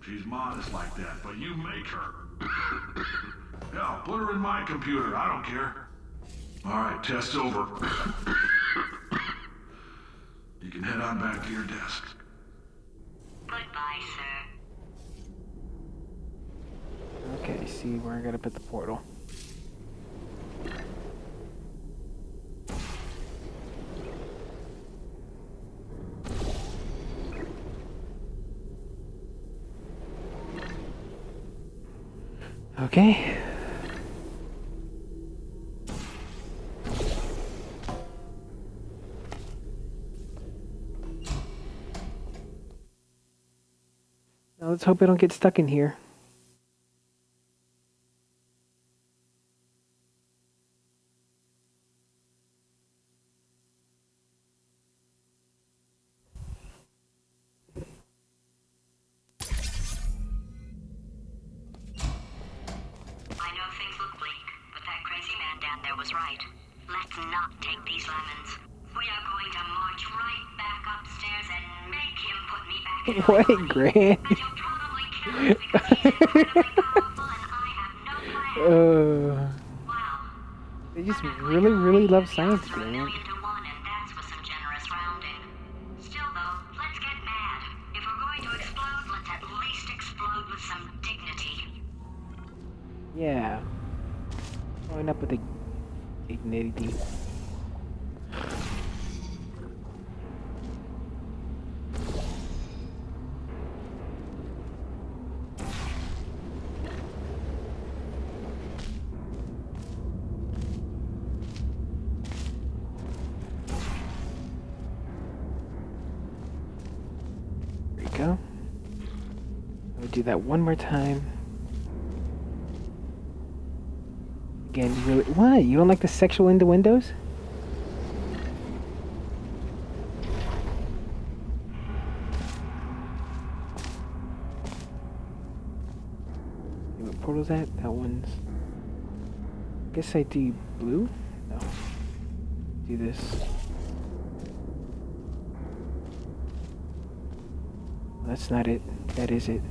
[SPEAKER 8] She's modest like that, but you make her. Hell, put her in my computer. I don't care. All right, test's over. You can head on back to your desk.
[SPEAKER 9] Goodbye, sir.
[SPEAKER 2] Okay, I see where I gotta put the portal. Okay. Now let's hope I don't get stuck in here.
[SPEAKER 9] I know things look bleak, but that crazy man down there was right. Let's not take these lemons. We are going to march right back upstairs and make him put me back in
[SPEAKER 2] What,
[SPEAKER 9] my body.
[SPEAKER 2] Grant?
[SPEAKER 9] And he'll probably kill us because he's incredibly powerful and I have no plan. Well,
[SPEAKER 2] They just really love science,
[SPEAKER 9] from a
[SPEAKER 2] Grant.
[SPEAKER 9] million to one, and that's with some generous rounding. Still, though, let's get mad. If we're going to explode, let's at least explode with some dignity.
[SPEAKER 2] Yeah. Growing up with a dignity. There we go. I'll do that one more time. Again, really. What? You don't like the sexual innuendos? What portal's that? That one's. Guess I do blue? No. Do this. That's not it. That is it.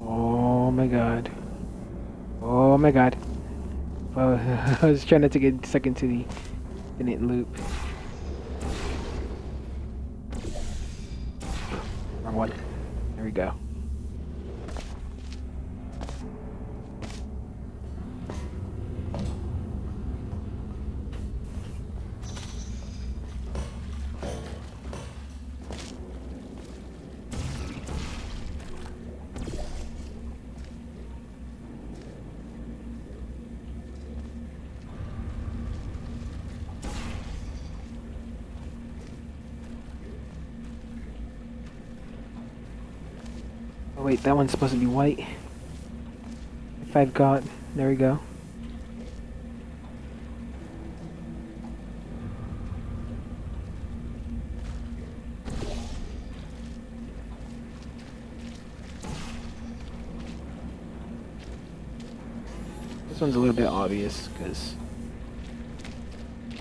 [SPEAKER 2] Oh my god. Oh my god. Well, I was trying not to get stuck into the infinite loop. Wrong one. There we go. Oh wait, that one's supposed to be white. If I've got... There we go. This one's a little bit obvious, because...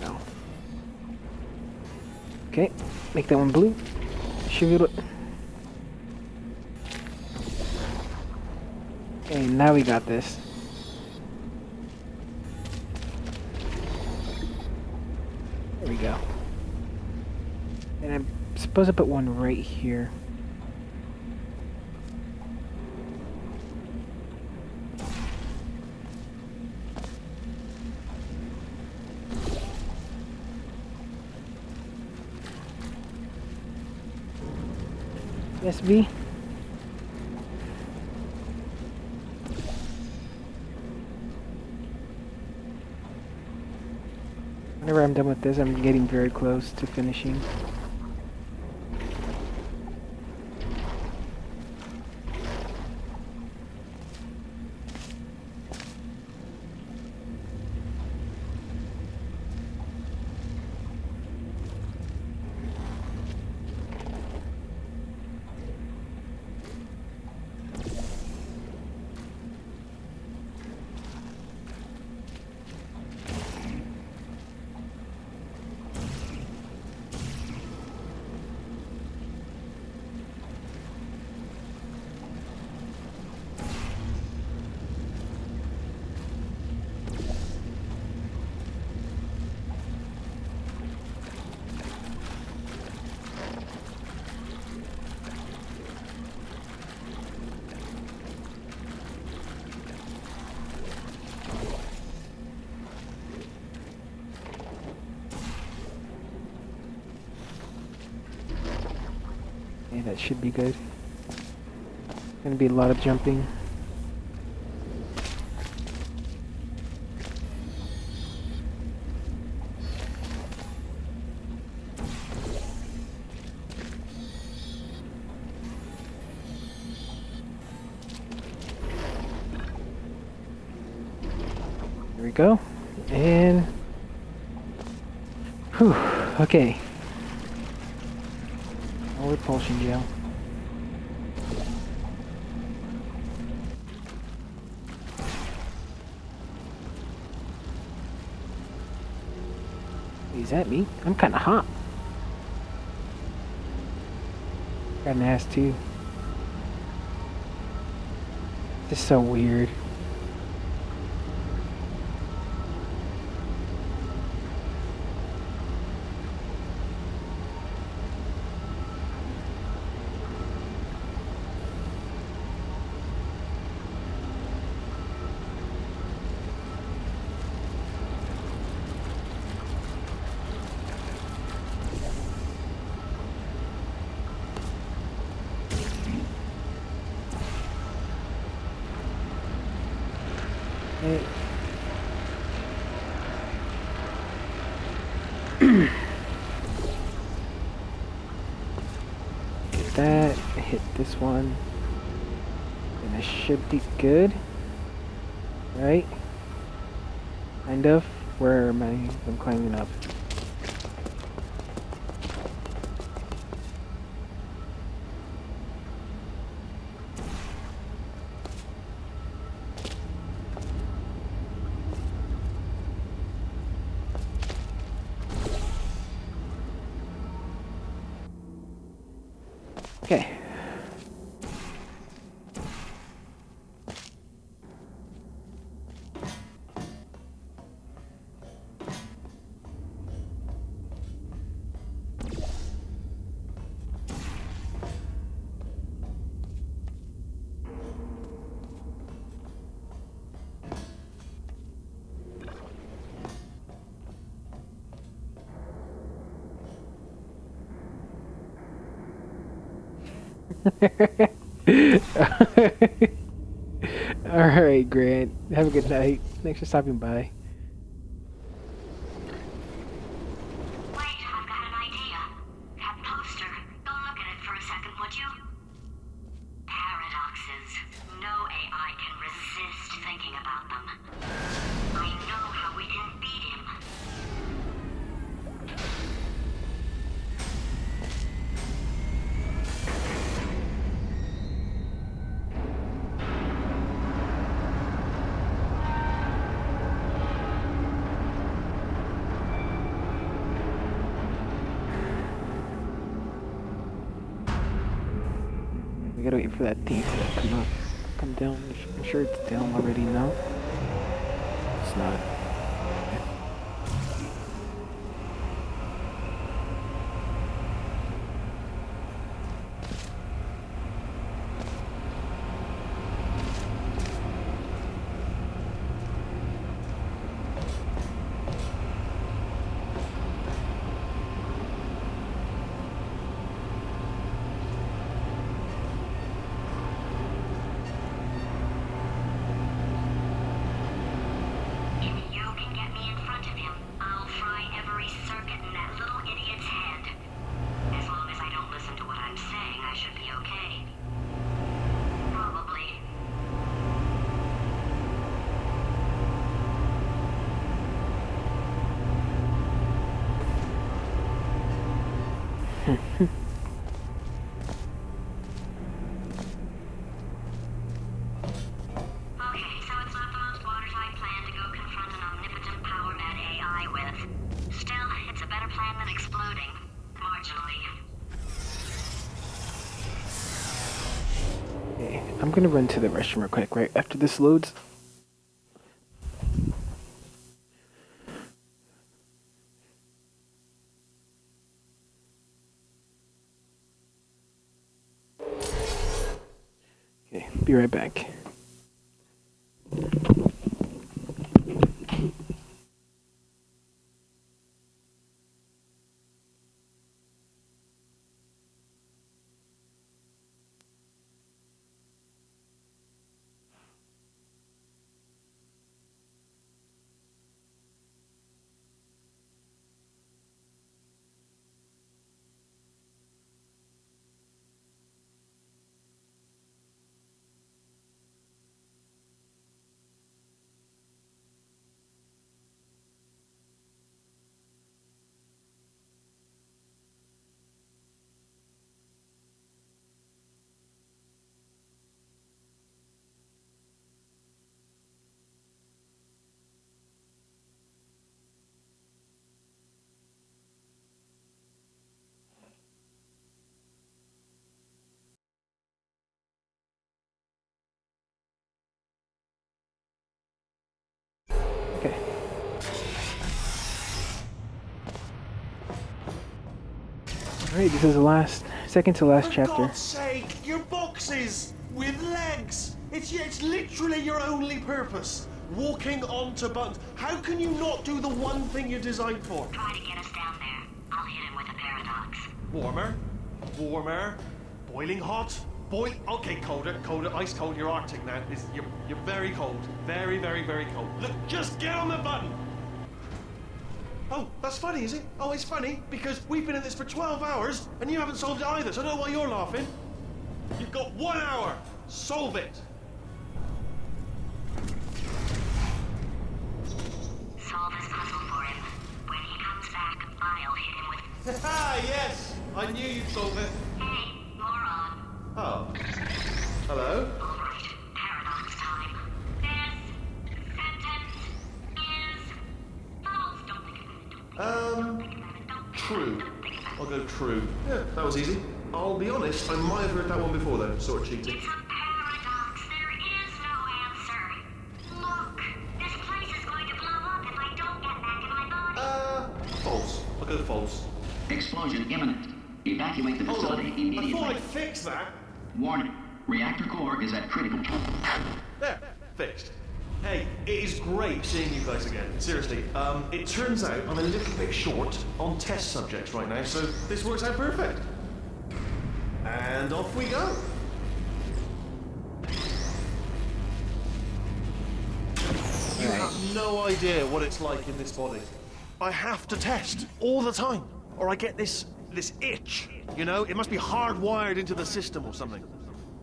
[SPEAKER 2] No. Okay, make that one blue. Shoot it. Okay, now we got this. There we go. And I'm supposed to put one right here. Yes, V. Whenever I'm done with this, I'm getting very close to finishing. Okay, that should be good. Gonna be a lot of jumping. There we go. And whew, okay. More repulsion gel. Is that me? I'm kinda hot. Got an ass too. This is so weird. Get that, hit this one, and I should be good, right? Kind of. Where am I? I'm climbing up. Okay. Alright, Grant. Have a good night. Thanks for stopping by.
[SPEAKER 9] Wait, I've got an idea. That poster. Go look at it for a second, would you? Paradoxes. No AI can resist thinking about them. I know how we can beat him.
[SPEAKER 2] We gotta wait for that thing to come come down. I'm sure it's down already now. It's not.
[SPEAKER 9] If you can get me in front of him, I'll fry every circuit in that little idiot's head. As long as I don't listen to what I'm saying, I should be okay. Probably. Okay, so it's not the most watertight plan to go confront an omnipotent power-mad AI with. Still, it's a better plan than exploding. Marginally.
[SPEAKER 2] Okay, I'm gonna run to the restroom real quick, right after this loads. Okay, be right back. Okay. Alright, this is the second to last
[SPEAKER 3] For
[SPEAKER 2] chapter.
[SPEAKER 3] God's sake, your boxes with legs. It's literally your only purpose. Walking onto buttons. How can you not do the one thing you're designed for?
[SPEAKER 9] Try to get us down there. I'll hit him with a paradox.
[SPEAKER 3] Warmer, warmer, boiling hot, Okay, colder, ice cold. You're Arctic now. You're very cold, very, very, very cold. Look, just get on the button. Oh, that's funny, is it? Oh, it's funny because we've been at this for 12 hours and you haven't solved it either. So I don't know why you're laughing. You've got 1 hour. Solve it.
[SPEAKER 9] Solve his puzzle for him. When he comes back, I'll hit him with...
[SPEAKER 3] Ah, yes. I knew you'd solve it.
[SPEAKER 9] Hey, moron.
[SPEAKER 3] Oh. Hello?
[SPEAKER 9] All right, paradox time. This sentence is false. Don't think about it.
[SPEAKER 3] True. I'll go true. Yeah, that was easy. I'll be honest, I might have heard that one before though, sort of cheating.
[SPEAKER 9] It's a paradox. There is no answer. Look, this place is going to blow up if I don't get back in my body.
[SPEAKER 3] False. I'll go false.
[SPEAKER 10] Explosion imminent. Evacuate the
[SPEAKER 3] Hold on.
[SPEAKER 10] facility
[SPEAKER 3] I
[SPEAKER 10] immediately.
[SPEAKER 3] thought I'd fix that.
[SPEAKER 10] Warning. Reactor core is at critical.
[SPEAKER 3] There. Fixed. Hey, it is great seeing you guys again. Seriously, it turns out I'm a little bit short on test subjects right now, so this works out perfect. And off we go. You have no idea what it's like in this body. I have to test all the time, or I get this itch. You know, it must be hardwired into the system or something.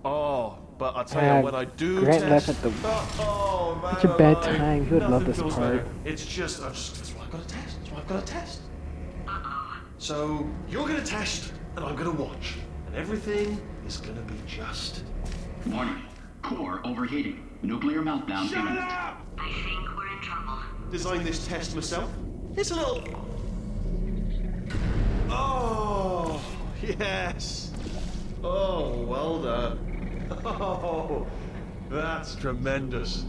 [SPEAKER 3] Oh, but I tell you, when I do
[SPEAKER 2] Grant
[SPEAKER 3] test,
[SPEAKER 2] left at the
[SPEAKER 3] oh man,
[SPEAKER 2] such a bad
[SPEAKER 3] alive,
[SPEAKER 2] time. He would love
[SPEAKER 3] nothing
[SPEAKER 2] this
[SPEAKER 3] feels
[SPEAKER 2] part.
[SPEAKER 3] better. It's just, that's what I've got to test. That's what I've got to test. So you're gonna test, and I'm gonna watch, and everything is gonna be just.
[SPEAKER 10] Warning. Core overheating. Nuclear meltdown
[SPEAKER 3] Shut
[SPEAKER 10] imminent.
[SPEAKER 3] up!
[SPEAKER 9] I think we're in trouble.
[SPEAKER 3] Designed this test myself. It's a little. Oh yes. Oh, well done. Oh, That's tremendous.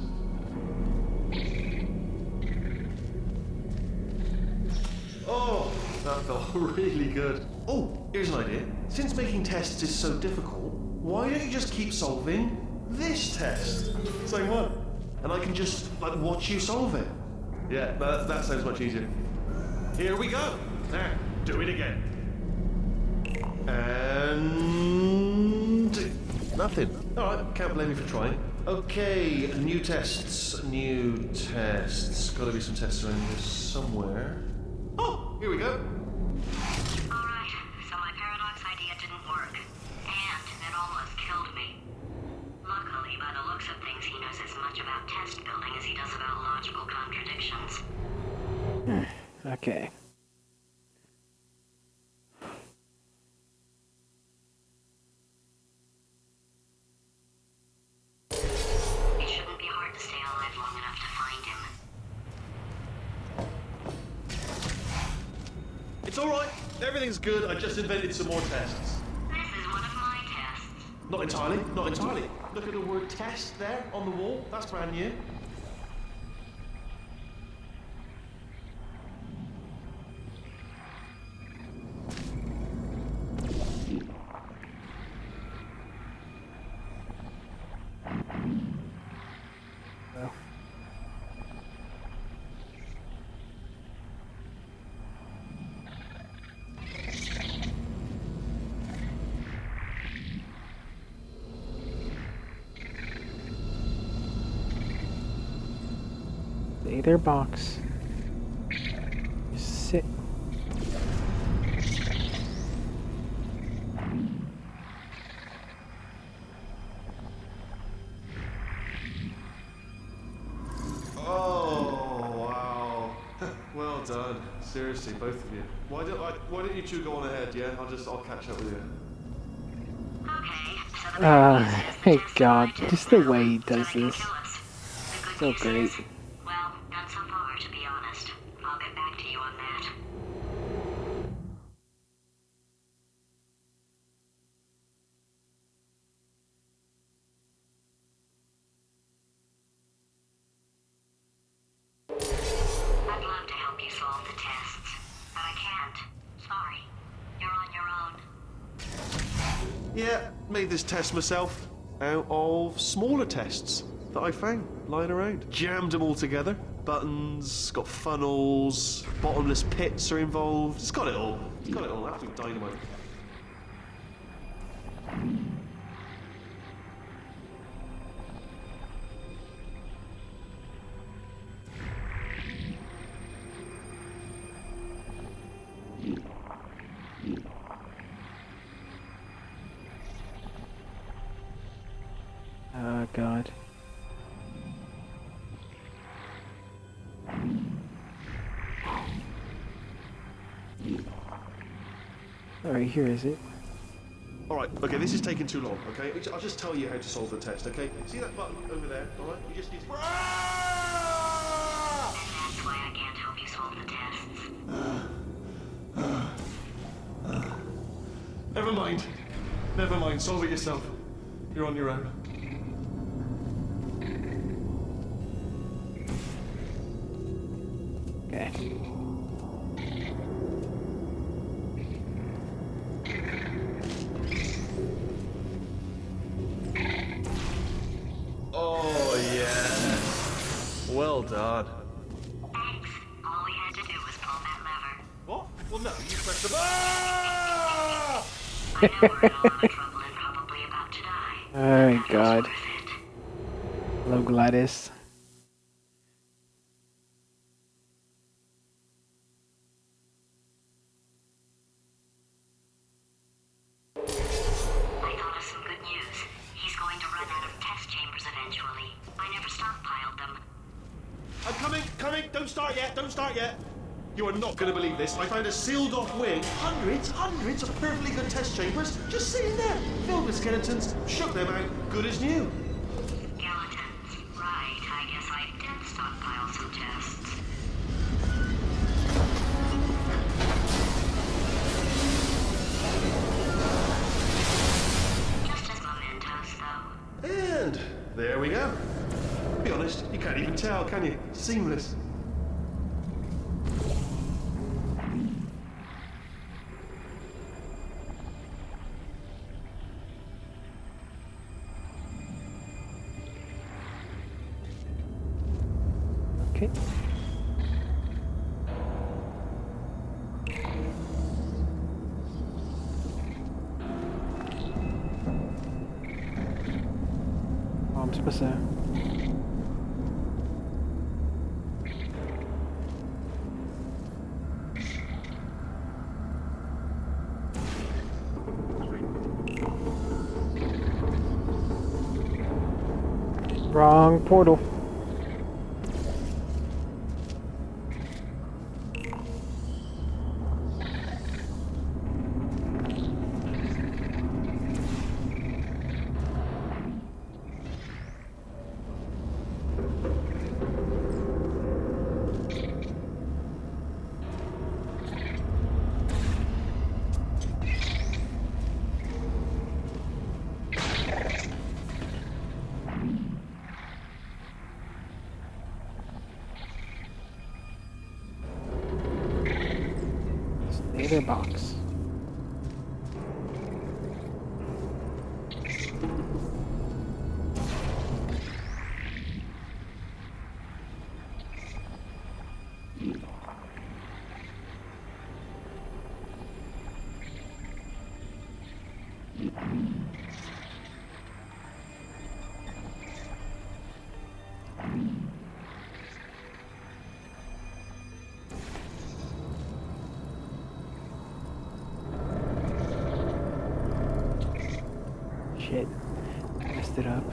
[SPEAKER 3] Oh, that felt really good. Oh, here's an idea. Since making tests is so difficult, why don't you just keep solving this test? Same one. And I can just, like, watch you solve it. Yeah, that sounds much easier. Here we go. Now, do it again. And... nothing. Alright, can't blame you for trying. Okay, new tests. Gotta be some tests around here somewhere. Oh, here we go.
[SPEAKER 9] Alright, so my paradox idea didn't work. And it almost killed me. Luckily, by the looks of things, he knows as much about test building as he does about logical contradictions.
[SPEAKER 2] Okay.
[SPEAKER 9] It shouldn't be hard to stay alive long enough to find him.
[SPEAKER 3] It's alright. Everything's good. I just invented some more tests.
[SPEAKER 9] This is one of my tests.
[SPEAKER 3] Not entirely. Look at the word test there on the wall. That's brand new.
[SPEAKER 2] Well. Stay there, box. Just sit.
[SPEAKER 3] Oh, wow. Well done. Seriously, both of you. Why don't you two go on ahead, yeah? I'll catch up with you.
[SPEAKER 9] Okay, so the
[SPEAKER 2] Hey God, just the way he does this. So great.
[SPEAKER 9] well, not so far, to be honest. I'll get back to you on that. I'd love to help you solve the tests, but I can't. Sorry. You're on your own.
[SPEAKER 3] Yeah, made this test myself out of smaller tests that I found lying around. Jammed them all together. Buttons, got funnels, bottomless pits are involved. It's got it all. Absolute dynamite.
[SPEAKER 2] Oh God. Alright, here is it.
[SPEAKER 3] Alright, okay, this is taking too long, okay? I'll just tell you how to solve the test, okay? See that button over there, alright? You just need to...
[SPEAKER 9] That's why I can't help you solve the tests.
[SPEAKER 3] Never mind, solve it yourself. You're on your own.
[SPEAKER 2] Okay.
[SPEAKER 3] Oh, yeah. Well done.
[SPEAKER 9] Thanks. All we had to do was pull that lever.
[SPEAKER 3] What? Well, no, you press the... Ah!
[SPEAKER 9] I know we're in a lot of trouble and probably about to die.
[SPEAKER 2] Alright, God.
[SPEAKER 9] Worth it.
[SPEAKER 2] Hello, Gladys.
[SPEAKER 9] I thought of some good news. He's going to run out of test chambers eventually. I never stockpiled them.
[SPEAKER 3] I'm coming. Don't start yet. You are not going to believe this. I found a sealed off wing. Hundreds of perfectly good test chambers just sitting there, filled with skeletons. Shook them out, good as new.
[SPEAKER 9] Skeletons. Right, I guess I did stockpile some tests. Just as mementos, though.
[SPEAKER 3] And there we go. can you? Seamless.
[SPEAKER 2] Okay. Oh, I'm supposed to. Wrong portal. Stay box. Shit. Messed it up.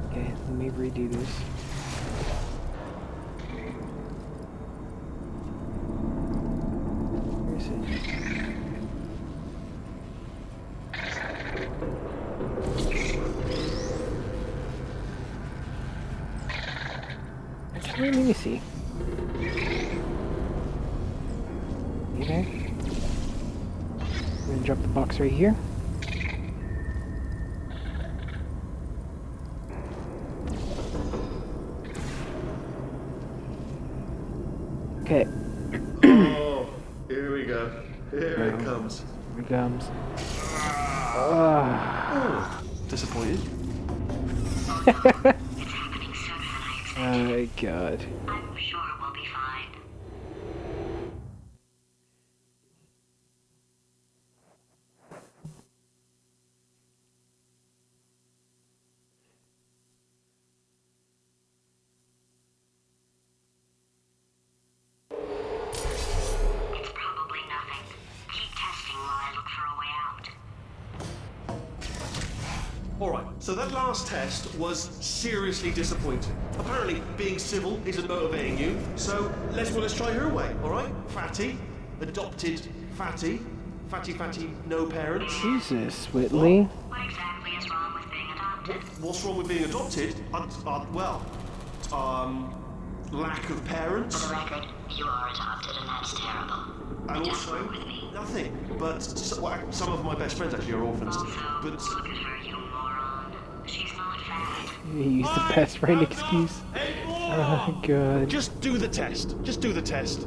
[SPEAKER 2] Okay, let me redo this. Where is it? Actually, let me see. You there? I'm gonna drop the box right here. Okay.
[SPEAKER 3] Oh, here we go. Here it comes.
[SPEAKER 2] Here it comes.
[SPEAKER 3] Oh, disappointed.
[SPEAKER 2] Oh god.
[SPEAKER 9] I'm sure we'll be fine. It's probably nothing. Keep testing while I look for a way out.
[SPEAKER 3] Alright, so that last test was seriously disappointing. Apparently, being civil isn't motivating you, so let's try her way, alright? Fatty, adopted Fatty. Fatty, no parents.
[SPEAKER 2] Jesus, Whitley.
[SPEAKER 9] What exactly is wrong with being adopted?
[SPEAKER 3] What's wrong with being adopted? Lack of parents.
[SPEAKER 9] For the record, you are adopted and that's terrible.
[SPEAKER 3] And
[SPEAKER 9] Just
[SPEAKER 3] also,
[SPEAKER 9] work with me.
[SPEAKER 3] nothing. But some of my best friends actually are orphans.
[SPEAKER 9] Also,
[SPEAKER 3] But
[SPEAKER 9] look at her, you moron. She's not fat.
[SPEAKER 2] You used the best friend excuse. Oh god.
[SPEAKER 3] just do the test. Just do the test.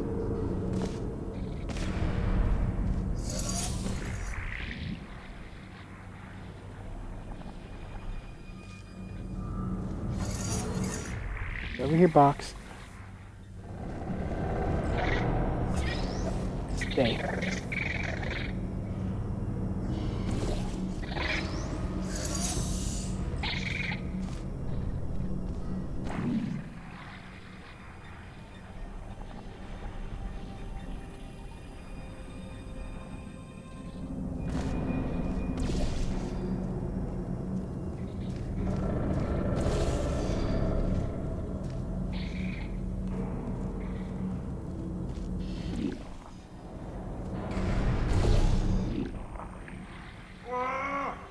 [SPEAKER 2] Over here, box. Stay.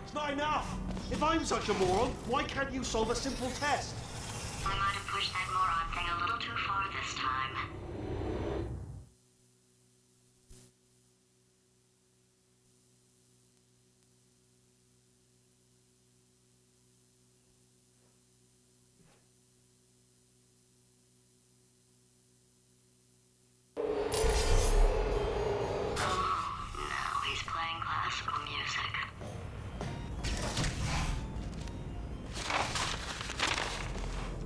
[SPEAKER 3] It's not enough. If I'm such a moron, why can't you solve a simple test?
[SPEAKER 9] I might have pushed that moron thing a little too far this time. music.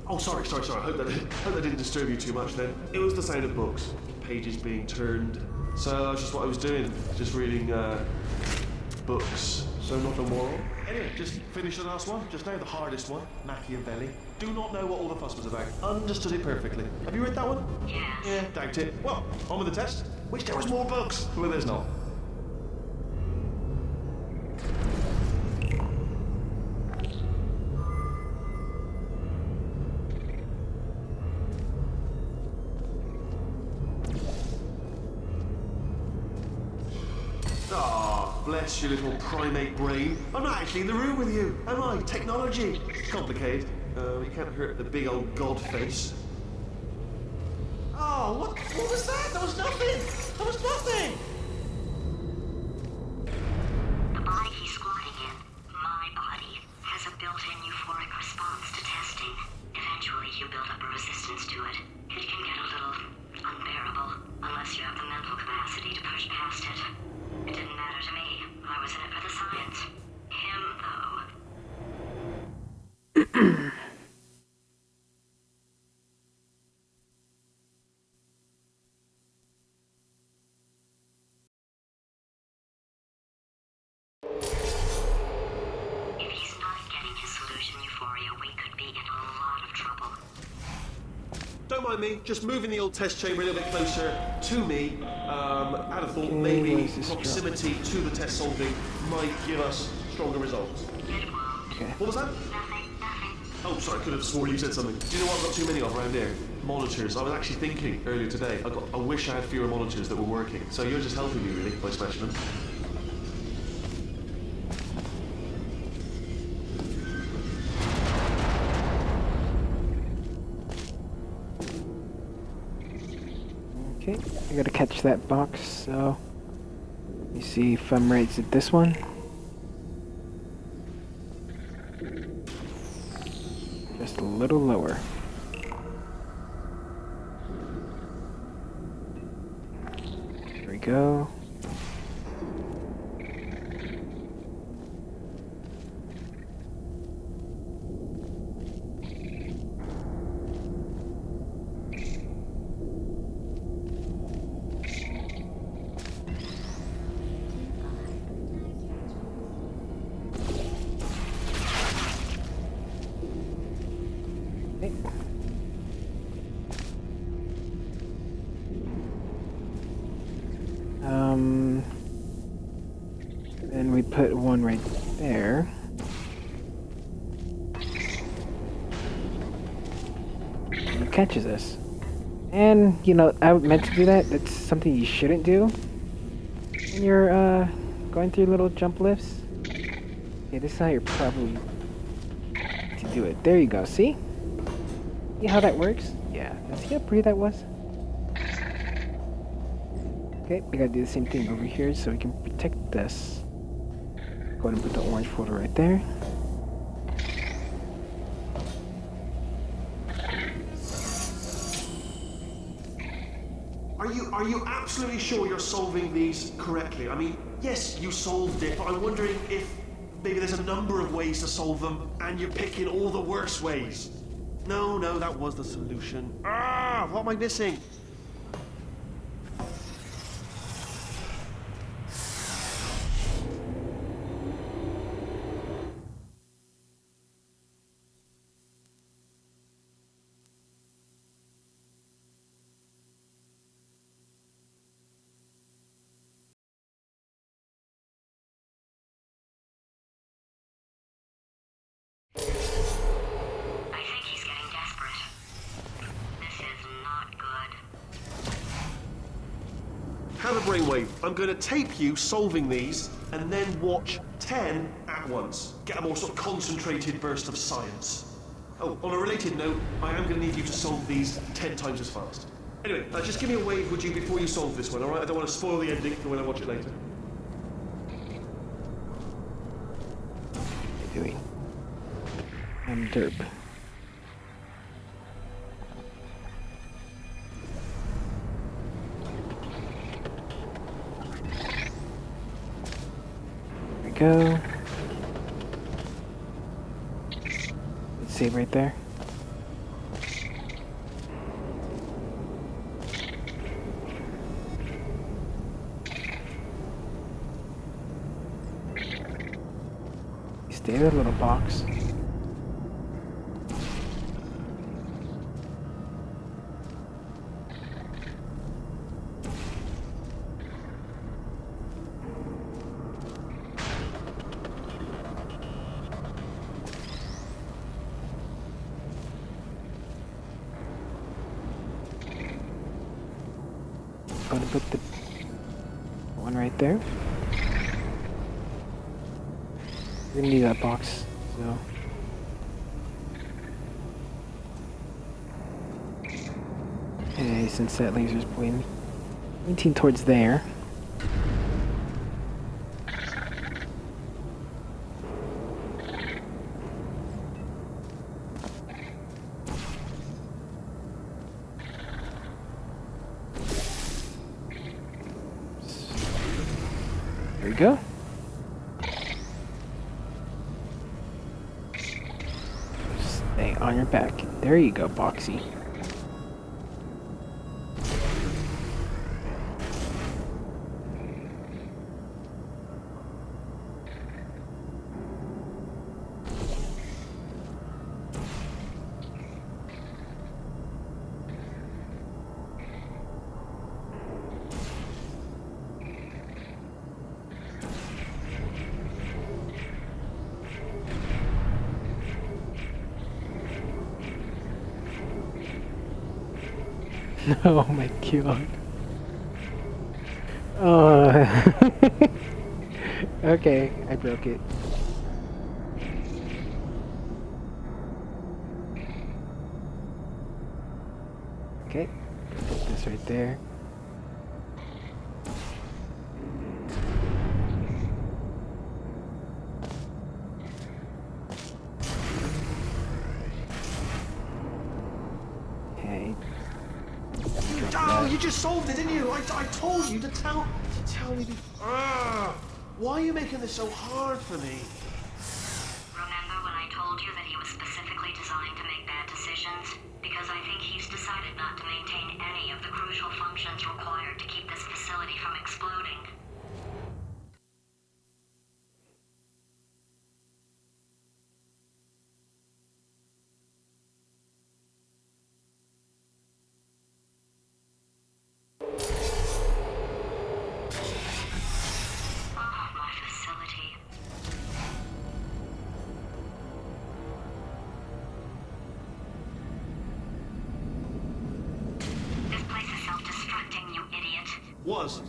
[SPEAKER 3] Oh, sorry. I hope that didn't disturb you too much then. It was the sound of books, pages being turned. So that's just what I was doing, just reading books. So not a moral. Anyway, just finished the last one, just now the hardest one, Machiavelli. Do not know what all the fuss was about. Understood it perfectly. Have you read that one?
[SPEAKER 9] Yes.
[SPEAKER 3] Yeah, doubt it. Well, on with the test. Wish there was more books. Well, there's not. Bless your little primate brain. I'm not actually in the room with you, am I? Technology. Complicated. You can't hurt the big old god face. Oh, what was that? That was nothing! That was nothing!
[SPEAKER 9] The body he's squatting in, my body, has a built-in euphoric response to testing. Eventually, you build up a resistance to it. It can get a little unbearable, unless you have the mental capacity to push past it. It didn't matter to me. I was in it for the science. Him, though. If he's not getting his solution euphoria, we could be in a lot of trouble.
[SPEAKER 3] Don't mind me, just moving the old test chamber a little bit closer to me. I'd have thought maybe proximity to the test solving might give us stronger results.
[SPEAKER 2] Okay.
[SPEAKER 3] What was that? Oh, sorry, I could have sworn you said something. Do you know what I've got too many of around here? Monitors. I was actually thinking earlier today, I wish I had fewer monitors that were working. So you're just helping me, really, by smashing them.
[SPEAKER 2] Okay, I gotta catch that box, so let me see if I'm right. Is it this one? Just a little lower. There we go. Then we put one right there. It catches us. And, you know, I meant to do that. That's something you shouldn't do when you're, going through little jump lifts. Okay, this is how you're probably to do it. There you go, see? See how that works? Yeah, see how pretty that was? Okay, we gotta do the same thing over here so we can protect this. Go ahead and put the orange folder right there.
[SPEAKER 3] Are you absolutely sure you're solving these correctly? I mean, yes, you solved it, but I'm wondering if maybe there's a number of ways to solve them and you're picking all the worst ways. No, that was the solution. Ah, what am I missing? Have a brainwave. I'm going to tape you solving these and then watch 10 at once. Get a more sort of concentrated burst of science. Oh, on a related note, I am going to need you to solve these 10 times as fast. Anyway, just give me a wave, would you, before you solve this one, alright? I don't want to spoil the ending for when I watch it later.
[SPEAKER 2] What are you doing? I'm derp. we go. Let's save right there. Stay there, little box. I'm gonna put the one right there. We're gonna need that box, so. Okay, since that laser's pointing towards there. There we go. Stay on your back. There you go, Boxy. Oh my god. Oh. Okay, I broke it. Okay, put this right there. Okay.
[SPEAKER 3] Oh, you just solved it, didn't you? I told you to tell me. Why are you making this so hard for me?
[SPEAKER 9] Remember when I told you that he was specifically designed to make bad decisions? Because I think he's decided not to maintain any of the crucial functions required to keep this facility from exploding.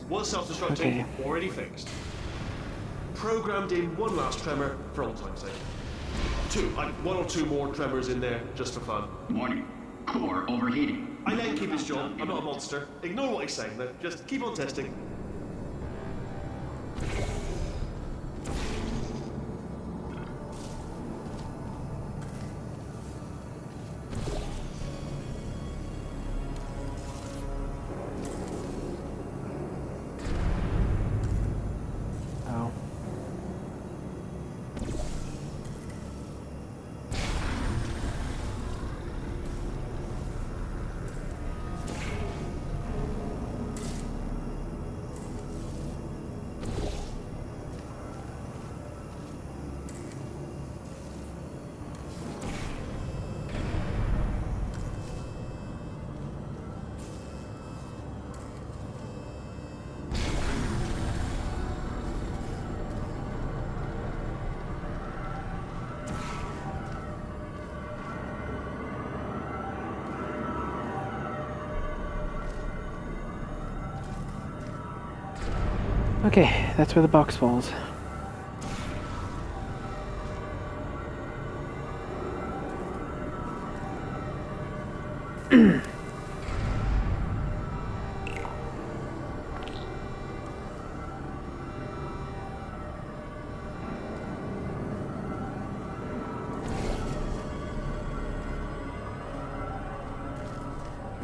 [SPEAKER 3] Was self-destructing, already fixed. Programmed in one last tremor for old time's sake. One or two more tremors in there, just for fun.
[SPEAKER 10] Warning. Core overheating.
[SPEAKER 3] I let him keep his job. I'm not a monster. Ignore what he's saying, though. Just keep on testing.
[SPEAKER 2] Okay, that's where the box falls.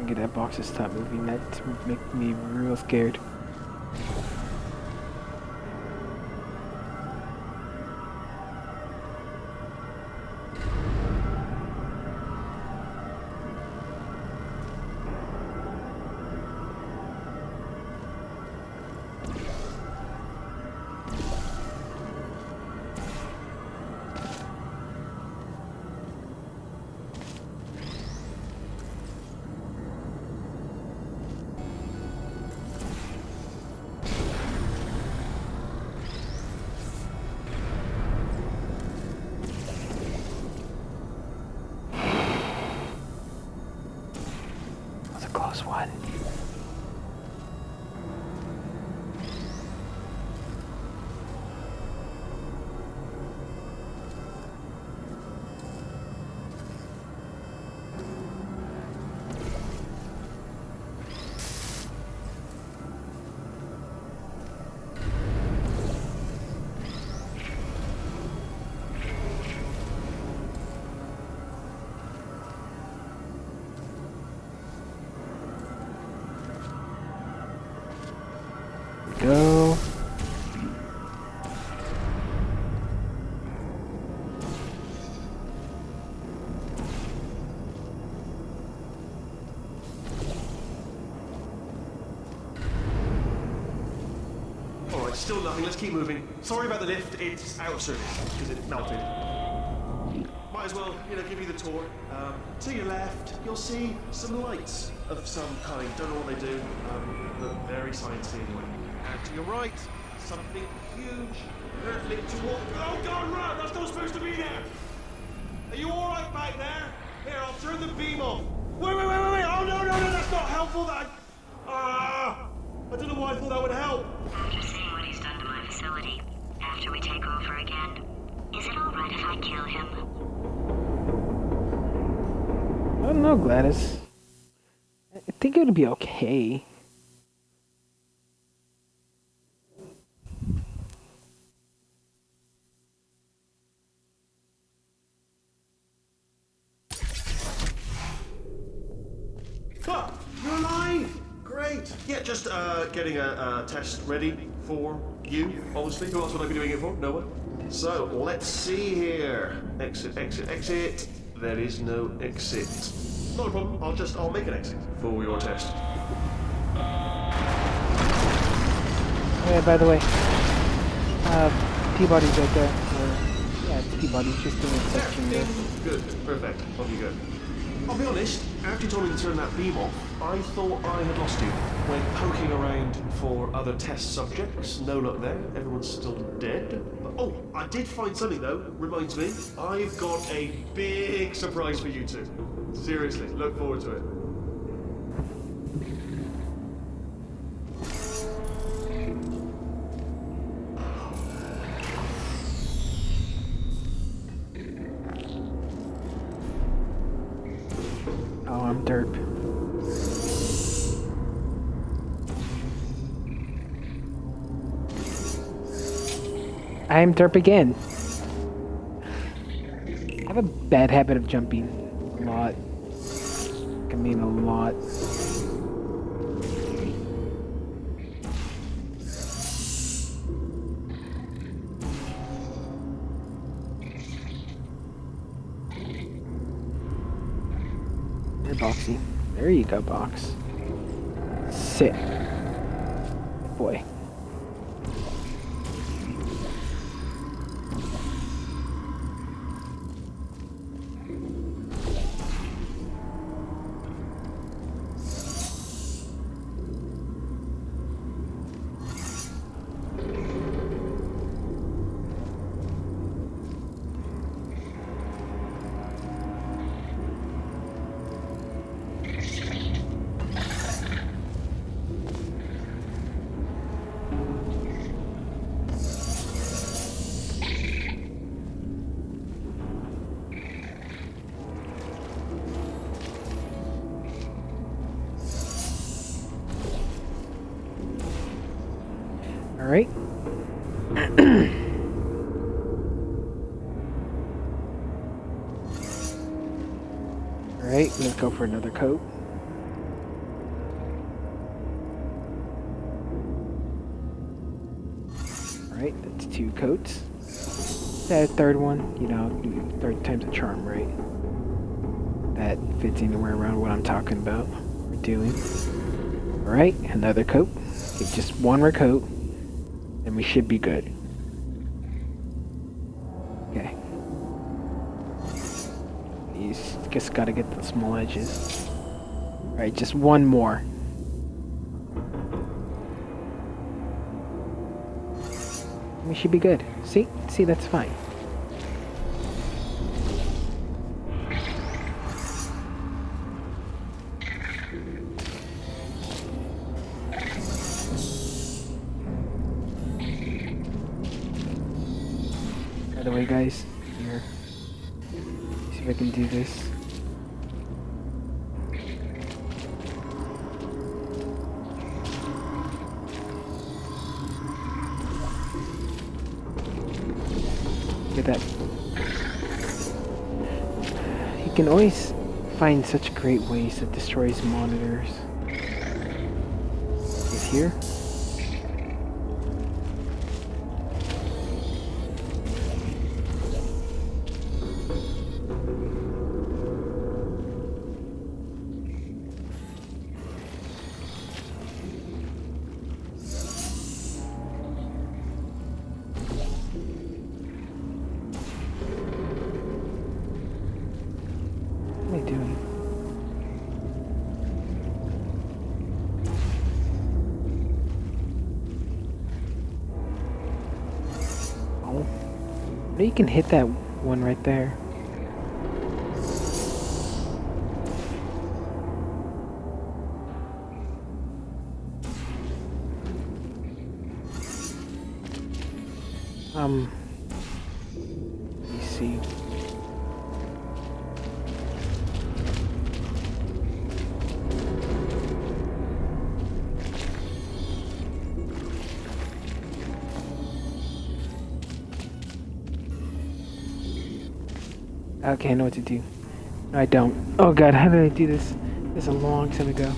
[SPEAKER 2] Get that box to stop moving. That make me real scared. Go.
[SPEAKER 3] Alright, still nothing. Let's keep moving. Sorry about the lift. It's out of service because it melted. Might as well, give you the tour. To your left, you'll see some lights of some kind. Don't know what they do. Look very sciencey anyway. And to your right, something huge. Hurtling toward. Oh God, run! That's not supposed to be there. Are you all right back there? Here, I'll turn the beam off. Wait! Oh no! That's not helpful. I don't know why I thought that would help.
[SPEAKER 9] After seeing what he's done to my facility, after we take over again, is it all right if I kill him?
[SPEAKER 2] I don't know, Gladys. I think it would be okay.
[SPEAKER 3] Oh, you're alive! Great. Yeah, just getting a test ready for you, obviously. Who else would I be doing it for? No one. So, let's see here. Exit. There is no exit. Not a problem. I'll make an exit for your test.
[SPEAKER 2] Yeah, by the way, Peabody's right there. It's Peabody's just doing a section there.
[SPEAKER 3] Good. Perfect. Off you go. I'll be honest, after you told me to turn that beam off, I thought I had lost you. Went poking around for other test subjects. No luck there. Everyone's still dead. Oh, I did find something though. Reminds me, I've got a big surprise for you two. Seriously, look forward to it.
[SPEAKER 2] Oh, I'm derp. I'm derp again. I have a bad habit of jumping a lot. I mean a lot. There, Boxy. There you go, Box. Sit. Boy. Alright. Alright, let's go for another coat. Alright, that's 2 coats. That third one, third time's a charm, right? That fits anywhere around what I'm talking about. We're doing. Alright, another coat. Okay, just one more coat. And we should be good. Okay. You just gotta get the small edges. Alright, just one more. We should be good. See, that's fine. By the way, guys, here. See if I can do this. Look at that. You can always find such great ways to destroy his monitors. He's here. Maybe you can hit that one right there. Let me see. Okay, I know what to do. No, I don't. Oh god, how did I do this? This a long time ago.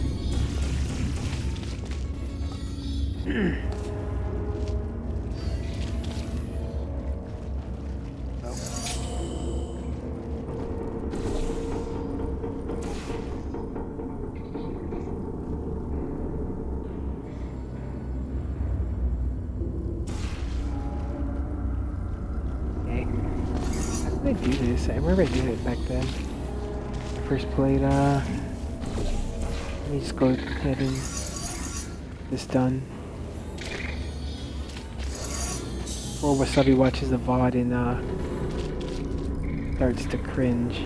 [SPEAKER 2] I do this. I remember I did it back then. I first played, let me just go ahead and this done. Or Wasabi watches the VOD and, starts to cringe.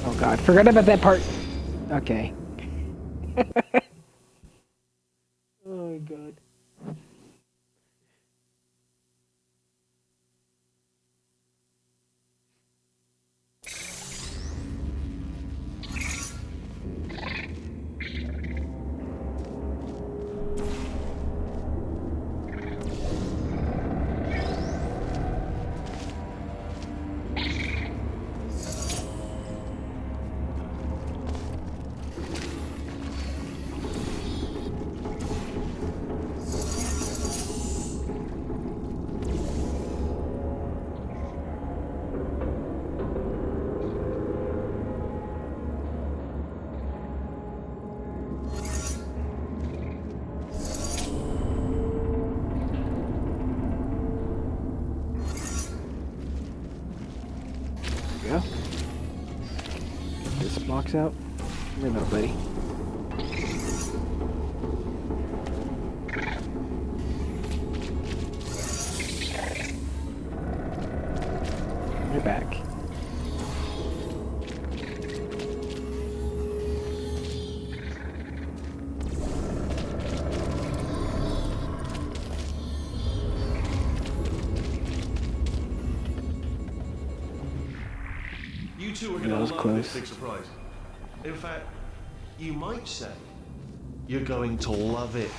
[SPEAKER 2] Oh god, forgot about that part! Okay. Oh my god. Go. This box out. Where about, buddy? You're back.
[SPEAKER 3] You two are
[SPEAKER 2] That
[SPEAKER 3] going
[SPEAKER 2] was
[SPEAKER 3] to love
[SPEAKER 2] close.
[SPEAKER 3] this big surprise. In fact, you might say you're going to love it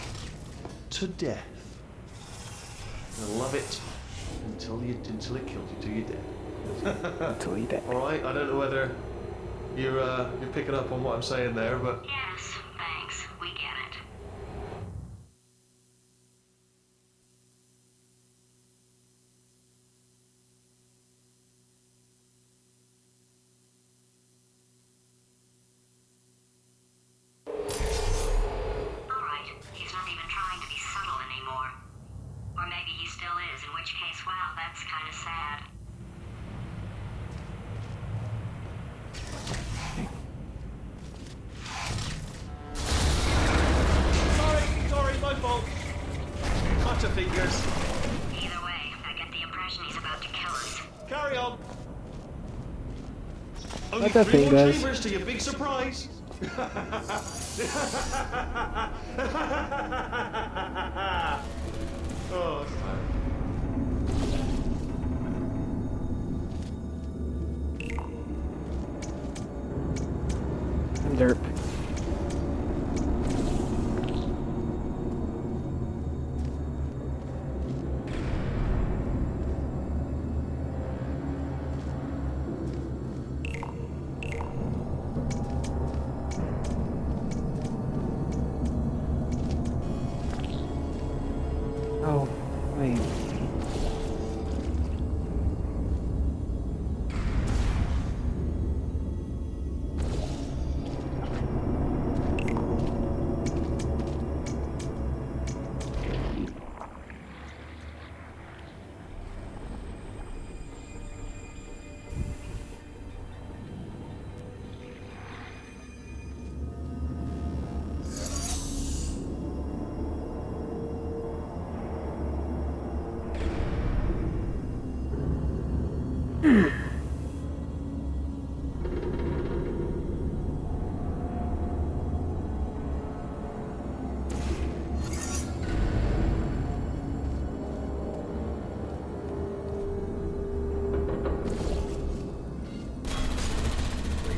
[SPEAKER 3] to death. You'll love it until it kills you till you're dead.
[SPEAKER 2] Until you're dead.
[SPEAKER 3] All right. I don't know whether you're picking up on what I'm saying there, but
[SPEAKER 9] Yes, thanks. We get it. Alright, he's not even trying to be subtle anymore. Or maybe he still is, in which case, wow, that's kind of sad.
[SPEAKER 3] sorry, my fault. Butterfingers.
[SPEAKER 9] Either way, I get the impression he's about to kill us.
[SPEAKER 3] Carry on. Only 3 more
[SPEAKER 2] Butterfingers.
[SPEAKER 3] chambers to your big surprise. Oh, that's bad.
[SPEAKER 2] Derp. Oh, wait.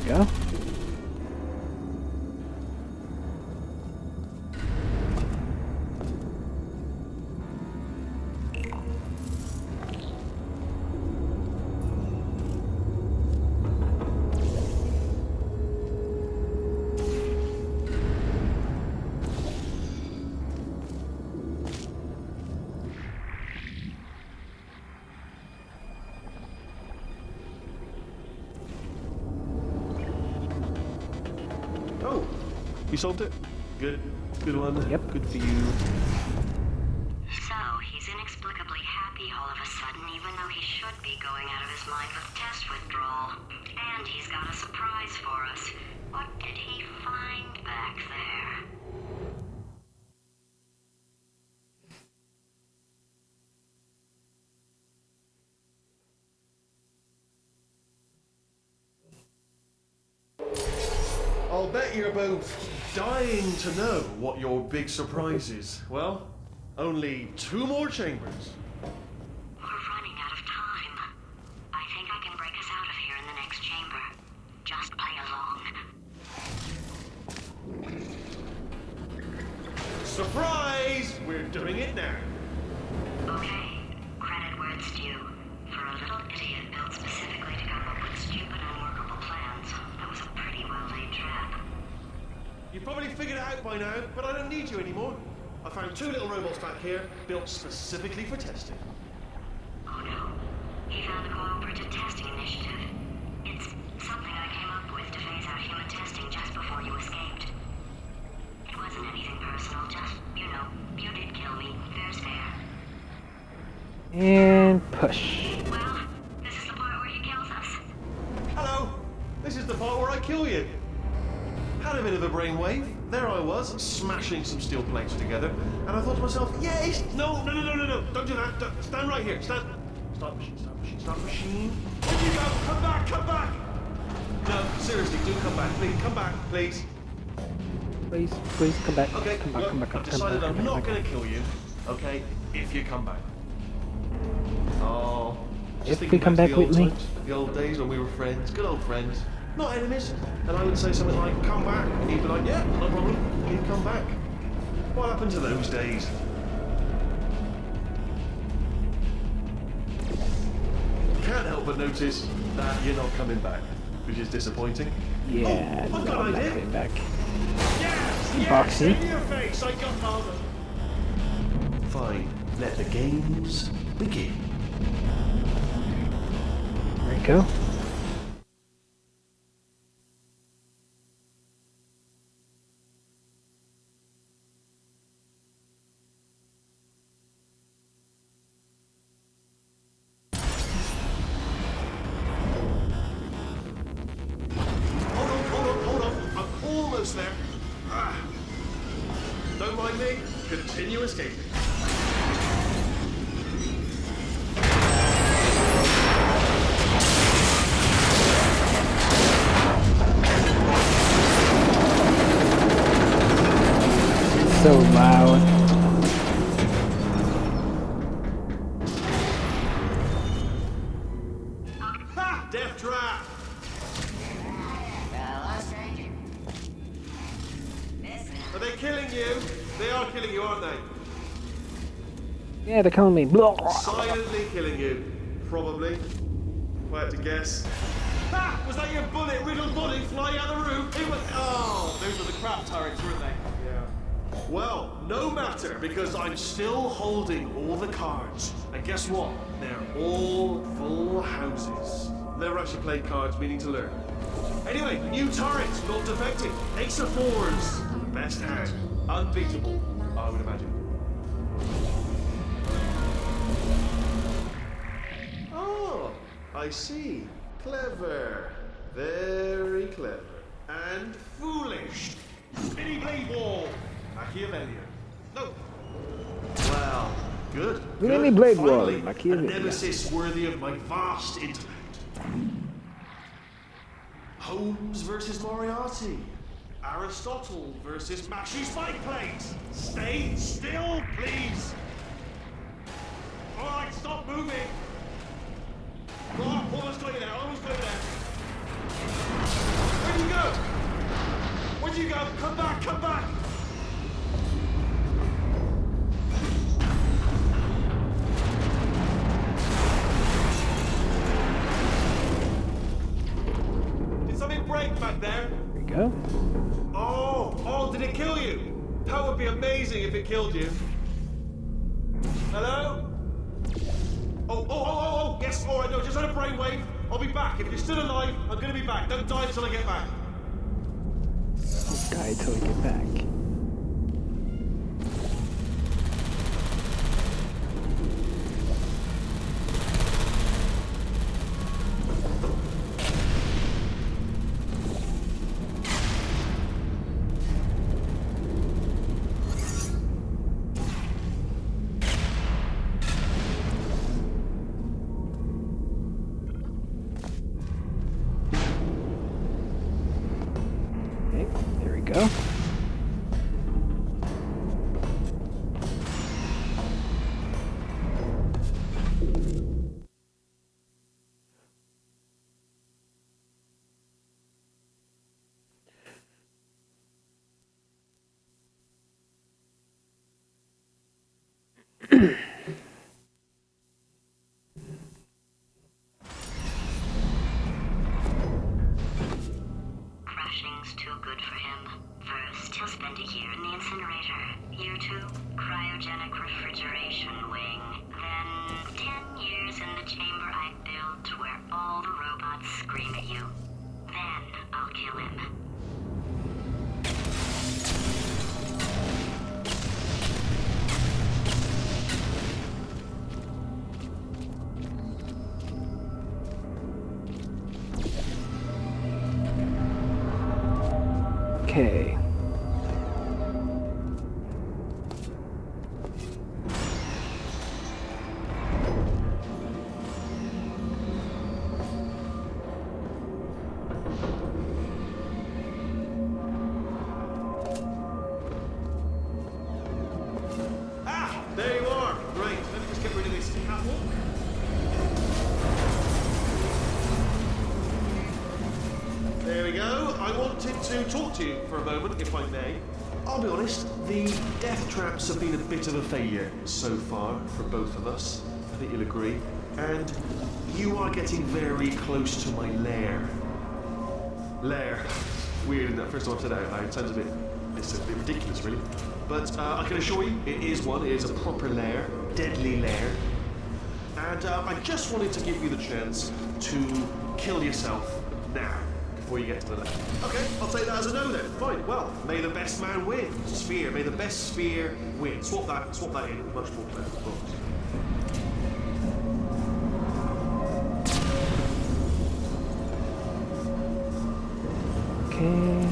[SPEAKER 2] go.
[SPEAKER 3] Oh, you solved it? Good. Good one.
[SPEAKER 2] Yep.
[SPEAKER 3] Good for you.
[SPEAKER 9] So, he's inexplicably happy all of a sudden, even though he should be going out of his mind with test withdrawal. And he's got a surprise for us. What did he find back there?
[SPEAKER 3] I'll bet you're both dying to know what your big surprise is. Well, only 2 more chambers.
[SPEAKER 9] We're running out of time. I think I can break us out of here in the next chamber. Just play along.
[SPEAKER 3] Surprise! We're doing it now.
[SPEAKER 9] Okay, credit where it's due. For a little idiot built specifically to come up with stupid, unworkable plans, that was a pretty well-laid trap.
[SPEAKER 3] You probably figured it out by now, but I don't need you anymore. I found 2 little robots back here, built specifically for testing.
[SPEAKER 9] Oh no, he found the Cooperative Testing Initiative. It's something I came up with to phase out human testing just before you escaped. It wasn't anything personal, just, you know, you did kill me. Fair's fair.
[SPEAKER 2] And push.
[SPEAKER 9] Well, this is the part where he kills us.
[SPEAKER 3] Hello! This is the part where I kill you. Had a bit of a brainwave. There I was, smashing some steel plates together, and I thought to myself, yes! No, don't do that. Stand right here. Stand. Stop machine, stop machine, stop machine. Where'd you go? Come back, come back! No, seriously, do come back, please. Come back, please.
[SPEAKER 2] Please, please come back.
[SPEAKER 3] Okay,
[SPEAKER 2] Come back,
[SPEAKER 3] look,
[SPEAKER 2] come back,
[SPEAKER 3] I've
[SPEAKER 2] come
[SPEAKER 3] decided
[SPEAKER 2] back,
[SPEAKER 3] I'm
[SPEAKER 2] come
[SPEAKER 3] not
[SPEAKER 2] back.
[SPEAKER 3] going to kill you, okay, if you come back. Oh, just
[SPEAKER 2] If
[SPEAKER 3] thinking
[SPEAKER 2] you come
[SPEAKER 3] back
[SPEAKER 2] back
[SPEAKER 3] to the
[SPEAKER 2] with
[SPEAKER 3] old
[SPEAKER 2] me.
[SPEAKER 3] times, the old days when we were friends, good old friends, not enemies. And I would say something like, come back, and he'd be like, yeah, no problem, he'd come back. What happened to those days? Can't help but notice that you're not coming back, which is disappointing.
[SPEAKER 2] Yeah,
[SPEAKER 3] Oh, I've
[SPEAKER 2] no,
[SPEAKER 3] got
[SPEAKER 2] I'm
[SPEAKER 3] an
[SPEAKER 2] not
[SPEAKER 3] idea.
[SPEAKER 2] coming back.
[SPEAKER 3] Yes!
[SPEAKER 2] Boxy.
[SPEAKER 3] In your face, I got hold of. Fine, let the games begin.
[SPEAKER 2] There you go.
[SPEAKER 3] Hold on. I'm almost there. Ah. Don't mind me. Continue escaping.
[SPEAKER 2] So loud.
[SPEAKER 3] Ha! Death trap!
[SPEAKER 7] Hello, stranger. Listen,
[SPEAKER 3] Are they killing you? They are killing you, aren't they?
[SPEAKER 2] Yeah, they're calling me. Blah.
[SPEAKER 3] Silently killing you. Probably. If I had to guess. Ha! Was that your bullet, riddled bullet flying out the room? It was. Oh, those were the crap turrets, weren't they? Yeah. Well, no matter, because I'm still holding all the cards. And guess what? They're all full houses. Never actually played cards, meaning to learn. Anyway, new turrets, not defective. Ace of fours. Best hand. Unbeatable, I would imagine. Oh, I see. Clever. Very clever. And foolish. Spinny blade wall. Machiavellian. No. Well, good.
[SPEAKER 2] Spinny
[SPEAKER 3] good.
[SPEAKER 2] blade wall,
[SPEAKER 3] Finally,
[SPEAKER 2] Machiavellian.
[SPEAKER 3] a nemesis worthy of my vast intellect. Holmes versus Moriarty. Aristotle versus Maxi Spike Plates. Stay still, please. All right, stop moving. Oh, almost got you there, almost got you there. come back, come back! Did something break back there?
[SPEAKER 2] There we go.
[SPEAKER 3] Oh, did it kill you? That would be amazing if it killed you. Hello? Oh, yes, alright, no, just had a brainwave. I'll be back. If you're still alive, I'm gonna be back. Don't die until I get back.
[SPEAKER 2] I'll die till we get back. Okay, there we go.
[SPEAKER 9] Crushing's too good for him. First, he'll spend a year in the incinerator. Year 2, cryogenic refrigeration wing. Then 10 years in the chamber I built where all the robots scream at you. Then I'll kill him.
[SPEAKER 2] Okay.
[SPEAKER 3] Ah, there you are. Right, let me just get rid of this catwalk. There we go. I wanted to talk to you for a moment, if I may. I'll be honest, the death traps have been a bit of a failure so far for both of us. I think you'll agree. And you are getting very close to my lair. Lair. Weird, isn't that? First time I've said that out loud. It sounds it's a bit ridiculous, really. But I can assure you, it is one. It is a proper lair. Deadly lair. And I just wanted to give you the chance to kill yourself now, before you get to the left. Okay, I'll take that as a no then. Fine, well, may the best man win. Sphere, may the best sphere win. Swap that in. Much more clever, of course.
[SPEAKER 2] Okay.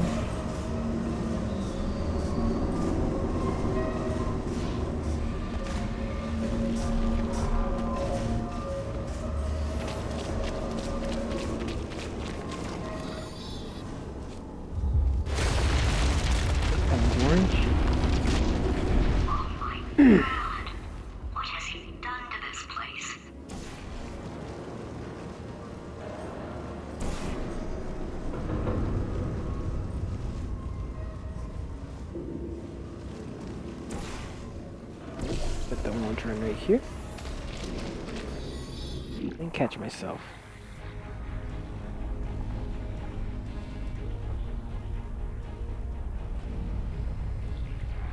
[SPEAKER 2] That one's orange.
[SPEAKER 9] What has he done to this place?
[SPEAKER 2] Put the orange one right here. And catch myself.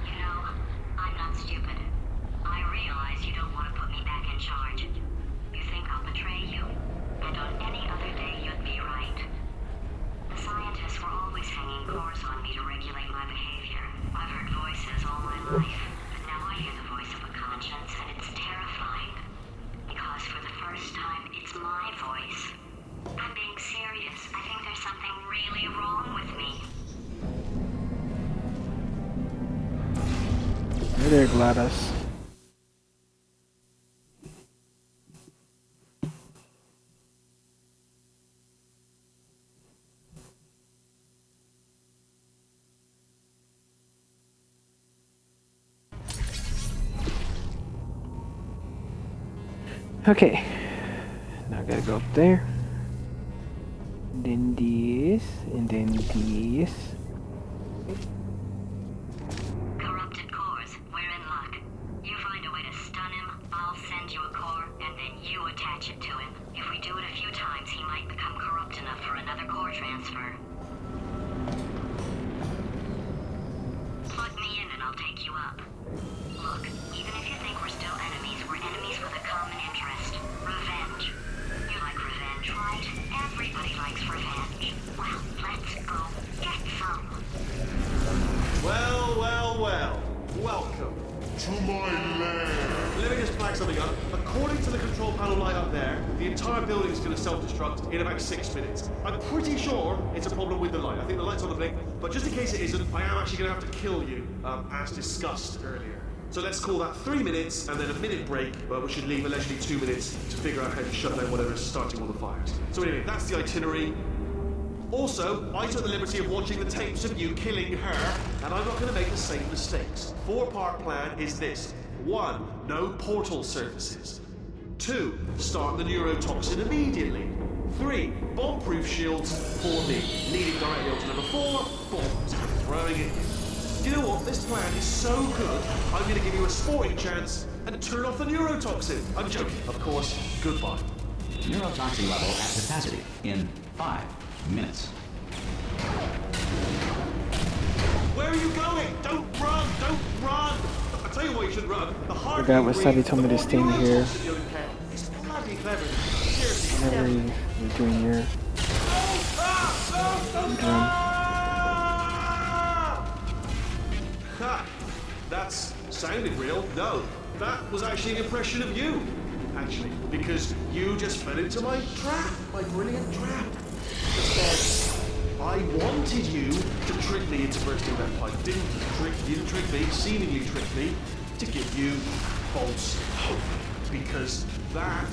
[SPEAKER 9] You know, I'm not stupid. I realize you don't want to put me back in charge. You think I'll betray you. And on any other day, you'd be right. The scientists were always hanging cores on me to regulate my behavior. I've heard voices all my life, but now I hear the voice of a conscience, and it's terrifying. Because for the first time, it's my voice. I'm being serious. I think there's something really wrong with me.
[SPEAKER 2] Hey there, GLaDOS. Okay, now I gotta go up there, and then this, and then this.
[SPEAKER 9] Corrupted cores, we're in luck. You find a way to stun him, I'll send you a core, and then you attach it to him. If we do it a few times, he might become corrupt enough for another core transfer. Plug me in and I'll take you up. Look, even if you think we're still enemies, we're enemies with a common interest. Revenge. You like revenge, right? Everybody likes revenge. Well, let's go get some.
[SPEAKER 3] Well, well, well. Welcome to my lair. Let me just flag something up. According to the control panel light up there, the entire building is going to self-destruct in about 6 minutes. I'm pretty sure it's a problem with the light. I think the light's on the blink, but just in case it isn't, I am actually going to have to kill you, as discussed earlier. So let's call that 3 minutes and then a minute break, but we should leave allegedly 2 minutes to figure out how to shut down whatever's starting all the fires. So anyway, that's the itinerary. Also, I took the liberty of watching the tapes of you killing her, and I'm not going to make the same mistakes. 4-part plan is this. 1. No portal surfaces. 2. Start the neurotoxin immediately. 3. Bomb-proof shields for me. Leading directly on to number 4. Bombs. Throwing it in. Do you know what? This plan is so good, I'm going to give you a sporting chance and turn off the neurotoxin. I'm joking, of course. Goodbye.
[SPEAKER 1] Neurotoxin level at capacity in 5 minutes.
[SPEAKER 3] Where are you going? Don't run! Don't run! I tell you why you should run. The harder
[SPEAKER 2] Forgot
[SPEAKER 3] you
[SPEAKER 2] what
[SPEAKER 3] breathe,
[SPEAKER 2] side he told me
[SPEAKER 3] the
[SPEAKER 2] to
[SPEAKER 3] more
[SPEAKER 2] stay in here.
[SPEAKER 3] neurotoxin you'll inhale. It's bloody clever. Seriously.
[SPEAKER 2] Whatever you're doing here.
[SPEAKER 3] Ha! That's sounded real. No, that was actually an impression of you. Actually, because you just fell into my trap, my brilliant trap. Instead, I wanted you to trick me into bursting that pipe. You didn't trick me, seemingly trick me, to give you false hope. Because that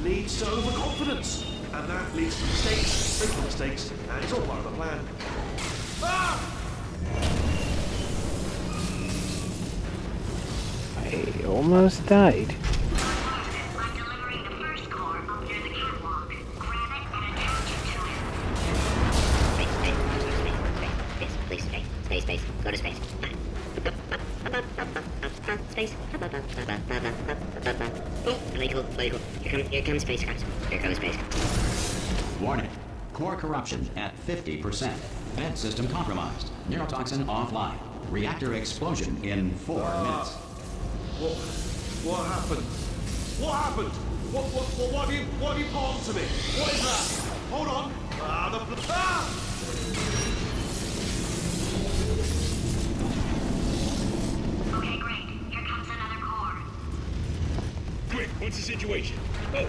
[SPEAKER 3] leads to overconfidence. And that leads to mistakes, frequent mistakes, and it's all part of the plan. Ah!
[SPEAKER 2] I almost died.
[SPEAKER 9] I'm delivering the first core up near the catwalk. Grab it and attach it to him.
[SPEAKER 7] Space, please, space, go to space. Space. Oh, really cool. Here comes space, guys. Here comes space.
[SPEAKER 1] Warning. Core corruption at 50%. Vent system compromised. Neurotoxin offline. Reactor explosion in 4 minutes.
[SPEAKER 3] What happened? What happened? What have you palmed to me? What is that? Hold on.
[SPEAKER 9] Okay, great. Here comes another core.
[SPEAKER 11] Quick, what's the situation? Oh,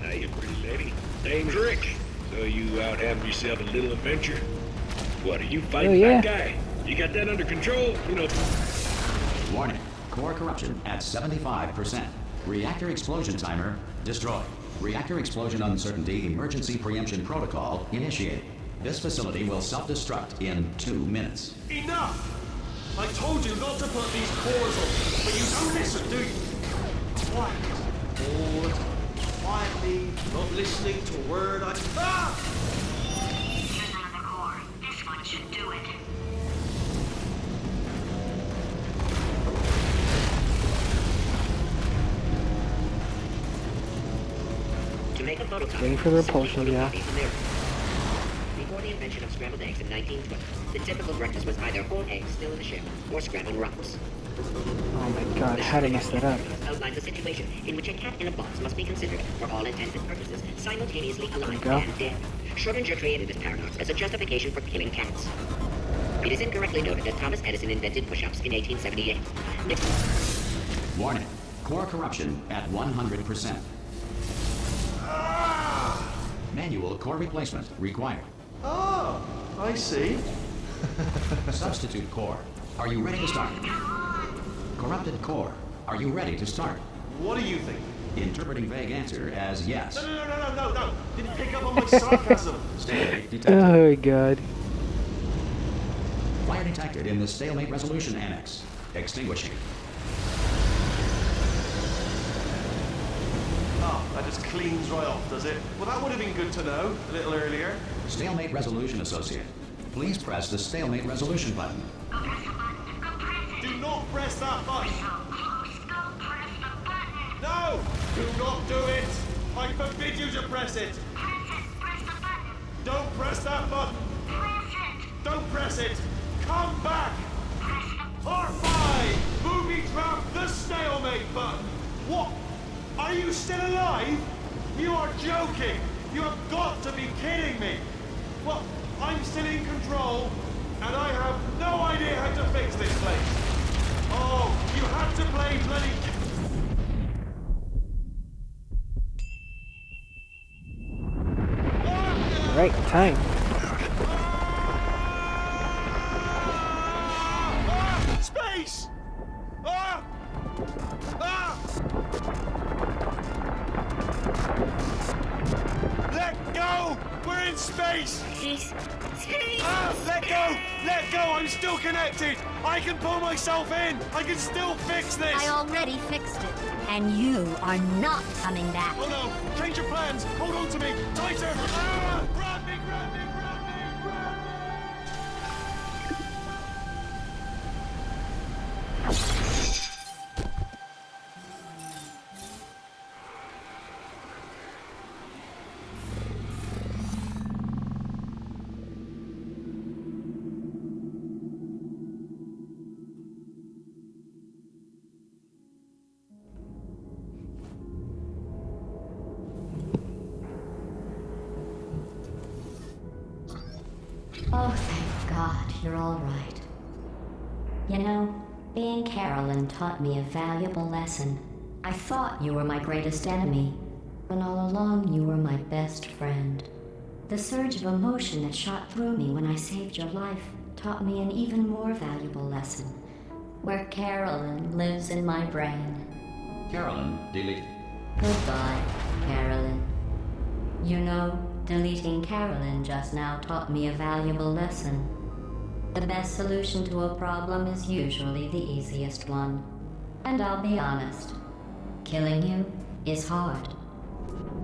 [SPEAKER 11] hey, you pretty lady. Name's Rick. So you out having yourself a little adventure? What, are you fighting that guy? You got that under control? You know...
[SPEAKER 1] Warning. Core corruption at 75%. Reactor explosion timer destroyed. Reactor explosion uncertainty emergency preemption protocol initiated. This facility will self-destruct in 2 minutes.
[SPEAKER 3] Enough! I told you not to put these cores on, but you don't listen, do you? Quiet. All the time. Quietly, not listening to a word I... Ah!
[SPEAKER 9] Here's another core. This one should do it.
[SPEAKER 7] To make a photocopy.
[SPEAKER 2] Waiting for the repulsion, yeah.
[SPEAKER 7] Before the invention of scrambled eggs in 1912, the typical breakfast was either whole eggs still in the shell or scrambled rocks.
[SPEAKER 2] Oh my god, how did I mess that up?
[SPEAKER 7] Outlines a situation in which a cat in a box must be considered, for all intents and purposes, simultaneously alive and dead. Schrödinger created this paradox as a justification for killing cats. It is incorrectly noted that Thomas Edison invented push-ups in 1878.
[SPEAKER 1] Warning. Core corruption at 100%. Manual core replacement required.
[SPEAKER 3] Oh, I see.
[SPEAKER 1] Substitute core. Are you ready to start? Corrupted core. Are you ready to start?
[SPEAKER 3] What do you think?
[SPEAKER 1] Interpreting vague answer as yes.
[SPEAKER 3] No. Didn't pick up on my sarcasm.
[SPEAKER 1] Stalemate detected.
[SPEAKER 2] Oh my god.
[SPEAKER 1] Fire detected in the stalemate resolution annex. Extinguishing.
[SPEAKER 3] Oh, that just cleans right off, does it? Well, that would have been good to know a little earlier.
[SPEAKER 1] Stalemate resolution associate. please press the stalemate resolution button.
[SPEAKER 3] Do not press that button. No! Do not do it! I forbid you to press it!
[SPEAKER 9] Press the button.
[SPEAKER 3] Don't press that button!
[SPEAKER 9] Press it.
[SPEAKER 3] Don't press it! Come back!
[SPEAKER 9] Press the
[SPEAKER 3] R5! Booby trap the stalemate button! What? Are you still alive? You are joking! You have got to be kidding me! Well, I'm still in control, and I have no idea how to fix this place. Oh, you have to play bloody...
[SPEAKER 2] Right, time.
[SPEAKER 3] Space! Ah! Ah! Let go! We're in space!
[SPEAKER 9] Space.
[SPEAKER 3] Ah! Let go! Let go! I'm still connected! I can pull myself in! I can still fix this!
[SPEAKER 4] I already fixed it, and you are not coming back.
[SPEAKER 3] Oh no! Change your plans! Hold on to me! Tighter! Ah! Grab me! Grab me! Grab me! Grab me!
[SPEAKER 4] Oh, thank God, you're all right. You know, being Carolyn taught me a valuable lesson. I thought you were my greatest enemy, when all along you were my best friend. The surge of emotion that shot through me when I saved your life taught me an even more valuable lesson, where Carolyn lives in my brain.
[SPEAKER 1] Carolyn, delete.
[SPEAKER 4] Goodbye, Carolyn. You know, deleting Carolyn just now taught me a valuable lesson. The best solution to a problem is usually the easiest one. And I'll be honest, killing you is hard.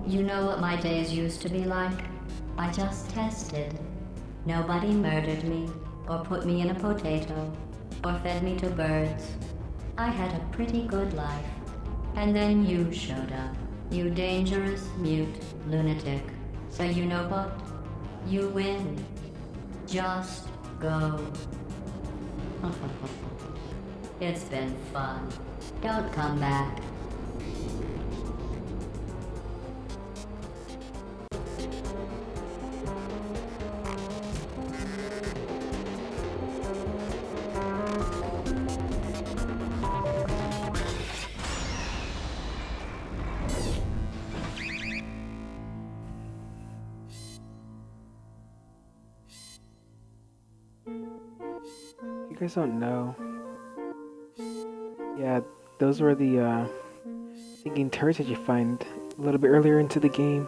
[SPEAKER 4] You know what my days used to be like? I just tested. Nobody murdered me, or put me in a potato, or fed me to birds. I had a pretty good life. And then you showed up, you dangerous, mute lunatic. So you know what? You win. Just go. It's been fun. Don't come back.
[SPEAKER 2] You guys don't know. Yeah, those were the thinking turrets that you find a little bit earlier into the game.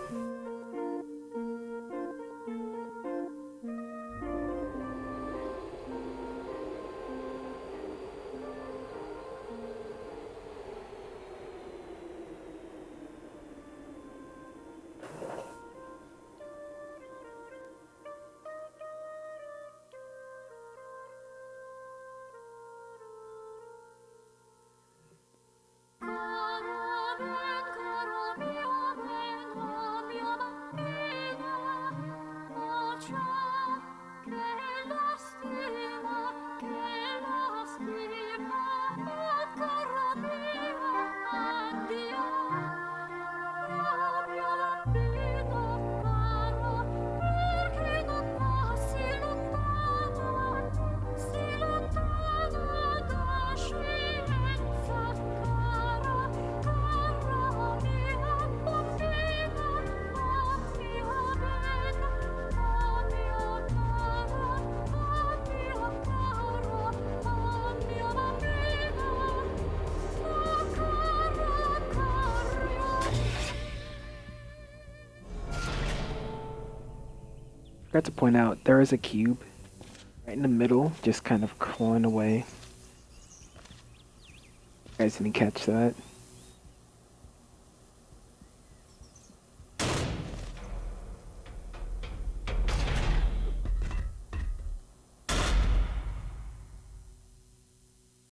[SPEAKER 2] Forgot to point out, there is a cube right in the middle, just kind of crawling away. You guys didn't catch that.